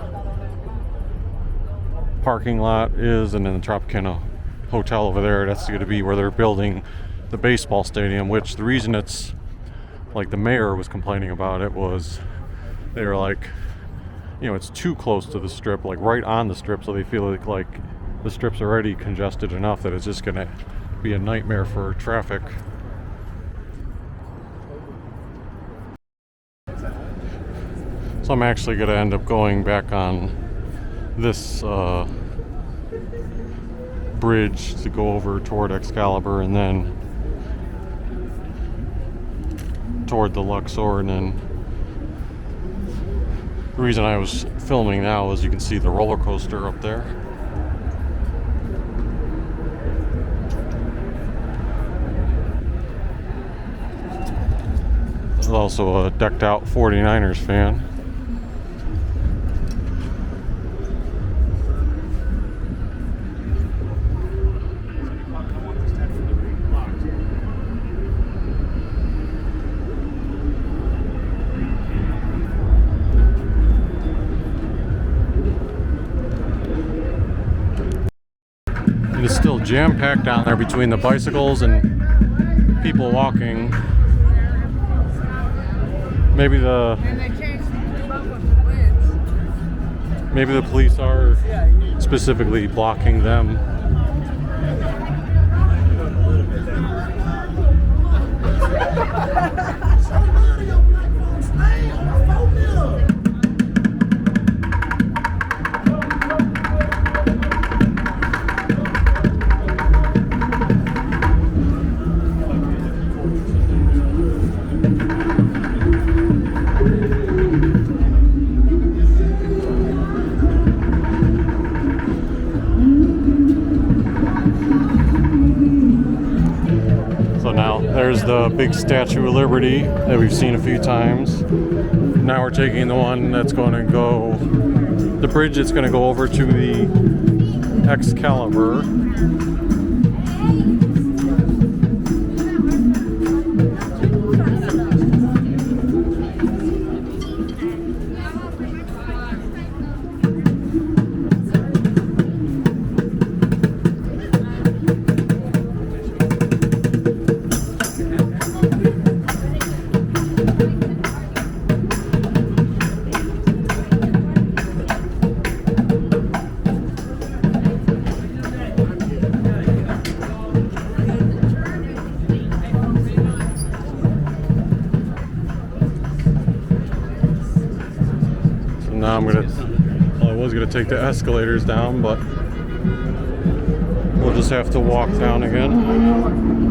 parking lot is, and then the Tropicana Hotel over there, that's going to be where they're building the baseball stadium, which the reason it's like the mayor was complaining about it was they were like, you know, it's too close to the Strip, like right on the Strip, so they feel like the Strip's already congested enough that it's just gonna be a nightmare for traffic. So I'm actually gonna end up going back on this bridge to go over toward Excalibur and then toward the Luxor, and then The reason I was filming now is you can see the roller coaster up there. There's also a decked out 49ers fan. It's still jam-packed down there between the bicycles and people walking. Maybe the police are specifically blocking them. There's the big Statue of Liberty that we've seen a few times. Now we're taking the one that's going to go, the bridge that's going to go over to the Excalibur. Now I was gonna take the escalators down, but we'll just have to walk down again.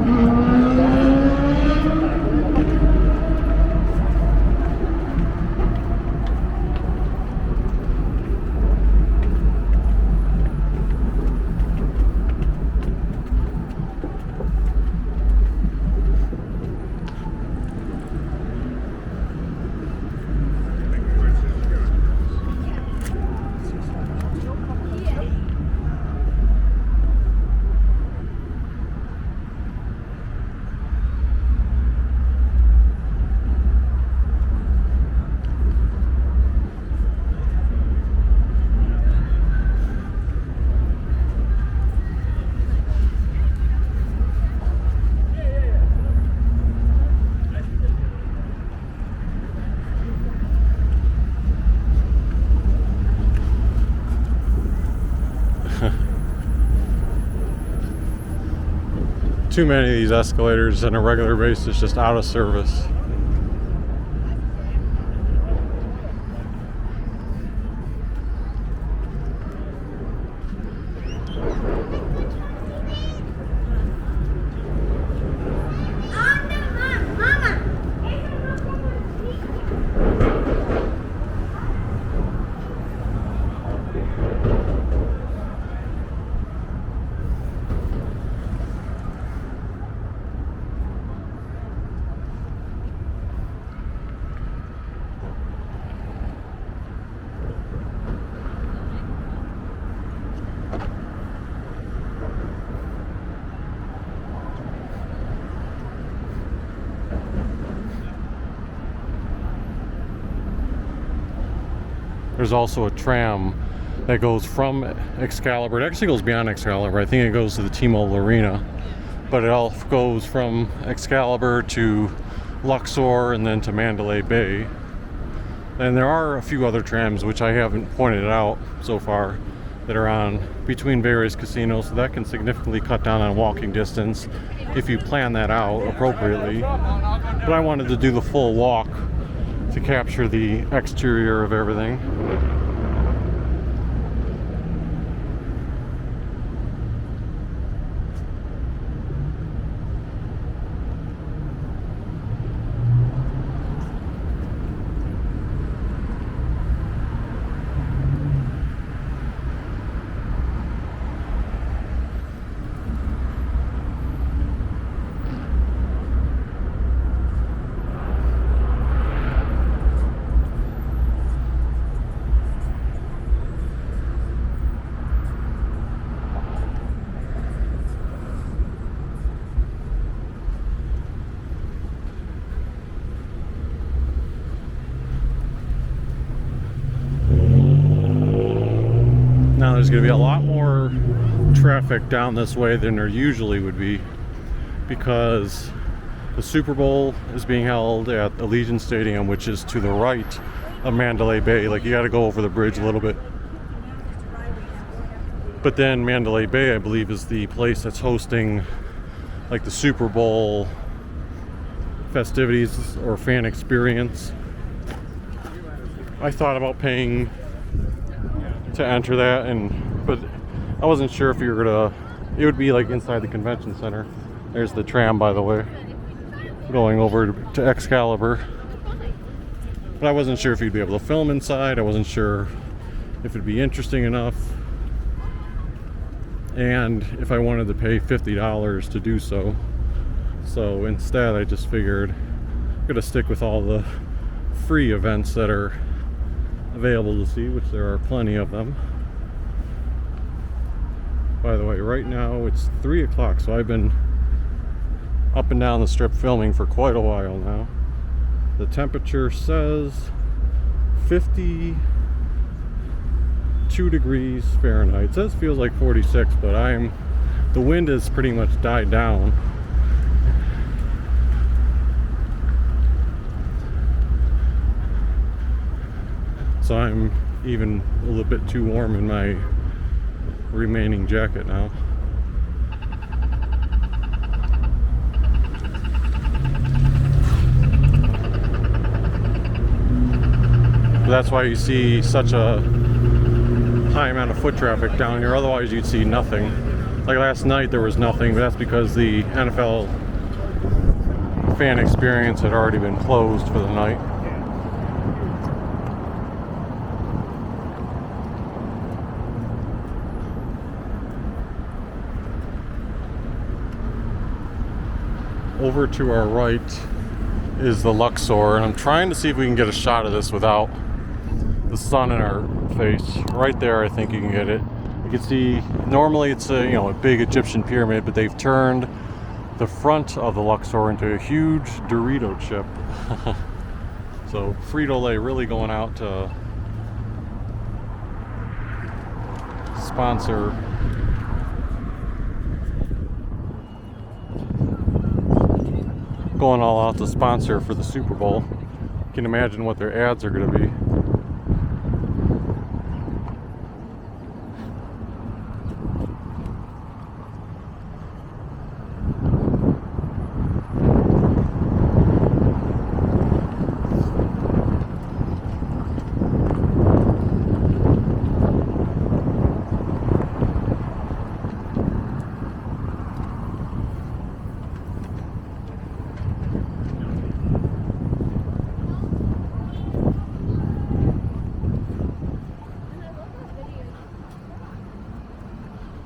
Too many of these escalators on a regular basis just out of service. There's also a tram that goes from Excalibur. It actually goes beyond Excalibur. I think it goes to the T-Mobile Arena. But it all goes from Excalibur to Luxor and then to Mandalay Bay. And there are a few other trams which I haven't pointed out so far that are on between various casinos, so that can significantly cut down on walking distance if you plan that out appropriately. But I wanted to do the full walk to capture the exterior of everything. there's going to be a lot more traffic down this way than there usually would be, because the Super Bowl is being held at Allegiant Stadium, which is to the right of Mandalay Bay. Like, you got to go over the bridge a little bit. But then Mandalay Bay, I believe, is the place that's hosting like the Super Bowl festivities or fan experience. I thought about paying to enter that, but I wasn't sure if you were gonna. It would be like inside the convention center. There's the tram, by the way, going over to Excalibur. But I wasn't sure if you'd be able to film inside. I wasn't sure if it'd be interesting enough, and if I wanted to pay $50 to do so. So instead, I just figured I'm gonna stick with all the free events that are available to see, which there are plenty of them. By the way, right now it's 3 o'clock, so I've been up and down the strip filming for quite a while now. The temperature says 52 degrees Fahrenheit. It says feels like 46, but the wind has pretty much died down. So I'm even a little bit too warm in my remaining jacket now. That's why you see such a high amount of foot traffic down here. Otherwise you'd see nothing. Like last night there was nothing, but that's because the NFL fan experience had already been closed for the night. Over to our right is the Luxor, and I'm trying to see if we can get a shot of this without the sun in our face. Right there, I think you can get it. You can see, normally it's a big Egyptian pyramid, but they've turned the front of the Luxor into a huge Dorito chip. So Frito-Lay really going out to sponsor going all out to sponsor for the Super Bowl. You can imagine what their ads are going to be.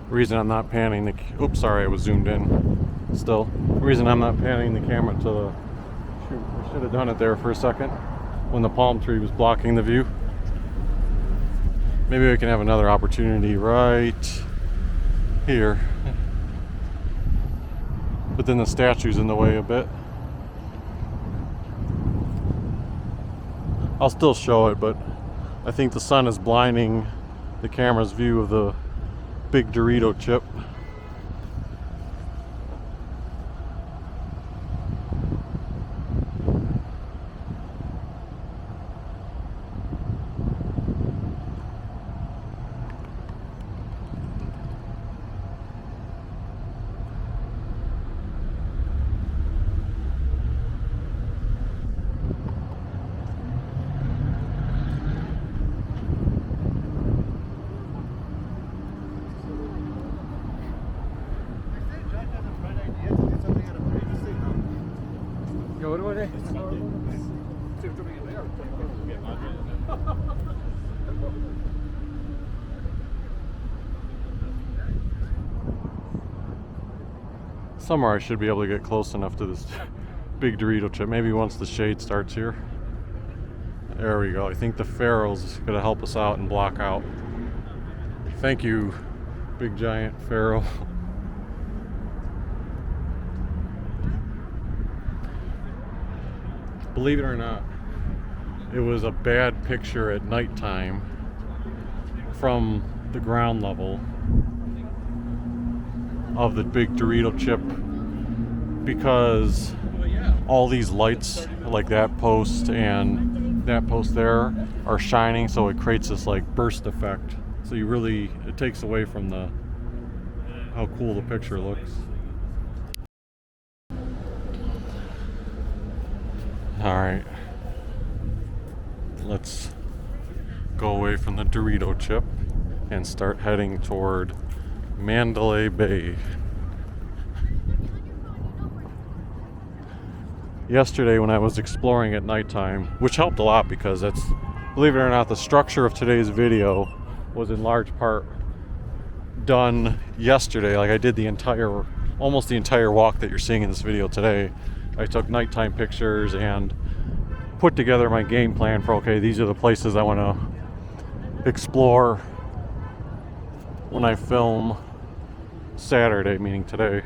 The reason I'm not panning oops, sorry, I was zoomed in still. The reason I'm not panning the camera to the, shoot, I should have done it there for a second when the palm tree was blocking the view. Maybe we can have another opportunity right here. But then the statue's in the way a bit. I'll still show it, but I think the sun is blinding the camera's view of the big Dorito chip. Somewhere I should be able to get close enough to this big Dorito chip. Maybe once the shade starts here. There we go. I think the Pharaoh's gonna help us out and block out. Thank you, big giant Pharaoh. Believe it or not, it was a bad picture at nighttime from the ground level of the big Dorito chip, because all these lights, like that post and that post there, are shining, so it creates this like burst effect. So you really, it takes away from the how cool the picture looks. Alright, let's go away from the Dorito chip and start heading toward Mandalay Bay. Yesterday when I was exploring at nighttime, which helped a lot because that's, believe it or not, the structure of today's video was in large part done yesterday. Like I did the entire, almost the entire walk that you're seeing in this video today. I took nighttime pictures and put together my game plan for, okay, these are the places I want to explore when I film Saturday, meaning today,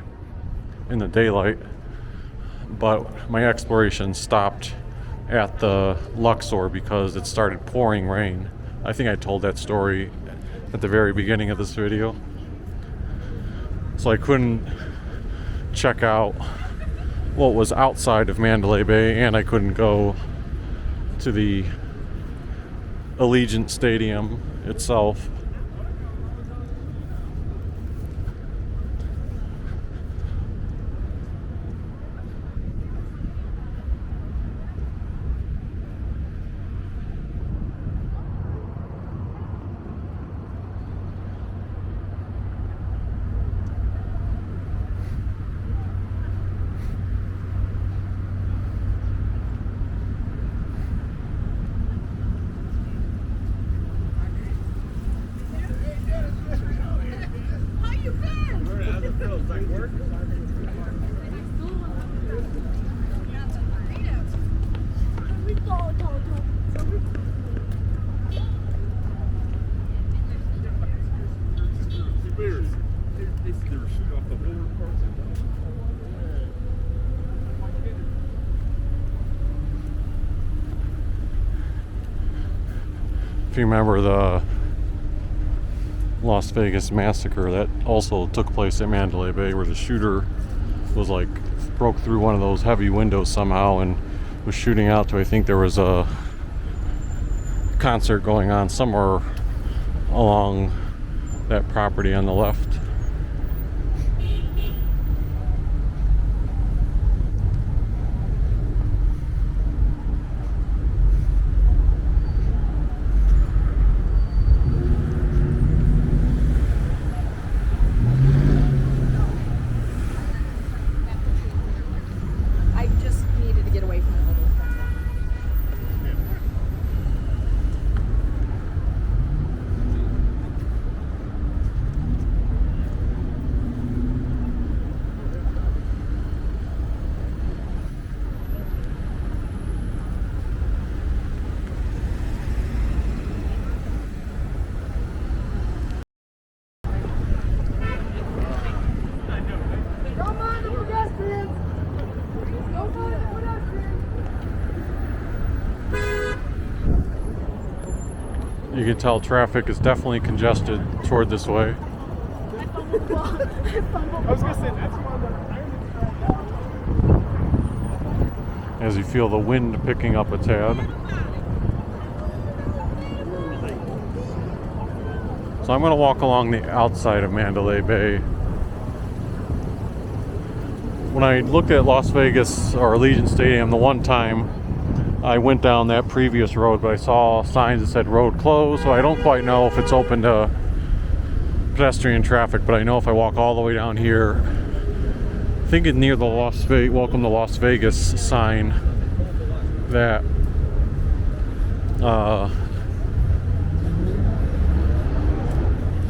in the daylight. But my exploration stopped at the Luxor because it started pouring rain. I think I told that story at the very beginning of this video. So I couldn't check out what was outside of Mandalay Bay, and I couldn't go to the Allegiant Stadium itself. If you remember the Las Vegas massacre, that also took place at Mandalay Bay, where the shooter was like broke through one of those heavy windows somehow and was shooting out to, I think there was a concert going on somewhere along that property on the left. You can tell traffic is definitely congested toward this way. As you feel the wind picking up a tad. So I'm going to walk along the outside of Mandalay Bay. When I looked at Las Vegas or Allegiant Stadium the one time, I went down that previous road, but I saw signs that said road closed, so I don't quite know if it's open to pedestrian traffic, but I know if I walk all the way down here, I think it's near the Welcome to Las Vegas sign, that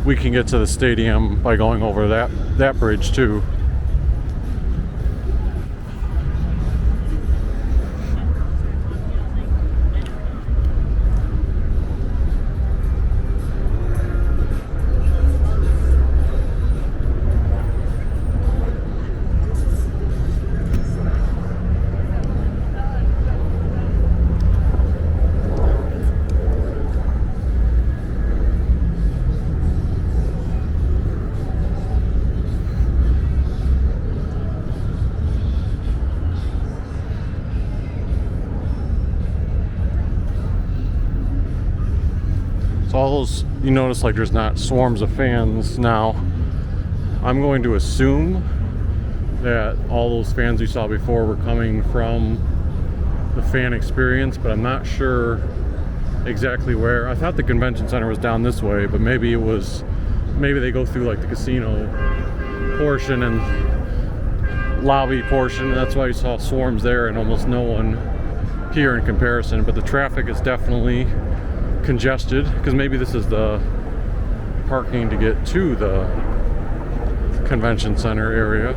we can get to the stadium by going over that bridge too. So all those, you notice like there's not swarms of fans now. I'm going to assume that all those fans you saw before were coming from the fan experience, but I'm not sure exactly where. I thought the convention center was down this way, but maybe it was, maybe they go through like the casino portion and lobby portion. That's why you saw swarms there and almost no one here in comparison. But the traffic is definitely congested because maybe this is the parking to get to the convention center area.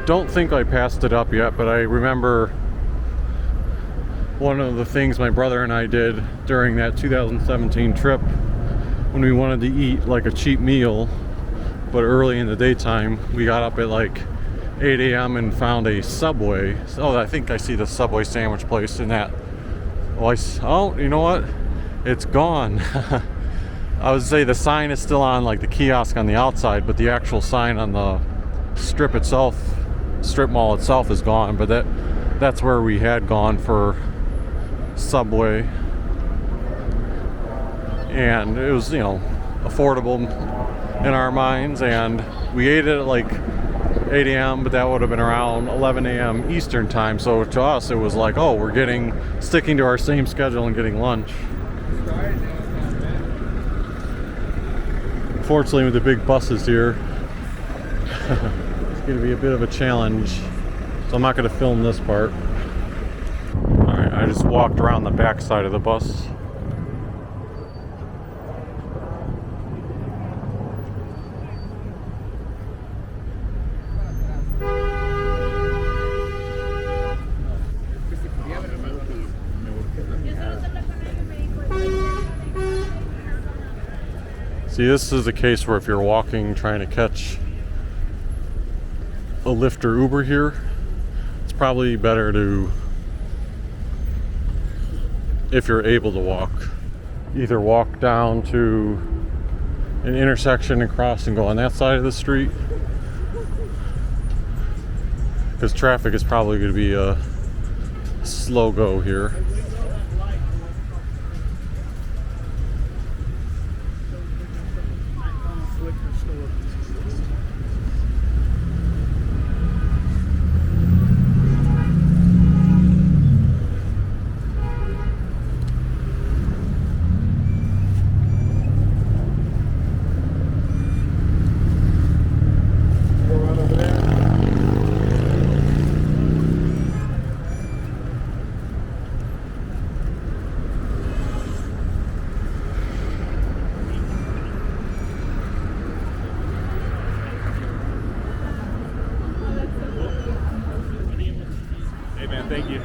Don't think I passed it up yet, but I remember one of the things my brother and I did during that 2017 trip when we wanted to eat like a cheap meal, but early in the daytime. We got up at like 8 a.m. and found a Subway. Oh, I think I see the Subway sandwich place in that. Oh, you know what? It's gone. I would say the sign is still on like the kiosk on the outside, but the actual sign on the strip mall itself is gone. But that's where we had gone for Subway, and it was, you know, affordable in our minds, and we ate it at like 8 a.m. but that would have been around 11 a.m. Eastern time. So to us it was like, oh, we're sticking to our same schedule and getting lunch. Unfortunately, with the big buses here, it's going to be a bit of a challenge, so I'm not going to film this part. Alright, I just walked around the back side of the bus. See, this is a case where if you're walking trying to catch a Lyft or Uber here, it's probably better to, if you're able to walk, either walk down to an intersection and cross and go on that side of the street, because traffic is probably going to be a slow go here. Thank you.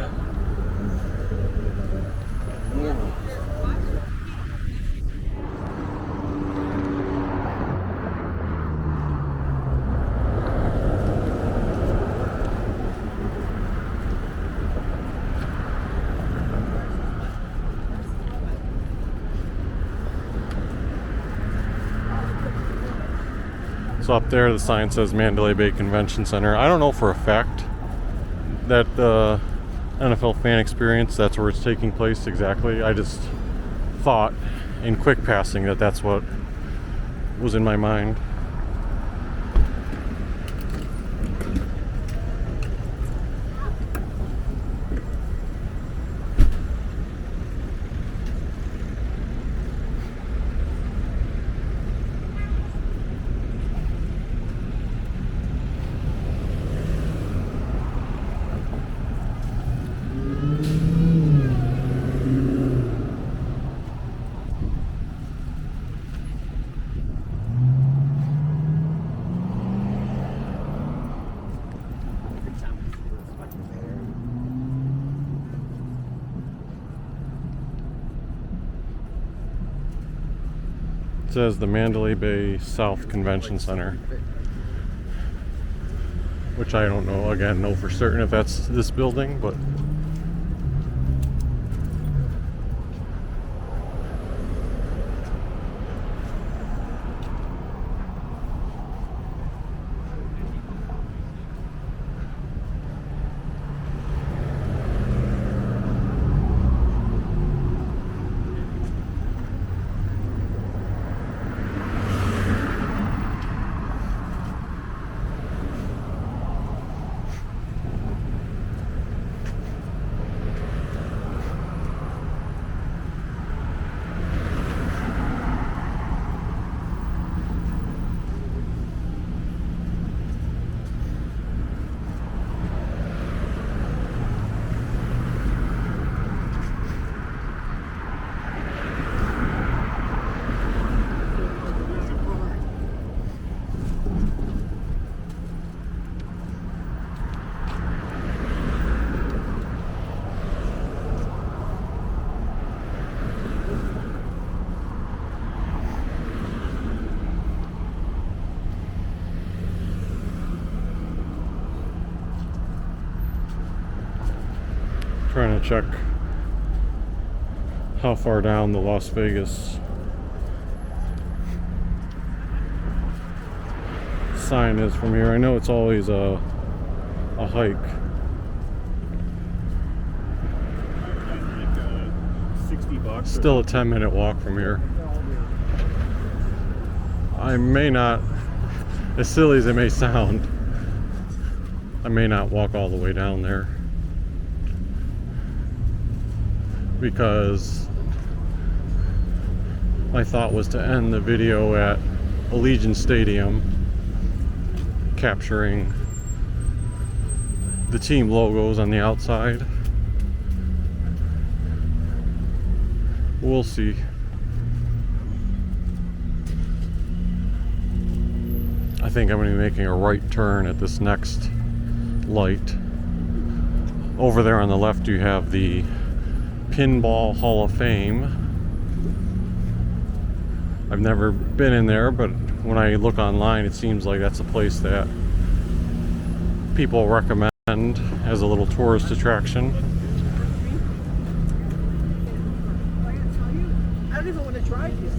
So up there the sign says Mandalay Bay Convention Center. I don't know for a fact that the NFL fan experience, that's where it's taking place exactly. I just thought in quick passing that that's what was in my mind. It says the Mandalay Bay South Convention Center, which I don't know for certain if that's this building, but Trying to check how far down the Las Vegas sign is from here. I know it's always a hike. 60 bucks. Still a 10-minute walk from here. I may not, as silly as it may sound, I may not walk all the way down there, because my thought was to end the video at Allegiant Stadium, capturing the team logos on the outside. We'll see. I think I'm going to be making a right turn at this next light. Over there on the left you have the Pinball Hall of Fame. I've never been in there, but when I look online it seems like that's a place that people recommend as a little tourist attraction. I don't even want to try this.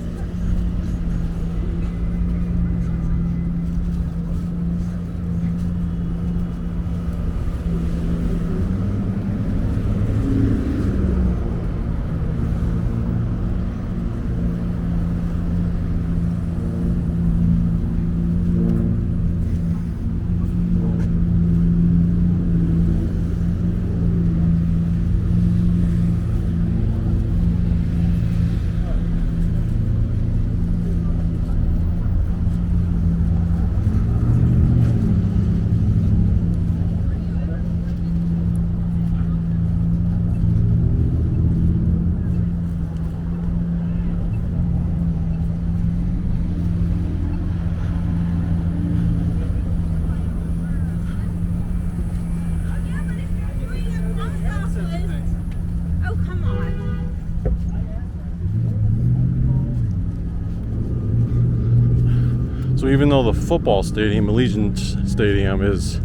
So even though the football stadium, Allegiant Stadium, is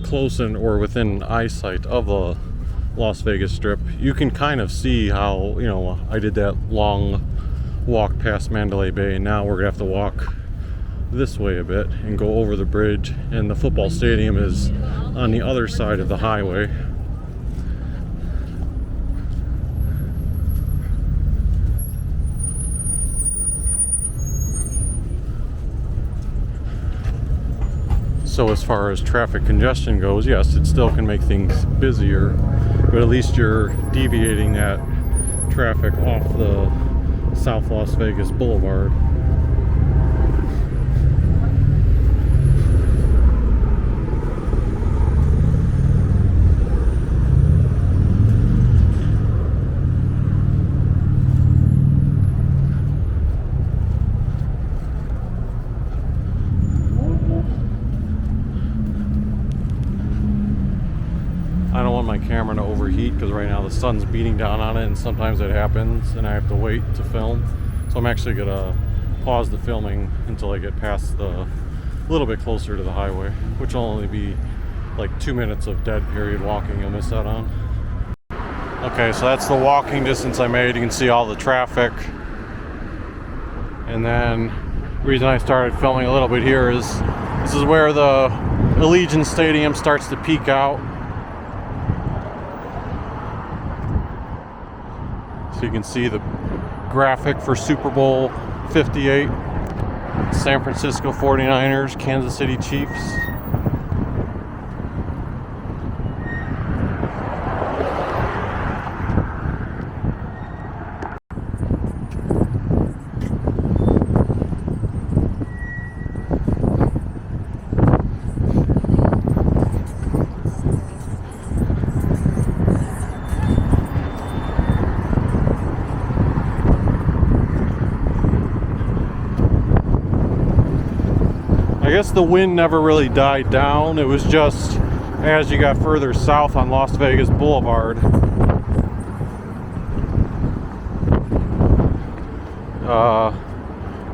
close in or within eyesight of the Las Vegas Strip, you can kind of see how, you know, I did that long walk past Mandalay Bay, and now we're gonna have to walk this way a bit and go over the bridge, and the football stadium is on the other side of the highway. So as far as traffic congestion goes, yes, it still can make things busier, but at least you're deviating that traffic off the South Las Vegas Boulevard. I don't want my camera to overheat because right now the sun's beating down on it, and sometimes it happens and I have to wait to film. So I'm actually gonna pause the filming until I get past a little bit closer to the highway, which will only be like 2 minutes of dead period walking you'll miss out on. Okay, so that's the walking distance I made. You can see all the traffic. And then the reason I started filming a little bit here is this is where the Allegiant Stadium starts to peak out. So you can see the graphic for Super Bowl 58, San Francisco 49ers, Kansas City Chiefs. I guess the wind never really died down. It was just as you got further south on Las Vegas Boulevard,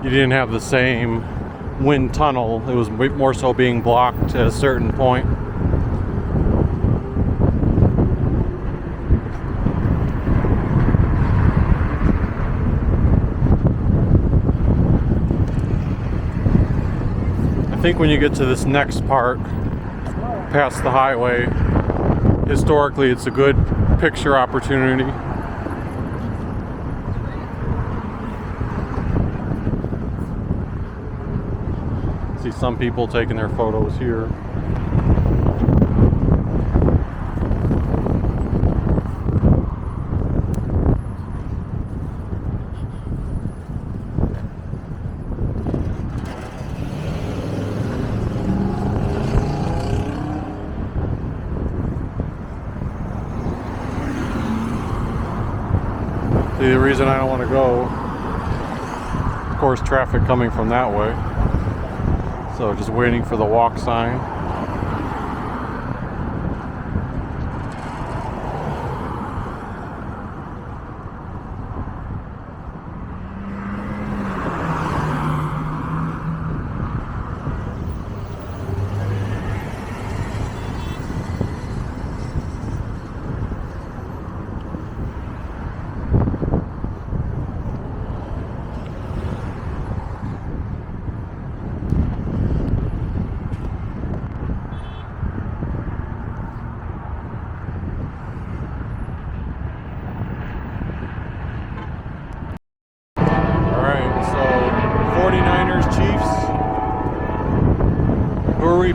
you didn't have the same wind tunnel. It was more so being blocked at a certain point. think when you get to this next part, past the highway, historically it's a good picture opportunity. See some people taking their photos here. See, the reason I don't want to go, of course, traffic coming from that way. So just waiting for the walk sign.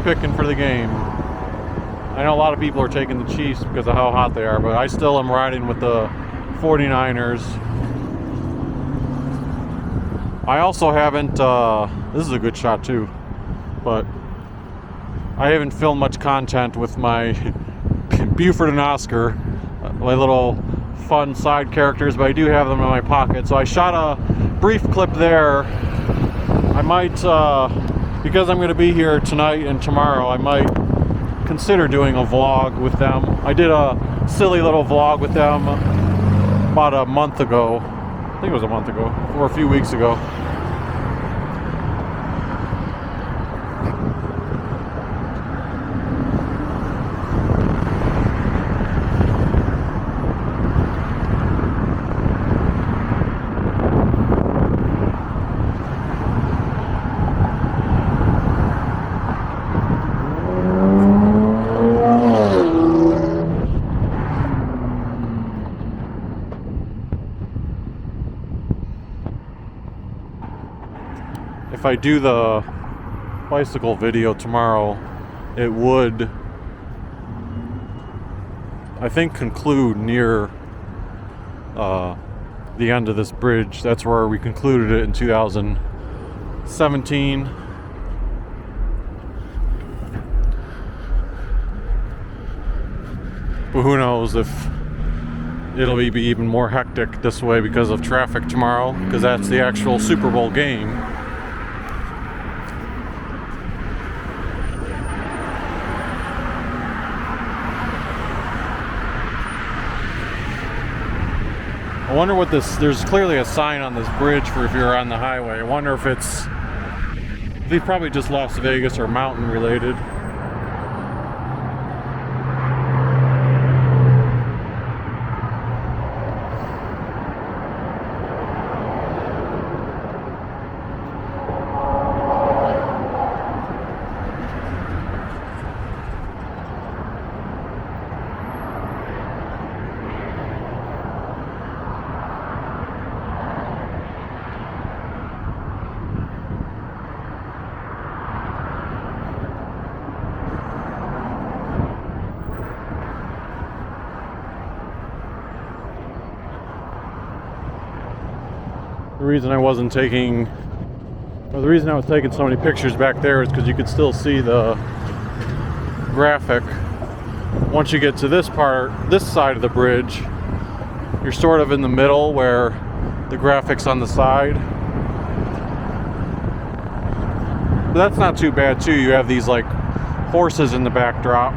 Picking for the game. I know a lot of people are taking the Chiefs because of how hot they are, but I still am riding with the 49ers. I also haven't, this is a good shot too, but I haven't filmed much content with my Buford and Oscar, my little fun side characters, but I do have them in my pocket. So I shot a brief clip there. I might, because I'm going to be here tonight and tomorrow, I might consider doing a vlog with them. I did a silly little vlog with them about a month ago. I think it was a month ago, or a few weeks ago. If I do the bicycle video tomorrow, it would, I think, conclude near the end of this bridge. That's where we concluded it in 2017. But who knows if it'll be even more hectic this way because of traffic tomorrow, because that's the actual Super Bowl game. I wonder what this, there's clearly a sign on this bridge for if you're on the highway. I wonder if it's probably just Las Vegas or mountain related. The reason I was taking so many pictures back there is because you could still see the graphic. Once you get to this part, this side of the bridge, you're sort of in the middle where the graphic's on the side. But that's not too bad too. You have these like horses in the backdrop.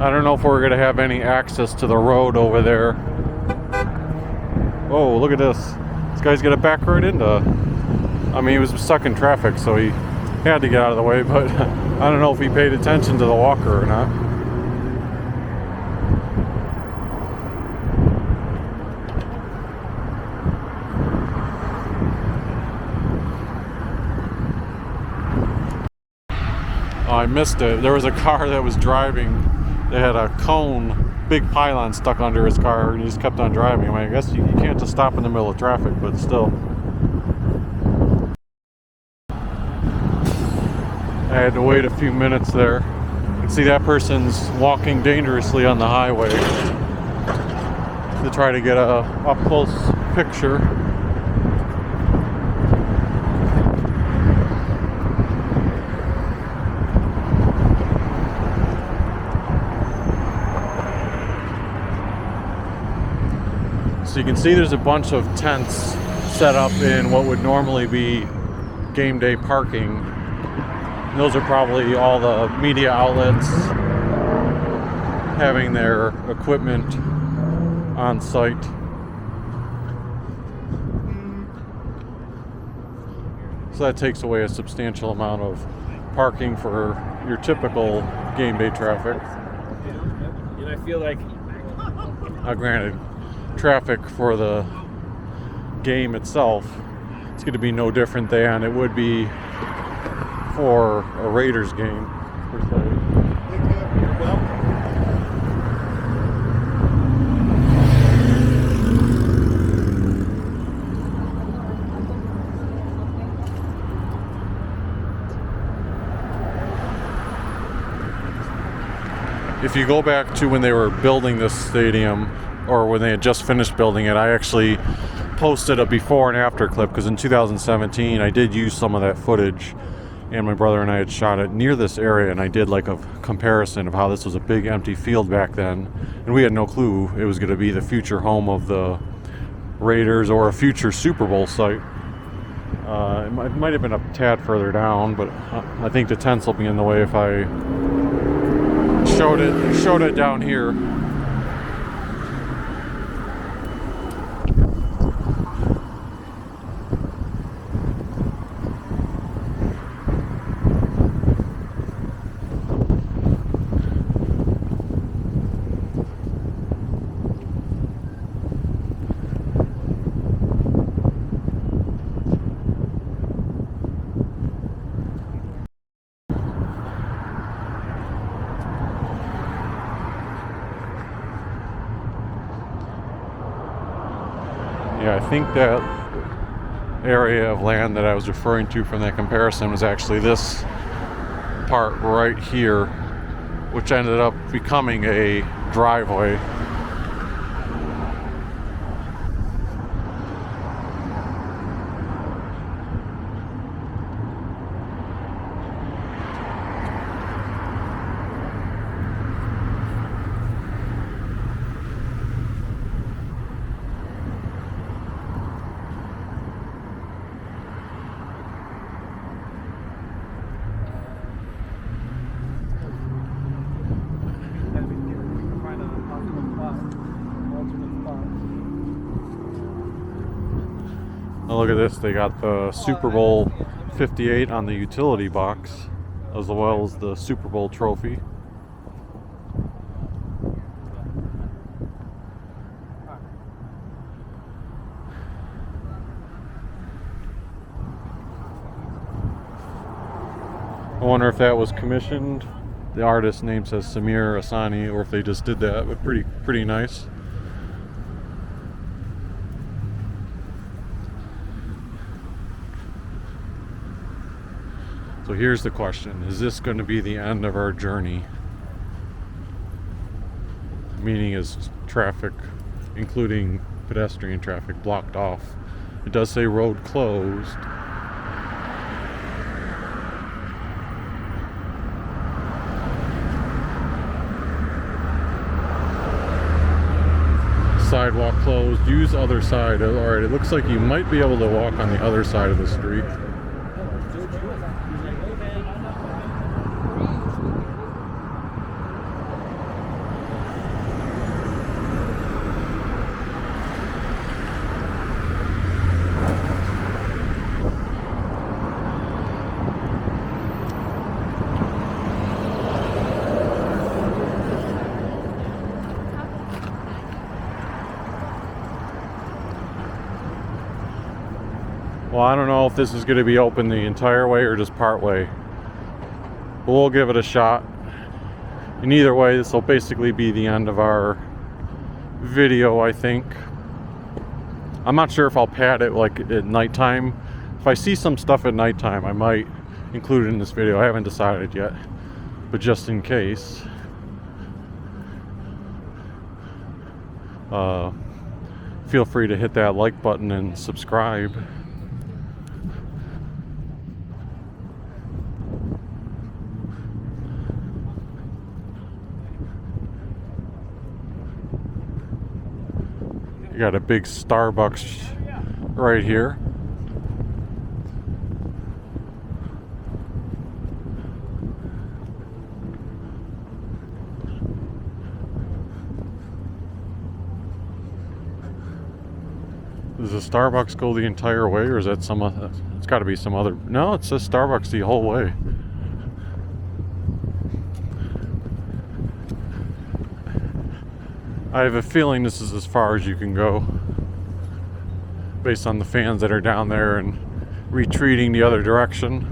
I don't know if we're gonna have any access to the road over there. Oh, look at this. This guy's gonna back right into. I mean, he was stuck in traffic, so he had to get out of the way, but I don't know if he paid attention to the walker or not. Oh, I missed it. There was a car that was driving. They had a cone, big pylon stuck under his car, and he just kept on driving. I mean, I guess you can't just stop in the middle of traffic, but still. I had to wait a few minutes there. You can see that person's walking dangerously on the highway to try to get a up-close picture. So you can see there's a bunch of tents set up in what would normally be game day parking. And those are probably all the media outlets having their equipment on site. So that takes away a substantial amount of parking for your typical game day traffic. And I feel like, Granted, traffic for the game itself, it's going to be no different than it would be for a Raiders game, per se. If you go back to when they were building this stadium, or when they had just finished building it, I actually posted a before and after clip, because in 2017 I did use some of that footage, and my brother and I had shot it near this area, and I did like a comparison of how this was a big empty field back then, and we had no clue it was going to be the future home of the Raiders or a future Super Bowl site. It might have been a tad further down, but I think the tents will be in the way if I showed it down here. Yeah, I think that area of land that I was referring to from that comparison was actually this part right here, which ended up becoming a driveway. Oh, look at this, they got the Super Bowl 58 on the utility box, as well as the Super Bowl trophy. I wonder if that was commissioned. The artist's name says Samir Asani, or if they just did that, but pretty nice. So here's the question, is this going to be the end of our journey? Meaning is traffic, including pedestrian traffic, blocked off. It does say road closed. Sidewalk closed, use other side. Alright, it looks like you might be able to walk on the other side of the street. Well, I don't know if this is going to be open the entire way or just part way. But we'll give it a shot. And either way, this will basically be the end of our video, I think. I'm not sure if I'll pad it like at nighttime. If I see some stuff at nighttime, I might include it in this video. I haven't decided yet. But just in case. Feel free to hit that like button and subscribe. You got a big Starbucks right here. Does the Starbucks go the entire way, or is that some other? It's got to be some other. No, it says Starbucks the whole way. I have a feeling this is as far as you can go, based on the fans that are down there and retreating the other direction.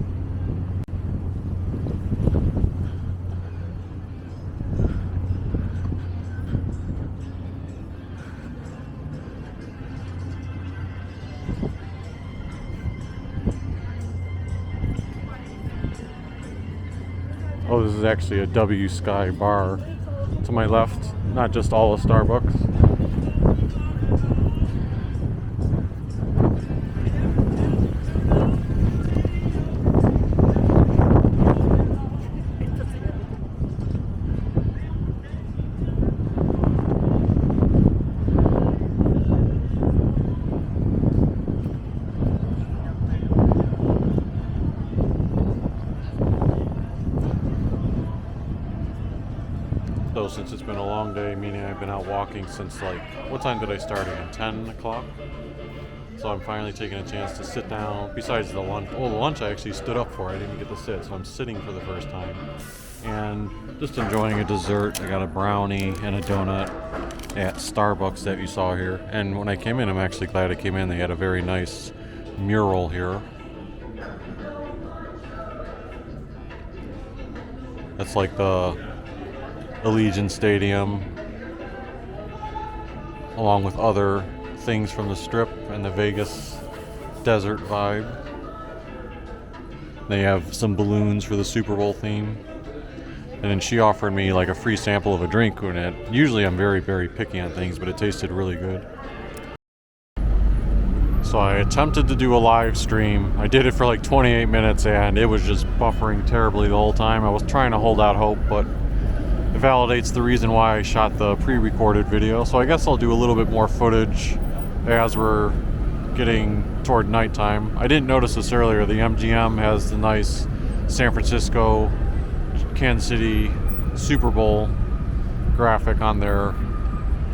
Oh, this is actually a W Sky bar to my left, not just all of Starbucks. So since it's been a long day, meaning I've been out walking since like, what time did I start again? 10 o'clock? So I'm finally taking a chance to sit down, besides the lunch. Oh, the lunch I actually stood up for. I didn't get to sit, so I'm sitting for the first time. And just enjoying a dessert. I got a brownie and a donut at Starbucks that you saw here. And when I came in, I'm actually glad I came in. They had a very nice mural here. That's like the Allegiant Stadium, along with other things from the Strip and the Vegas desert vibe. They have some balloons for the Super Bowl theme. And then she offered me like a free sample of a drink, and usually I'm very, very picky on things, but it tasted really good. So I attempted to do a live stream. I did it for like 28 minutes and it was just buffering terribly the whole time. I was trying to hold out hope, but it validates the reason why I shot the pre-recorded video. So I guess I'll do a little bit more footage as we're getting toward nighttime. I didn't notice this earlier. The MGM has the nice San Francisco, Kansas City Super Bowl graphic on their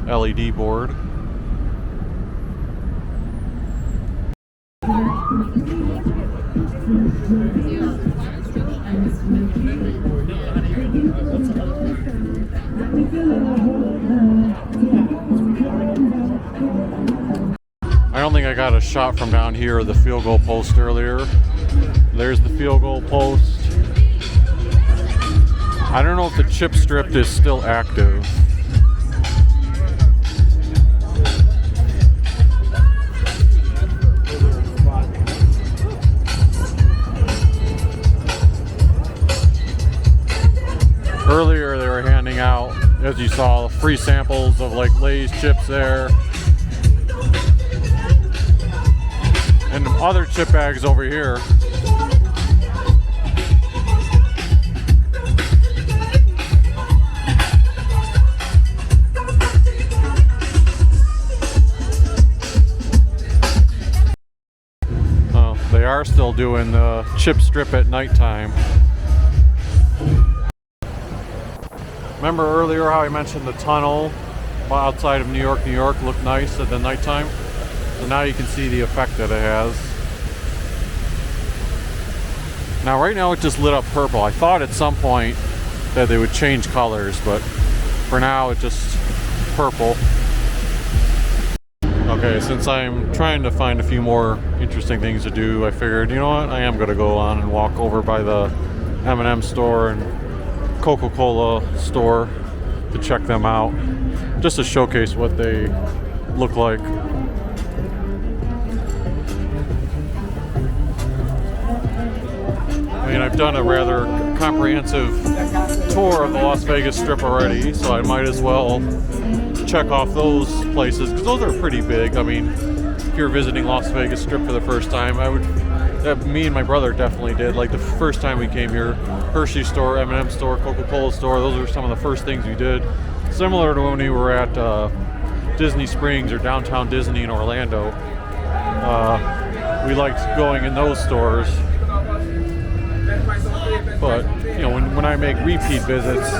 LED board. I don't think I got a shot from down here of the field goal post earlier. There's the field goal post. I don't know if the chip strip is still active. Earlier they were handing out, as you saw, free samples of like Lay's chips there. And other chip bags over here. Oh, they are still doing the chip strip at nighttime. Remember earlier how I mentioned the tunnel outside of New York looked nice at the nighttime? So now you can see the effect that it has. Now right now it just lit up purple. I thought at some point that they would change colors, but for now it's just purple. Okay, since I'm trying to find a few more interesting things to do, I figured, you know what, I am going to go on and walk over by the M&M store and Coca-Cola store to check them out, just to showcase what they look like. I mean, I've done a rather comprehensive tour of the Las Vegas Strip already, so I might as well check off those places, because those are pretty big. I mean, if you're visiting Las Vegas Strip for the first time, me and my brother definitely did. Like the first time we came here, Hershey store, M&M store, Coca-Cola store, those were some of the first things we did. Similar to when we were at Disney Springs or downtown Disney in Orlando. We liked going in those stores. But, you know, when I make repeat visits,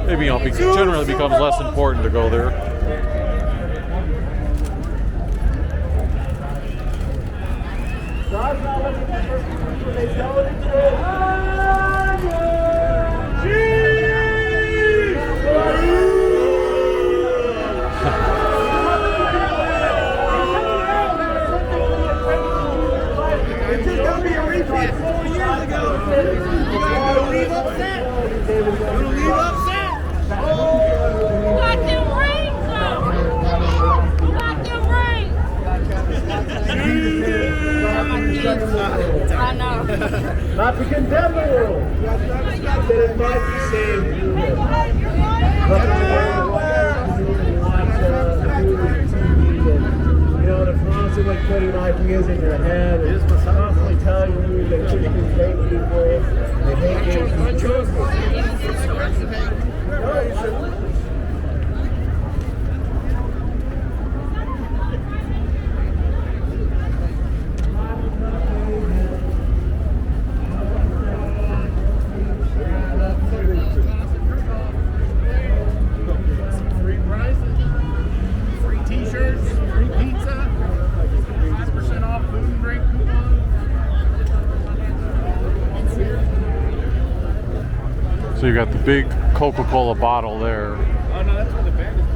maybe, you know, it generally becomes less important to go there. I know. Not to condemn the world, that it might be saved. You know, they're constantly like putting ideas in your head and constantly telling you that you can hate people. They hate you. So you got the big Coca-Cola bottle there. Oh no, that's where the band is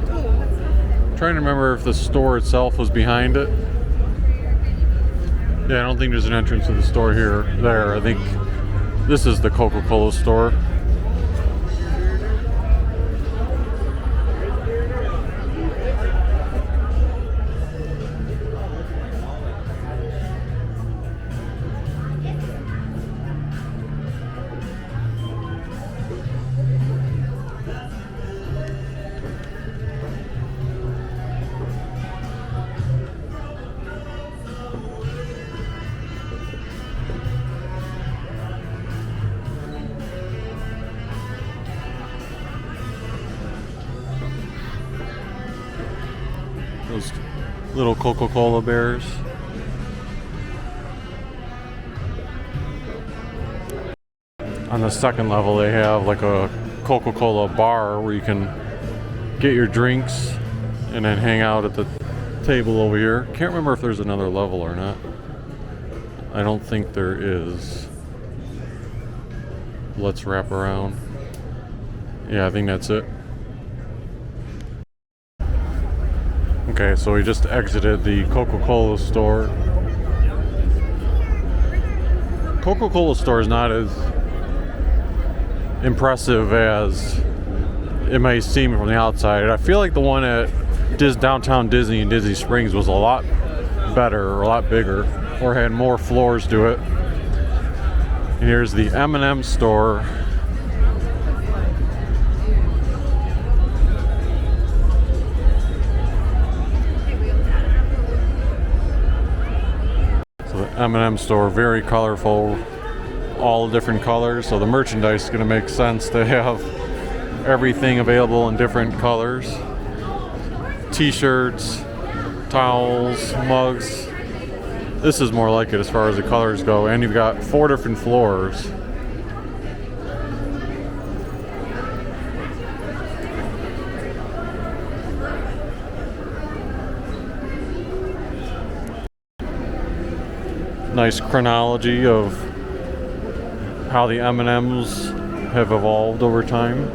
playing. Trying to remember if the store itself was behind it. Yeah, I don't think there's an entrance to the store there. I think this is the Coca-Cola store. Those little Coca-Cola bears. On the second level they have like a Coca-Cola bar where you can get your drinks and then hang out at the table over here. Can't remember if there's another level or not. I don't think there is. Let's wrap around. Yeah, I think that's it. Okay, so we just exited the Coca-Cola store. Coca-Cola store is not as impressive as it may seem from the outside. I feel like the one at downtown Disney and Disney Springs was a lot better, or a lot bigger, or had more floors to it. And here's the M&M store. M&M store, very colorful, all different colors, so the merchandise is going to make sense to have everything available in different colors. T-shirts, towels, mugs. This is more like it as far as the colors go, and you've got 4 different floors. Nice chronology of how the M&Ms have evolved over time.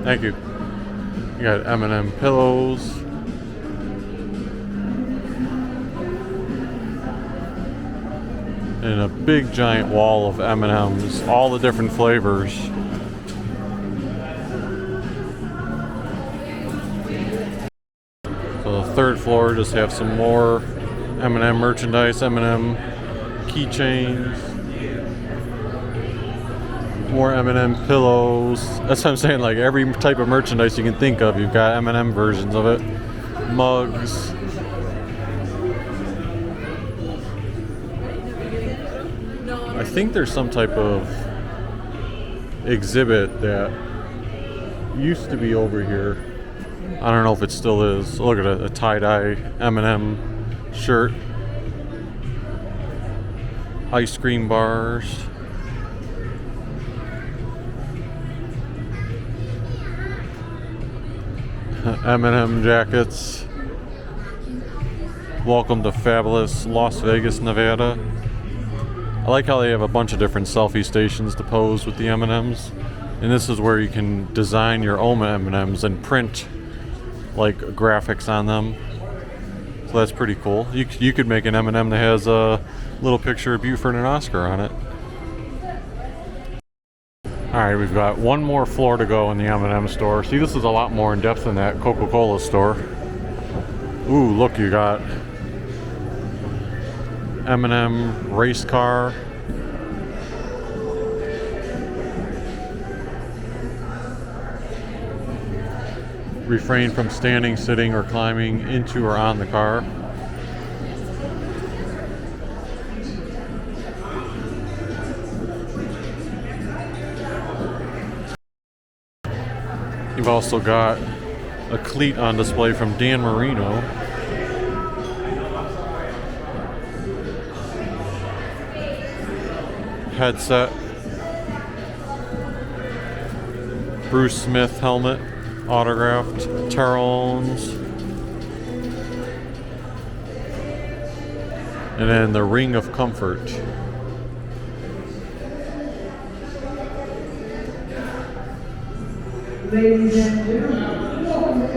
Thank you. You got M&M pillows. And a big giant wall of M&Ms, all the different flavors. So the third floor just have some more M&M merchandise, M&M keychains, more M&M pillows. That's what I'm saying, like every type of merchandise you can think of, you've got M&M versions of it. Mugs. I think there's some type of exhibit that used to be over here. I don't know if it still is. Look at a tie-dye M&M shirt. Ice cream bars. M&M jackets. Welcome to fabulous Las Vegas, Nevada. I like how they have a bunch of different selfie stations to pose with the M&Ms. And this is where you can design your own M&Ms and print like graphics on them. So that's pretty cool. You could make an M&M that has a little picture of Buford and Oscar on it. Alright, we've got one more floor to go in the M&M store. See, this is a lot more in depth than that Coca-Cola store. Ooh, look, you got M&M race car. Refrain from standing, sitting, or climbing into or on the car. You've also got a cleat on display from Dan Marino. Headset. Bruce Smith helmet. Autographed. Terrells. And then the Ring of Comfort.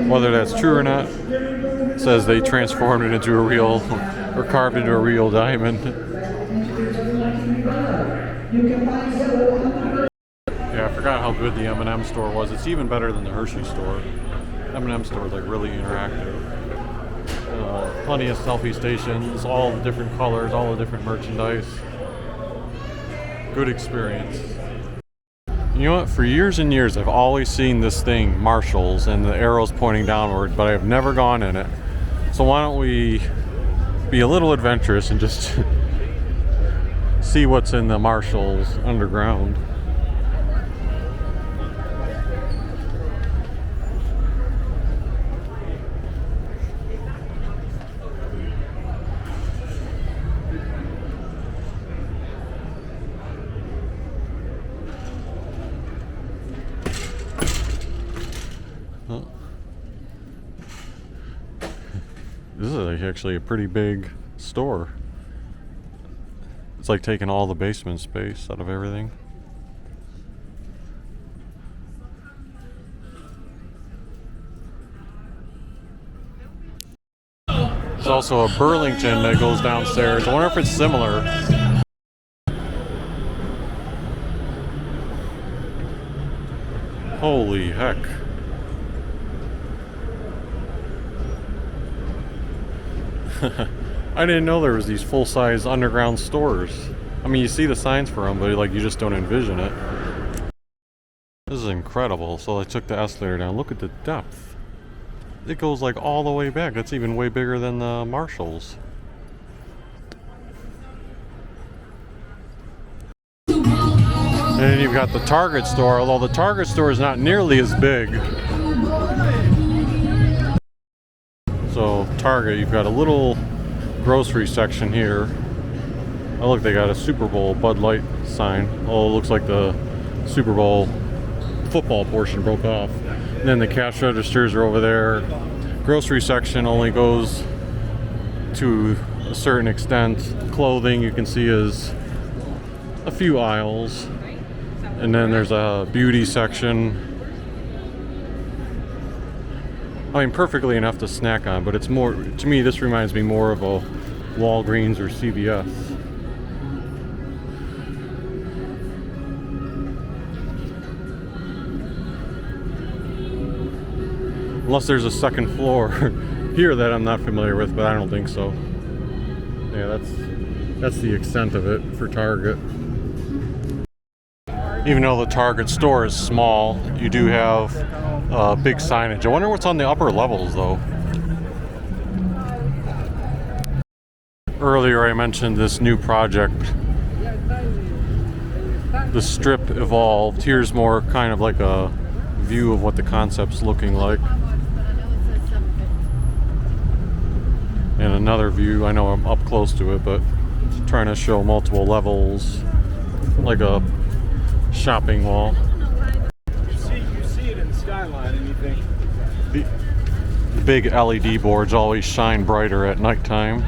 Whether that's true or not, it says they transformed it into a real, or carved into a real diamond. Yeah, I forgot how good the M&M store was. It's even better than the Hershey store. M&M store is like really interactive. Plenty of selfie stations, all the different colors, all the different merchandise. Good experience. You know what? For years and years, I've always seen this thing, Marshalls, and the arrows pointing downward, but I've never gone in it. So why don't we be a little adventurous and just see what's in the Marshalls underground. This is actually a pretty big store. It's like taking all the basement space out of everything. There's also a Burlington that goes downstairs. I wonder if it's similar. Holy heck. I didn't know there was these full-size underground stores. I mean, you see the signs for them, but like you just don't envision it. This is incredible. So I took the escalator down. Look at the depth. It goes like all the way back. That's even way bigger than the Marshalls. And then you've got the Target store, although the Target store is not nearly as big. So Target, you've got a little grocery section here. Oh look, they got a Super Bowl Bud Light sign. Oh, it looks like the Super Bowl football portion broke off. And then the cash registers are over there. Grocery section only goes to a certain extent. Clothing you can see is a few aisles. And then there's a beauty section. I mean, perfectly enough to snack on, but it's more, to me, this reminds me more of a Walgreens or CVS. Unless there's a second floor here that I'm not familiar with, but I don't think so. Yeah, that's the extent of it for Target. Even though the Target store is small, you do have big signage. I wonder what's on the upper levels, though. Earlier I mentioned this new project. The Strip evolved. Here's more kind of like a view of what the concept's looking like. And another view, I know I'm up close to it, but trying to show multiple levels, like a shopping mall. You see it in the skyline and you think... The big LED boards always shine brighter at nighttime.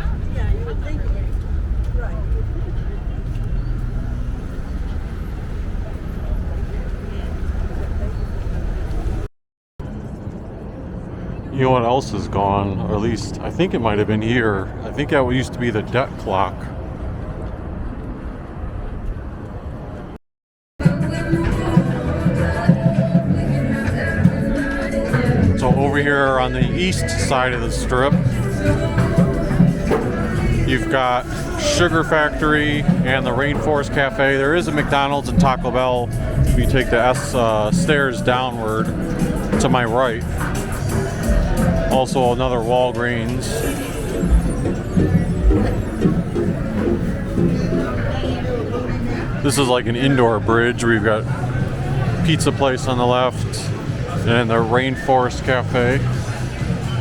You know what else is gone? Or at least, I think it might have been here. I think that used to be the debt clock. So over here on the east side of the Strip, you've got Sugar Factory and the Rainforest Cafe. There is a McDonald's and Taco Bell if you take the stairs downward to my right. Also another Walgreens. This is like an indoor bridge where you've got pizza place on the left and the Rainforest Cafe.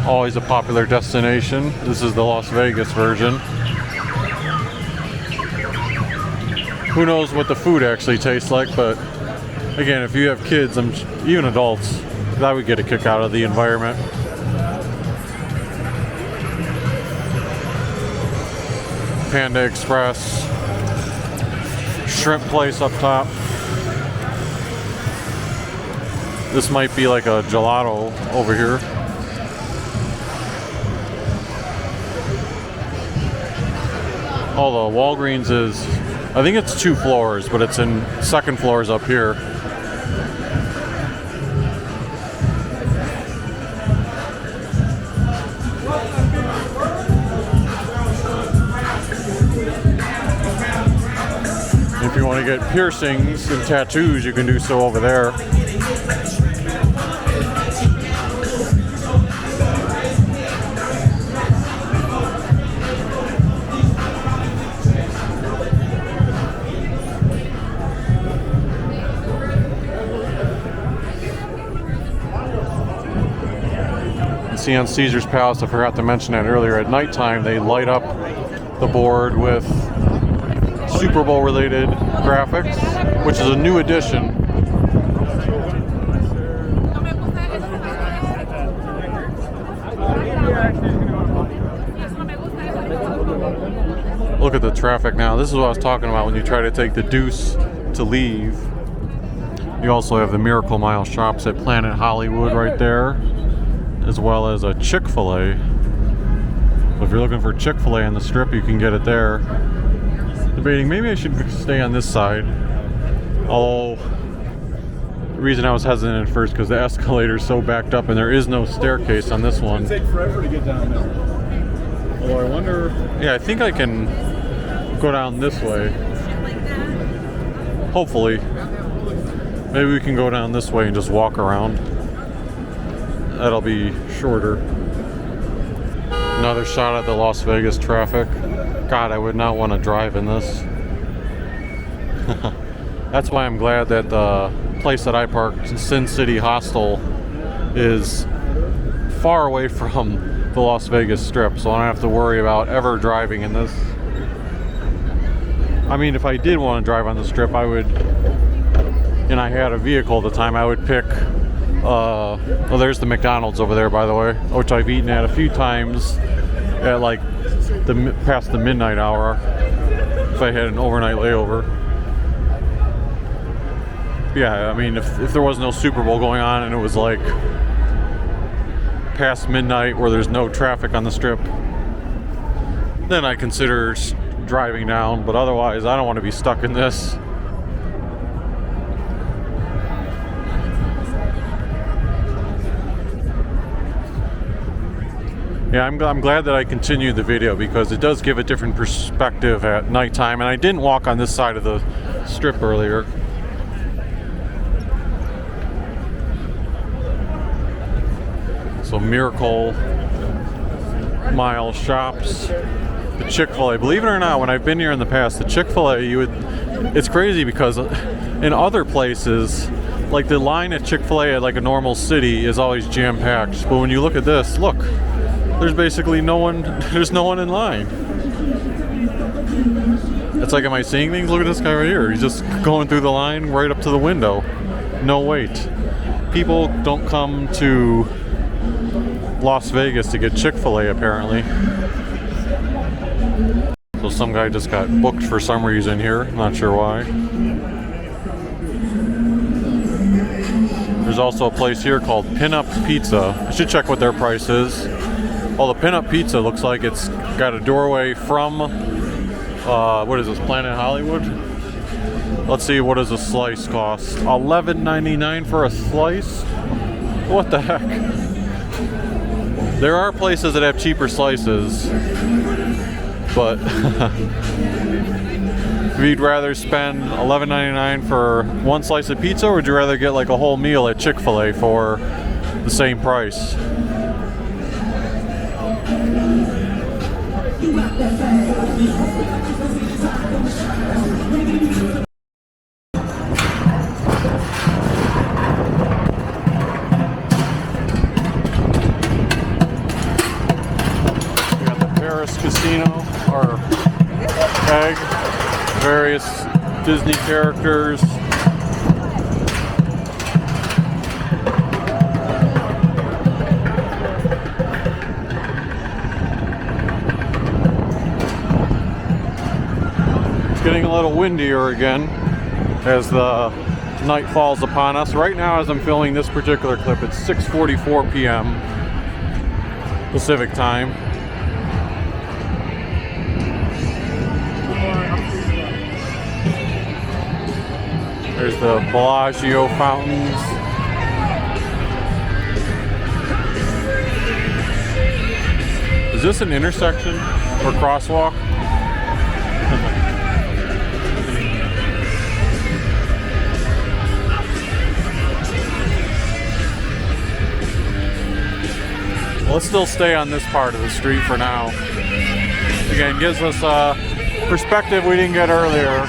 Always a popular destination. This is the Las Vegas version. Who knows what the food actually tastes like, but again, if you have kids, even adults, I would get a kick out of the environment. Panda Express, shrimp place up top. This might be like a gelato over here. Oh, the Walgreens is, I think it's 2 floors, but it's in second floors up here. If you want to get piercings and tattoos, you can do so over there. You see on Caesar's Palace, I forgot to mention that earlier, at nighttime they light up the board with Super Bowl related graphics, which is a new addition. Look at the traffic now. This is what I was talking about when you try to take the Deuce to leave. You also have the Miracle Mile shops at Planet Hollywood right there, as well as a Chick-fil-A. So if you're looking for Chick-fil-A on the Strip, you can get it there. Debating maybe I should stay on this side, although the reason I was hesitant at first because the escalator is so backed up and there is no staircase on this one. It would take forever to get down there. Although I wonder... Yeah, I think I can go down this way. Hopefully. Maybe we can go down this way and just walk around. That'll be shorter. Another shot at the Las Vegas traffic. God, I would not want to drive in this. That's why I'm glad that the place that I parked, Sin City Hostel, is far away from the Las Vegas Strip, so I don't have to worry about ever driving in this. I mean, if I did want to drive on the Strip, I would, and I had a vehicle at the time, I would pick, well, there's the McDonald's over there, by the way, which I've eaten at a few times at like past the midnight hour if I had an overnight layover. Yeah, I mean, if there was no Super Bowl going on and it was like past midnight where there's no traffic on the strip, then I consider driving down, but otherwise I don't want to be stuck in this. Yeah, I'm glad that I continued the video because it does give a different perspective at nighttime, and I didn't walk on this side of the strip earlier. So Miracle Mile shops. The Chick-fil-A. Believe it or not, when I've been here in the past, the Chick-fil-A, it's crazy because in other places, like the line at Chick-fil-A at like a normal city is always jam-packed. But when you look at this, look, there's basically no one, there's no one in line. It's like, am I seeing things? Look at this guy right here. He's just going through the line right up to the window. No wait. People don't come to Las Vegas to get Chick-fil-A apparently. So some guy just got booked for some reason here, not sure why. There's also a place here called Pinup Pizza. I should check what their price is. Well, the Pinup Pizza looks like it's got a doorway from, what is this, Planet Hollywood? Let's see, what does a slice cost? $11.99 for a slice? What the heck? There are places that have cheaper slices, but if you'd rather spend $11.99 for one slice of pizza, or would you rather get like a whole meal at Chick-fil-A for the same price? Casino, or egg, various Disney characters. It's getting a little windier again as the night falls upon us. Right now, as I'm filming this particular clip, it's 6:44 p.m. Pacific time. There's the Bellagio fountains. Is this an intersection or crosswalk? Let's still stay on this part of the street for now. Again, gives us a perspective we didn't get earlier.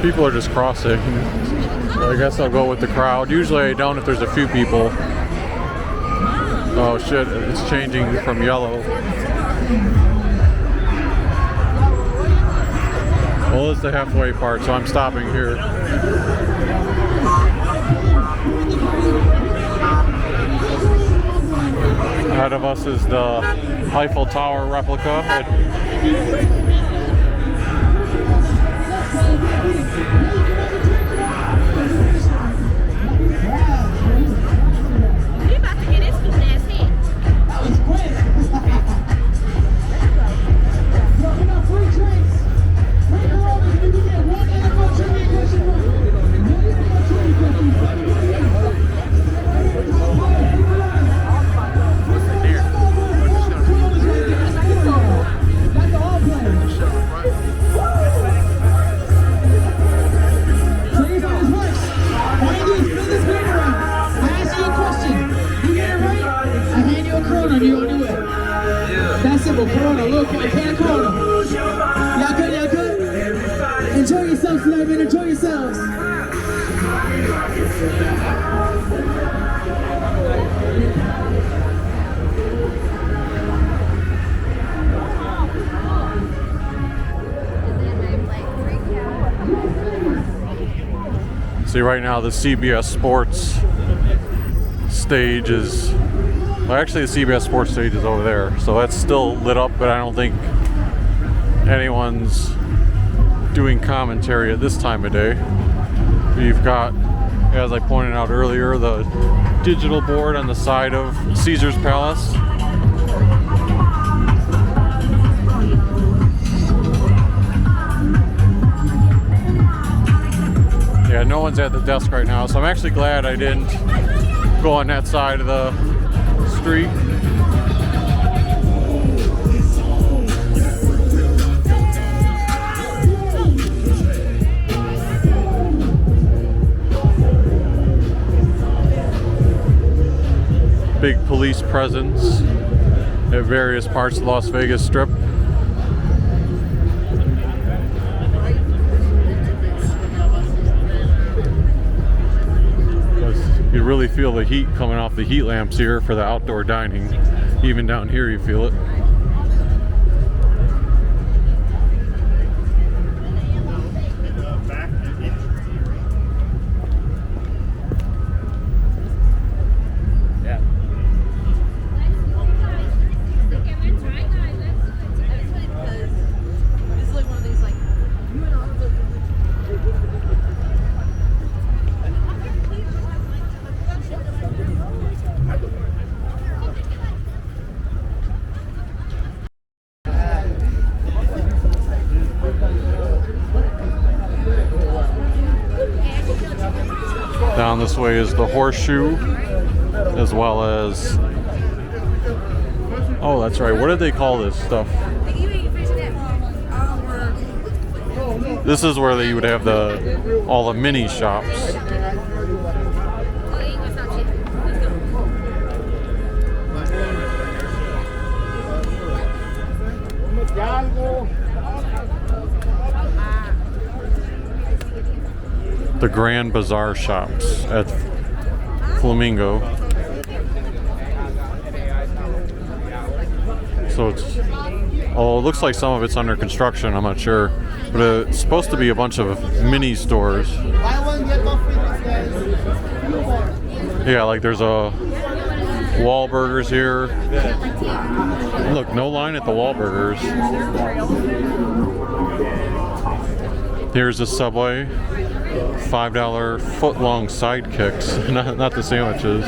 People are just crossing. So I guess I'll go with the crowd. Usually I don't if there's a few people. Oh shit, it's changing from yellow. Well, it's the halfway part, so I'm stopping here. Ahead of us is the Eiffel Tower replica. Double Corona, look, can Corona. Y'all good, y'all good? Enjoy yourselves tonight, man, enjoy yourselves. See, right now the CBS Sports stage is, well, actually the CBS Sports stage is over there, so that's still lit up, but I don't think anyone's doing commentary at this time of day. You've got, as I pointed out earlier, the digital board on the side of Caesar's Palace. Yeah, no one's at the desk right now, so I'm actually glad I didn't go on that side of the street. Big police presence at various parts of the Las Vegas Strip. You really feel the heat coming off the heat lamps here for the outdoor dining. Even down here you feel it. Down this way is the Horseshoe, as well as, oh, that's right, what did they call this stuff? This is where you would have all the mini shops. The Grand Bazaar shops at Flamingo. So it's, oh, it looks like some of it's under construction, I'm not sure. But it's supposed to be a bunch of mini stores. Yeah, like there's a Wahlburgers here. Look, no line at the Wahlburgers. Here's the Subway. $5 foot-long sidekicks, not the sandwiches.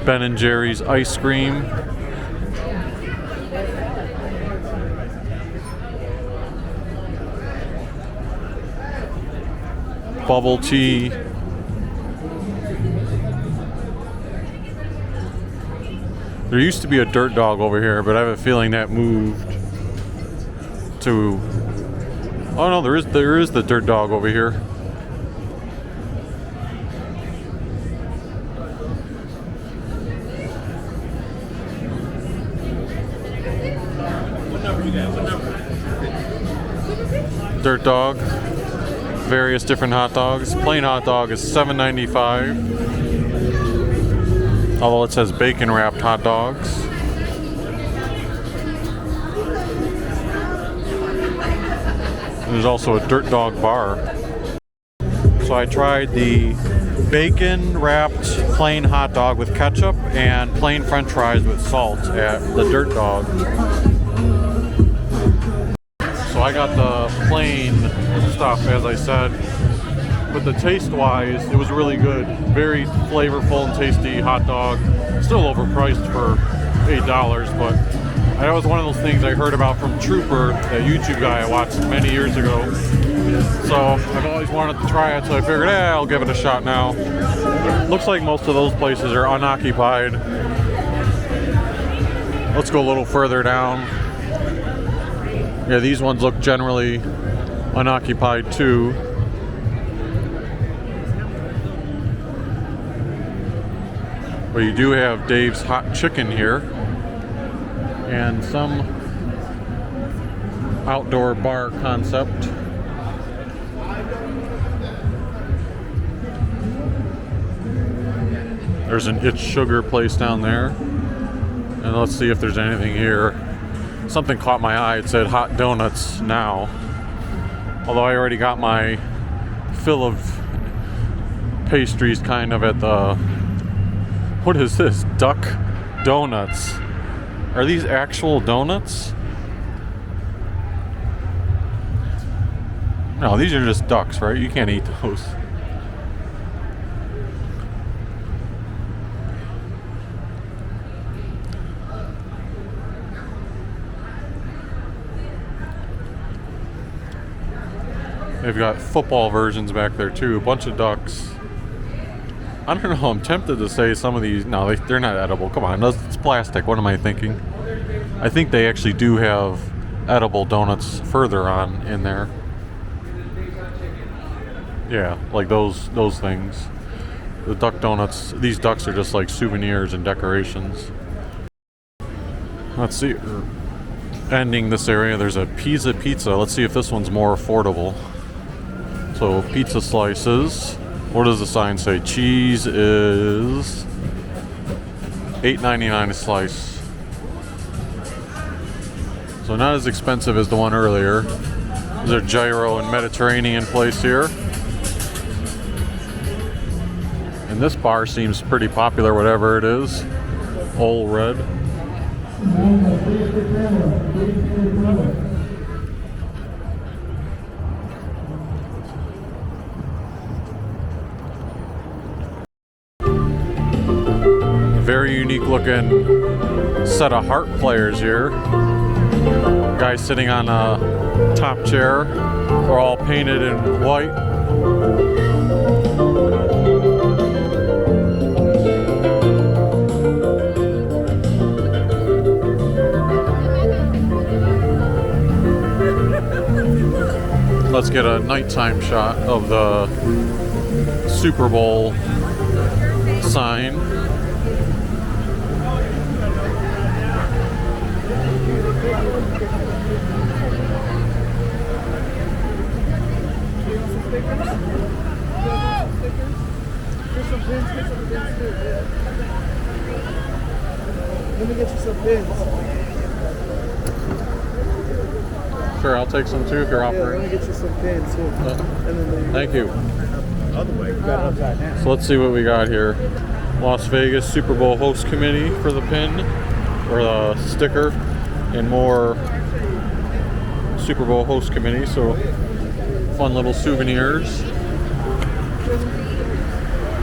Ben & Jerry's ice cream. Bubble tea. There used to be a Dirt Dog over here, but I have a feeling that moved to... Oh no, there is the Dirt Dog over here. What number you got? What number? Dirt Dog. Various different hot dogs. Plain hot dog is $7.95. Although it says bacon wrapped hot dogs. And there's also a Dirt Dog bar. So I tried the bacon wrapped plain hot dog with ketchup and plain french fries with salt at the Dirt Dog. So I got the plain stuff, as I said. But the taste-wise, it was really good. Very flavorful and tasty hot dog. Still overpriced for $8, but that was one of those things I heard about from Trooper, that YouTube guy I watched many years ago. So I've always wanted to try it, so I figured, I'll give it a shot now. Looks like most of those places are unoccupied. Let's go a little further down. Yeah, these ones look generally unoccupied too. But you do have Dave's Hot Chicken here and some outdoor bar concept. There's an It's Sugar place down there. And let's see if there's anything here. Something caught my eye. It said hot donuts now. Although I already got my fill of pastries kind of at the... What is this? Duck donuts. Are these actual donuts? No, these are just ducks, right? You can't eat those. They've got football versions back there too. A bunch of ducks. I don't know. I'm tempted to say some of these. No, they're not edible. Come on, it's plastic. What am I thinking? I think they actually do have edible donuts further on in there. Yeah, like those things. The duck donuts. These ducks are just like souvenirs and decorations. Let's see. Ending this area, there's a Pizza Pizza. Let's see if this one's more affordable. So pizza slices. What does the sign say? Cheese is $8.99 a slice. So not as expensive as the one earlier. There's a gyro and Mediterranean place here. And this bar seems pretty popular, whatever it is. Old Red. Very unique looking set of harp players here. Guy sitting on a top chair. They're all painted in white. Let's get a nighttime shot of the Super Bowl sign. Let me get you some pins. Sure, I'll take some too if you're offering. Let me get you some pins too. Thank you. Other way, you got it upside down. So let's see what we got here. Las Vegas Super Bowl host committee for the pin or the sticker, and more Super Bowl host committee. So fun little souvenirs.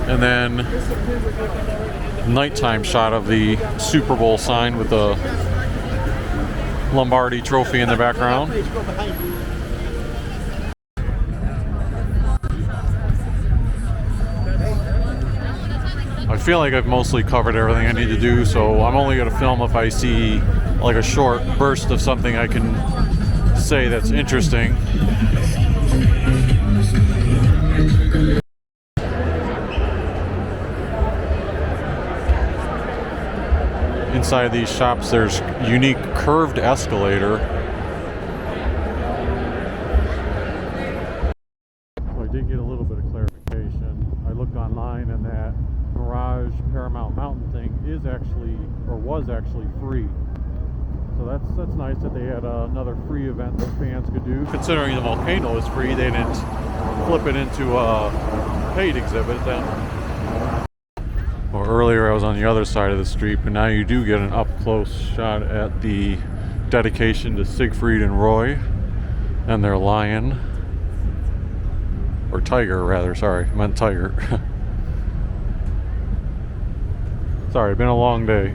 And then nighttime shot of the Super Bowl sign with the Lombardi trophy in the background. I feel like I've mostly covered everything I need to do, so I'm only going to film if I see like a short burst of something I can say that's interesting. Inside these shops, there's unique curved escalator. So I did get a little bit of clarification. I looked online and that Mirage Paramount Mountain thing is actually, or was actually free. So that's nice that they had another free event that fans could do. Considering the volcano is free, they didn't flip it into a paid exhibit then. Well, earlier I was on the other side of the street, but now you do get an up-close shot at the dedication to Siegfried and Roy and their lion. Or tiger, rather. Sorry, I meant tiger. Sorry, it's been a long day.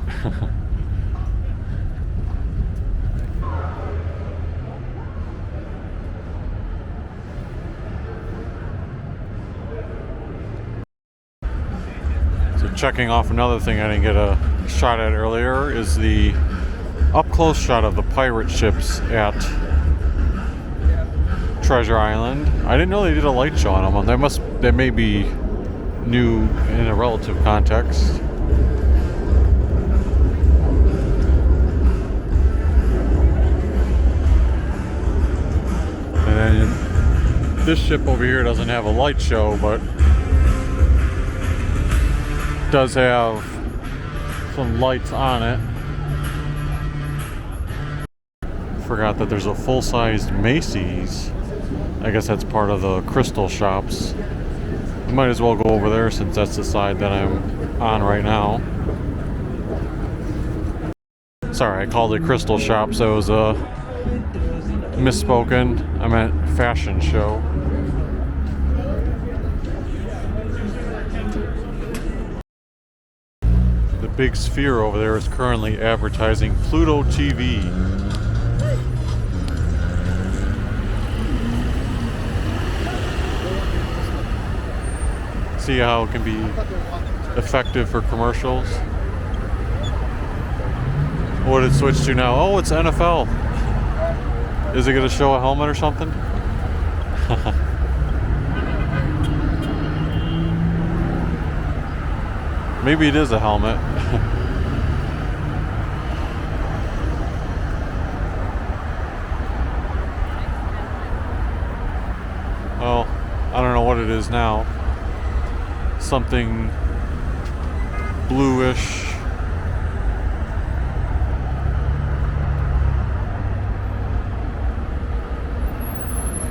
Checking off another thing I didn't get a shot at earlier is the up-close shot of the pirate ships at Treasure Island. I didn't know they did a light show on them. That may be new in a relative context. And then this ship over here doesn't have a light show, but does have some lights on it. Forgot that there's a full-sized Macy's. I guess that's part of the crystal shops. I might as well go over there since that's the side that I'm on right now. Sorry, I called it crystal shops. That was misspoken. I meant fashion show. The big sphere over there is currently advertising Pluto TV. See how it can be effective for commercials. What did it switch to now? Oh, it's NFL. Is it going to show a helmet or something? Maybe it is a helmet. Well, I don't know what it is now. Something bluish.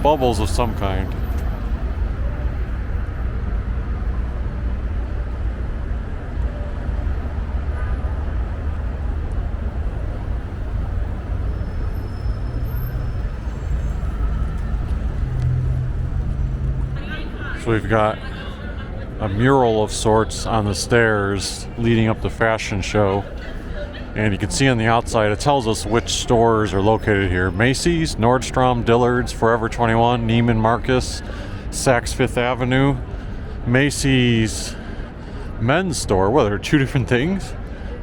Bubbles of some kind. So we've got a mural of sorts on the stairs leading up to fashion show, and you can see on the outside it tells us which stores are located here: Macy's, Nordstrom, Dillard's, Forever 21, Neiman Marcus, Saks Fifth Avenue, Macy's men's store. Well, there are two different things,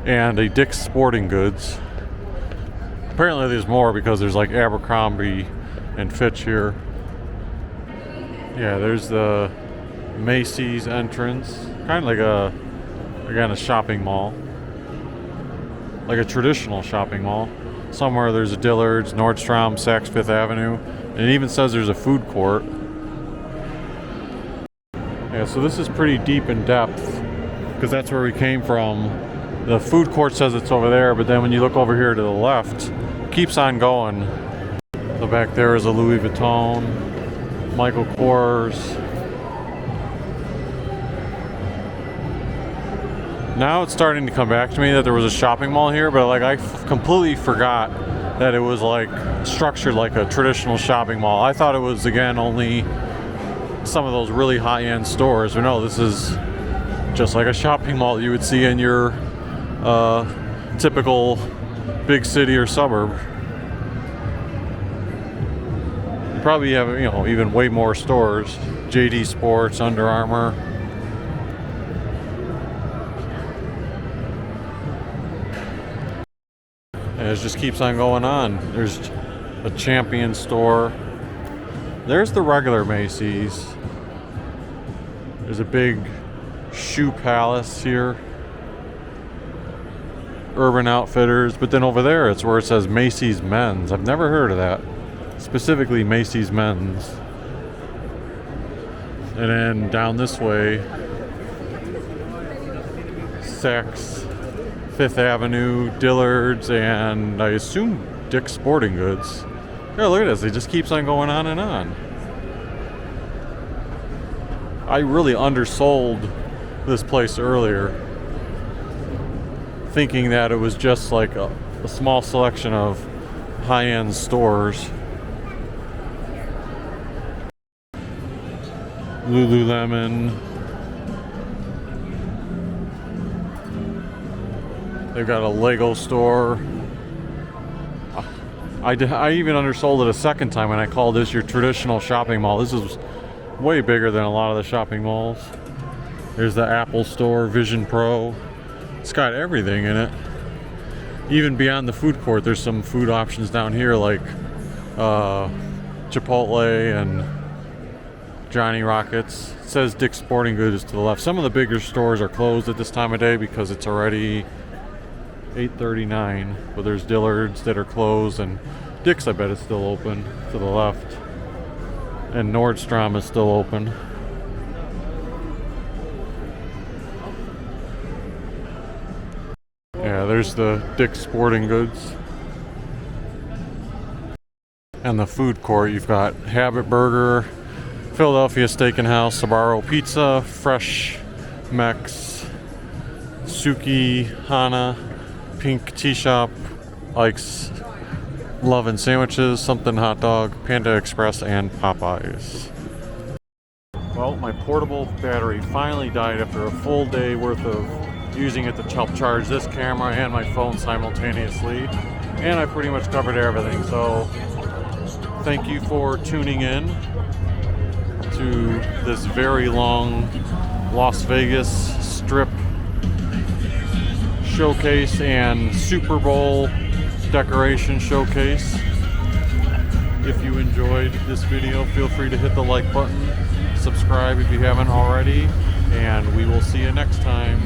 and a Dick's Sporting Goods. Apparently there's more because there's like Abercrombie and Fitch here. Yeah, there's the Macy's entrance, kind of like a shopping mall, like a traditional shopping mall. Somewhere there's a Dillard's, Nordstrom, Saks Fifth Avenue, and it even says there's a food court. Yeah, so this is pretty deep in depth because that's where we came from. The food court says it's over there, but then when you look over here to the left, it keeps on going. So back there is a Louis Vuitton, Michael Kors. Now it's starting to come back to me that there was a shopping mall here, but like I completely forgot that it was like structured like a traditional shopping mall. I thought it was, again, only some of those really high-end stores. But no, this is just like a shopping mall you would see in your typical big city or suburb. You probably have, you know, even way more stores. JD Sports, Under Armour. And it just keeps on going on. There's a Champion store. There's the regular Macy's. There's a big shoe palace here. Urban Outfitters. But then over there, it's where it says Macy's Men's. I've never heard of that. Specifically Macy's Men's. And then down this way, Saks Fifth Avenue, Dillard's, and I assume Dick's Sporting Goods. Yeah, look at this. It just keeps on going on and on. I really undersold this place earlier, thinking that it was just like a small selection of high-end stores. Lululemon. They've got a Lego store. I even undersold it a second time when I called this your traditional shopping mall. This is way bigger than a lot of the shopping malls. There's the Apple store, Vision Pro. It's got everything in it. Even beyond the food court, there's some food options down here like Chipotle and Johnny Rockets. It says Dick's Sporting Goods to the left. Some of the bigger stores are closed at this time of day because it's already 8:39. But there's Dillard's that are closed, and Dick's, I bet, is still open to the left. And Nordstrom is still open. Yeah, there's the Dick's Sporting Goods. And the food court, you've got Habit Burger, Philadelphia Steak and House, Sbarro Pizza, Fresh Mex, Suki, Hana, Pink Tea Shop, Ike's Love and Sandwiches, Something Hot Dog, Panda Express, and Popeyes. Well, my portable battery finally died after a full day worth of using it to help charge this camera and my phone simultaneously. And I pretty much covered everything, so thank you for tuning in to this very long Las Vegas Strip showcase and Super Bowl decoration showcase. If you enjoyed this video, feel free to hit the like button, subscribe if you haven't already, and we will see you next time.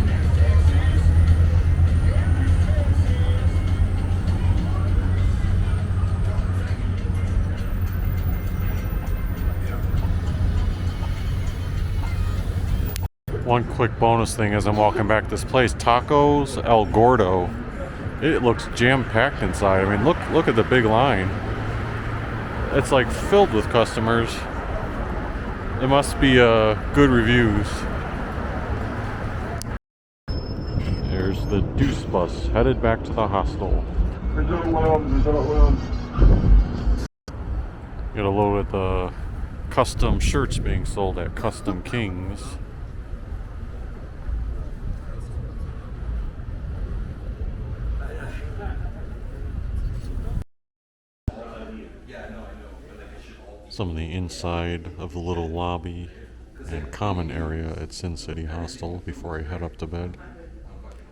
One quick bonus thing as I'm walking back this place, Tacos El Gordo. It looks jam-packed inside. I mean, look at the big line. It's like filled with customers. It must be good reviews. There's the Deuce bus headed back to the hostel. Get a load at the custom shirts being sold at Custom Kings. Some of the inside of the little lobby and common area at Sin City Hostel before I head up to bed.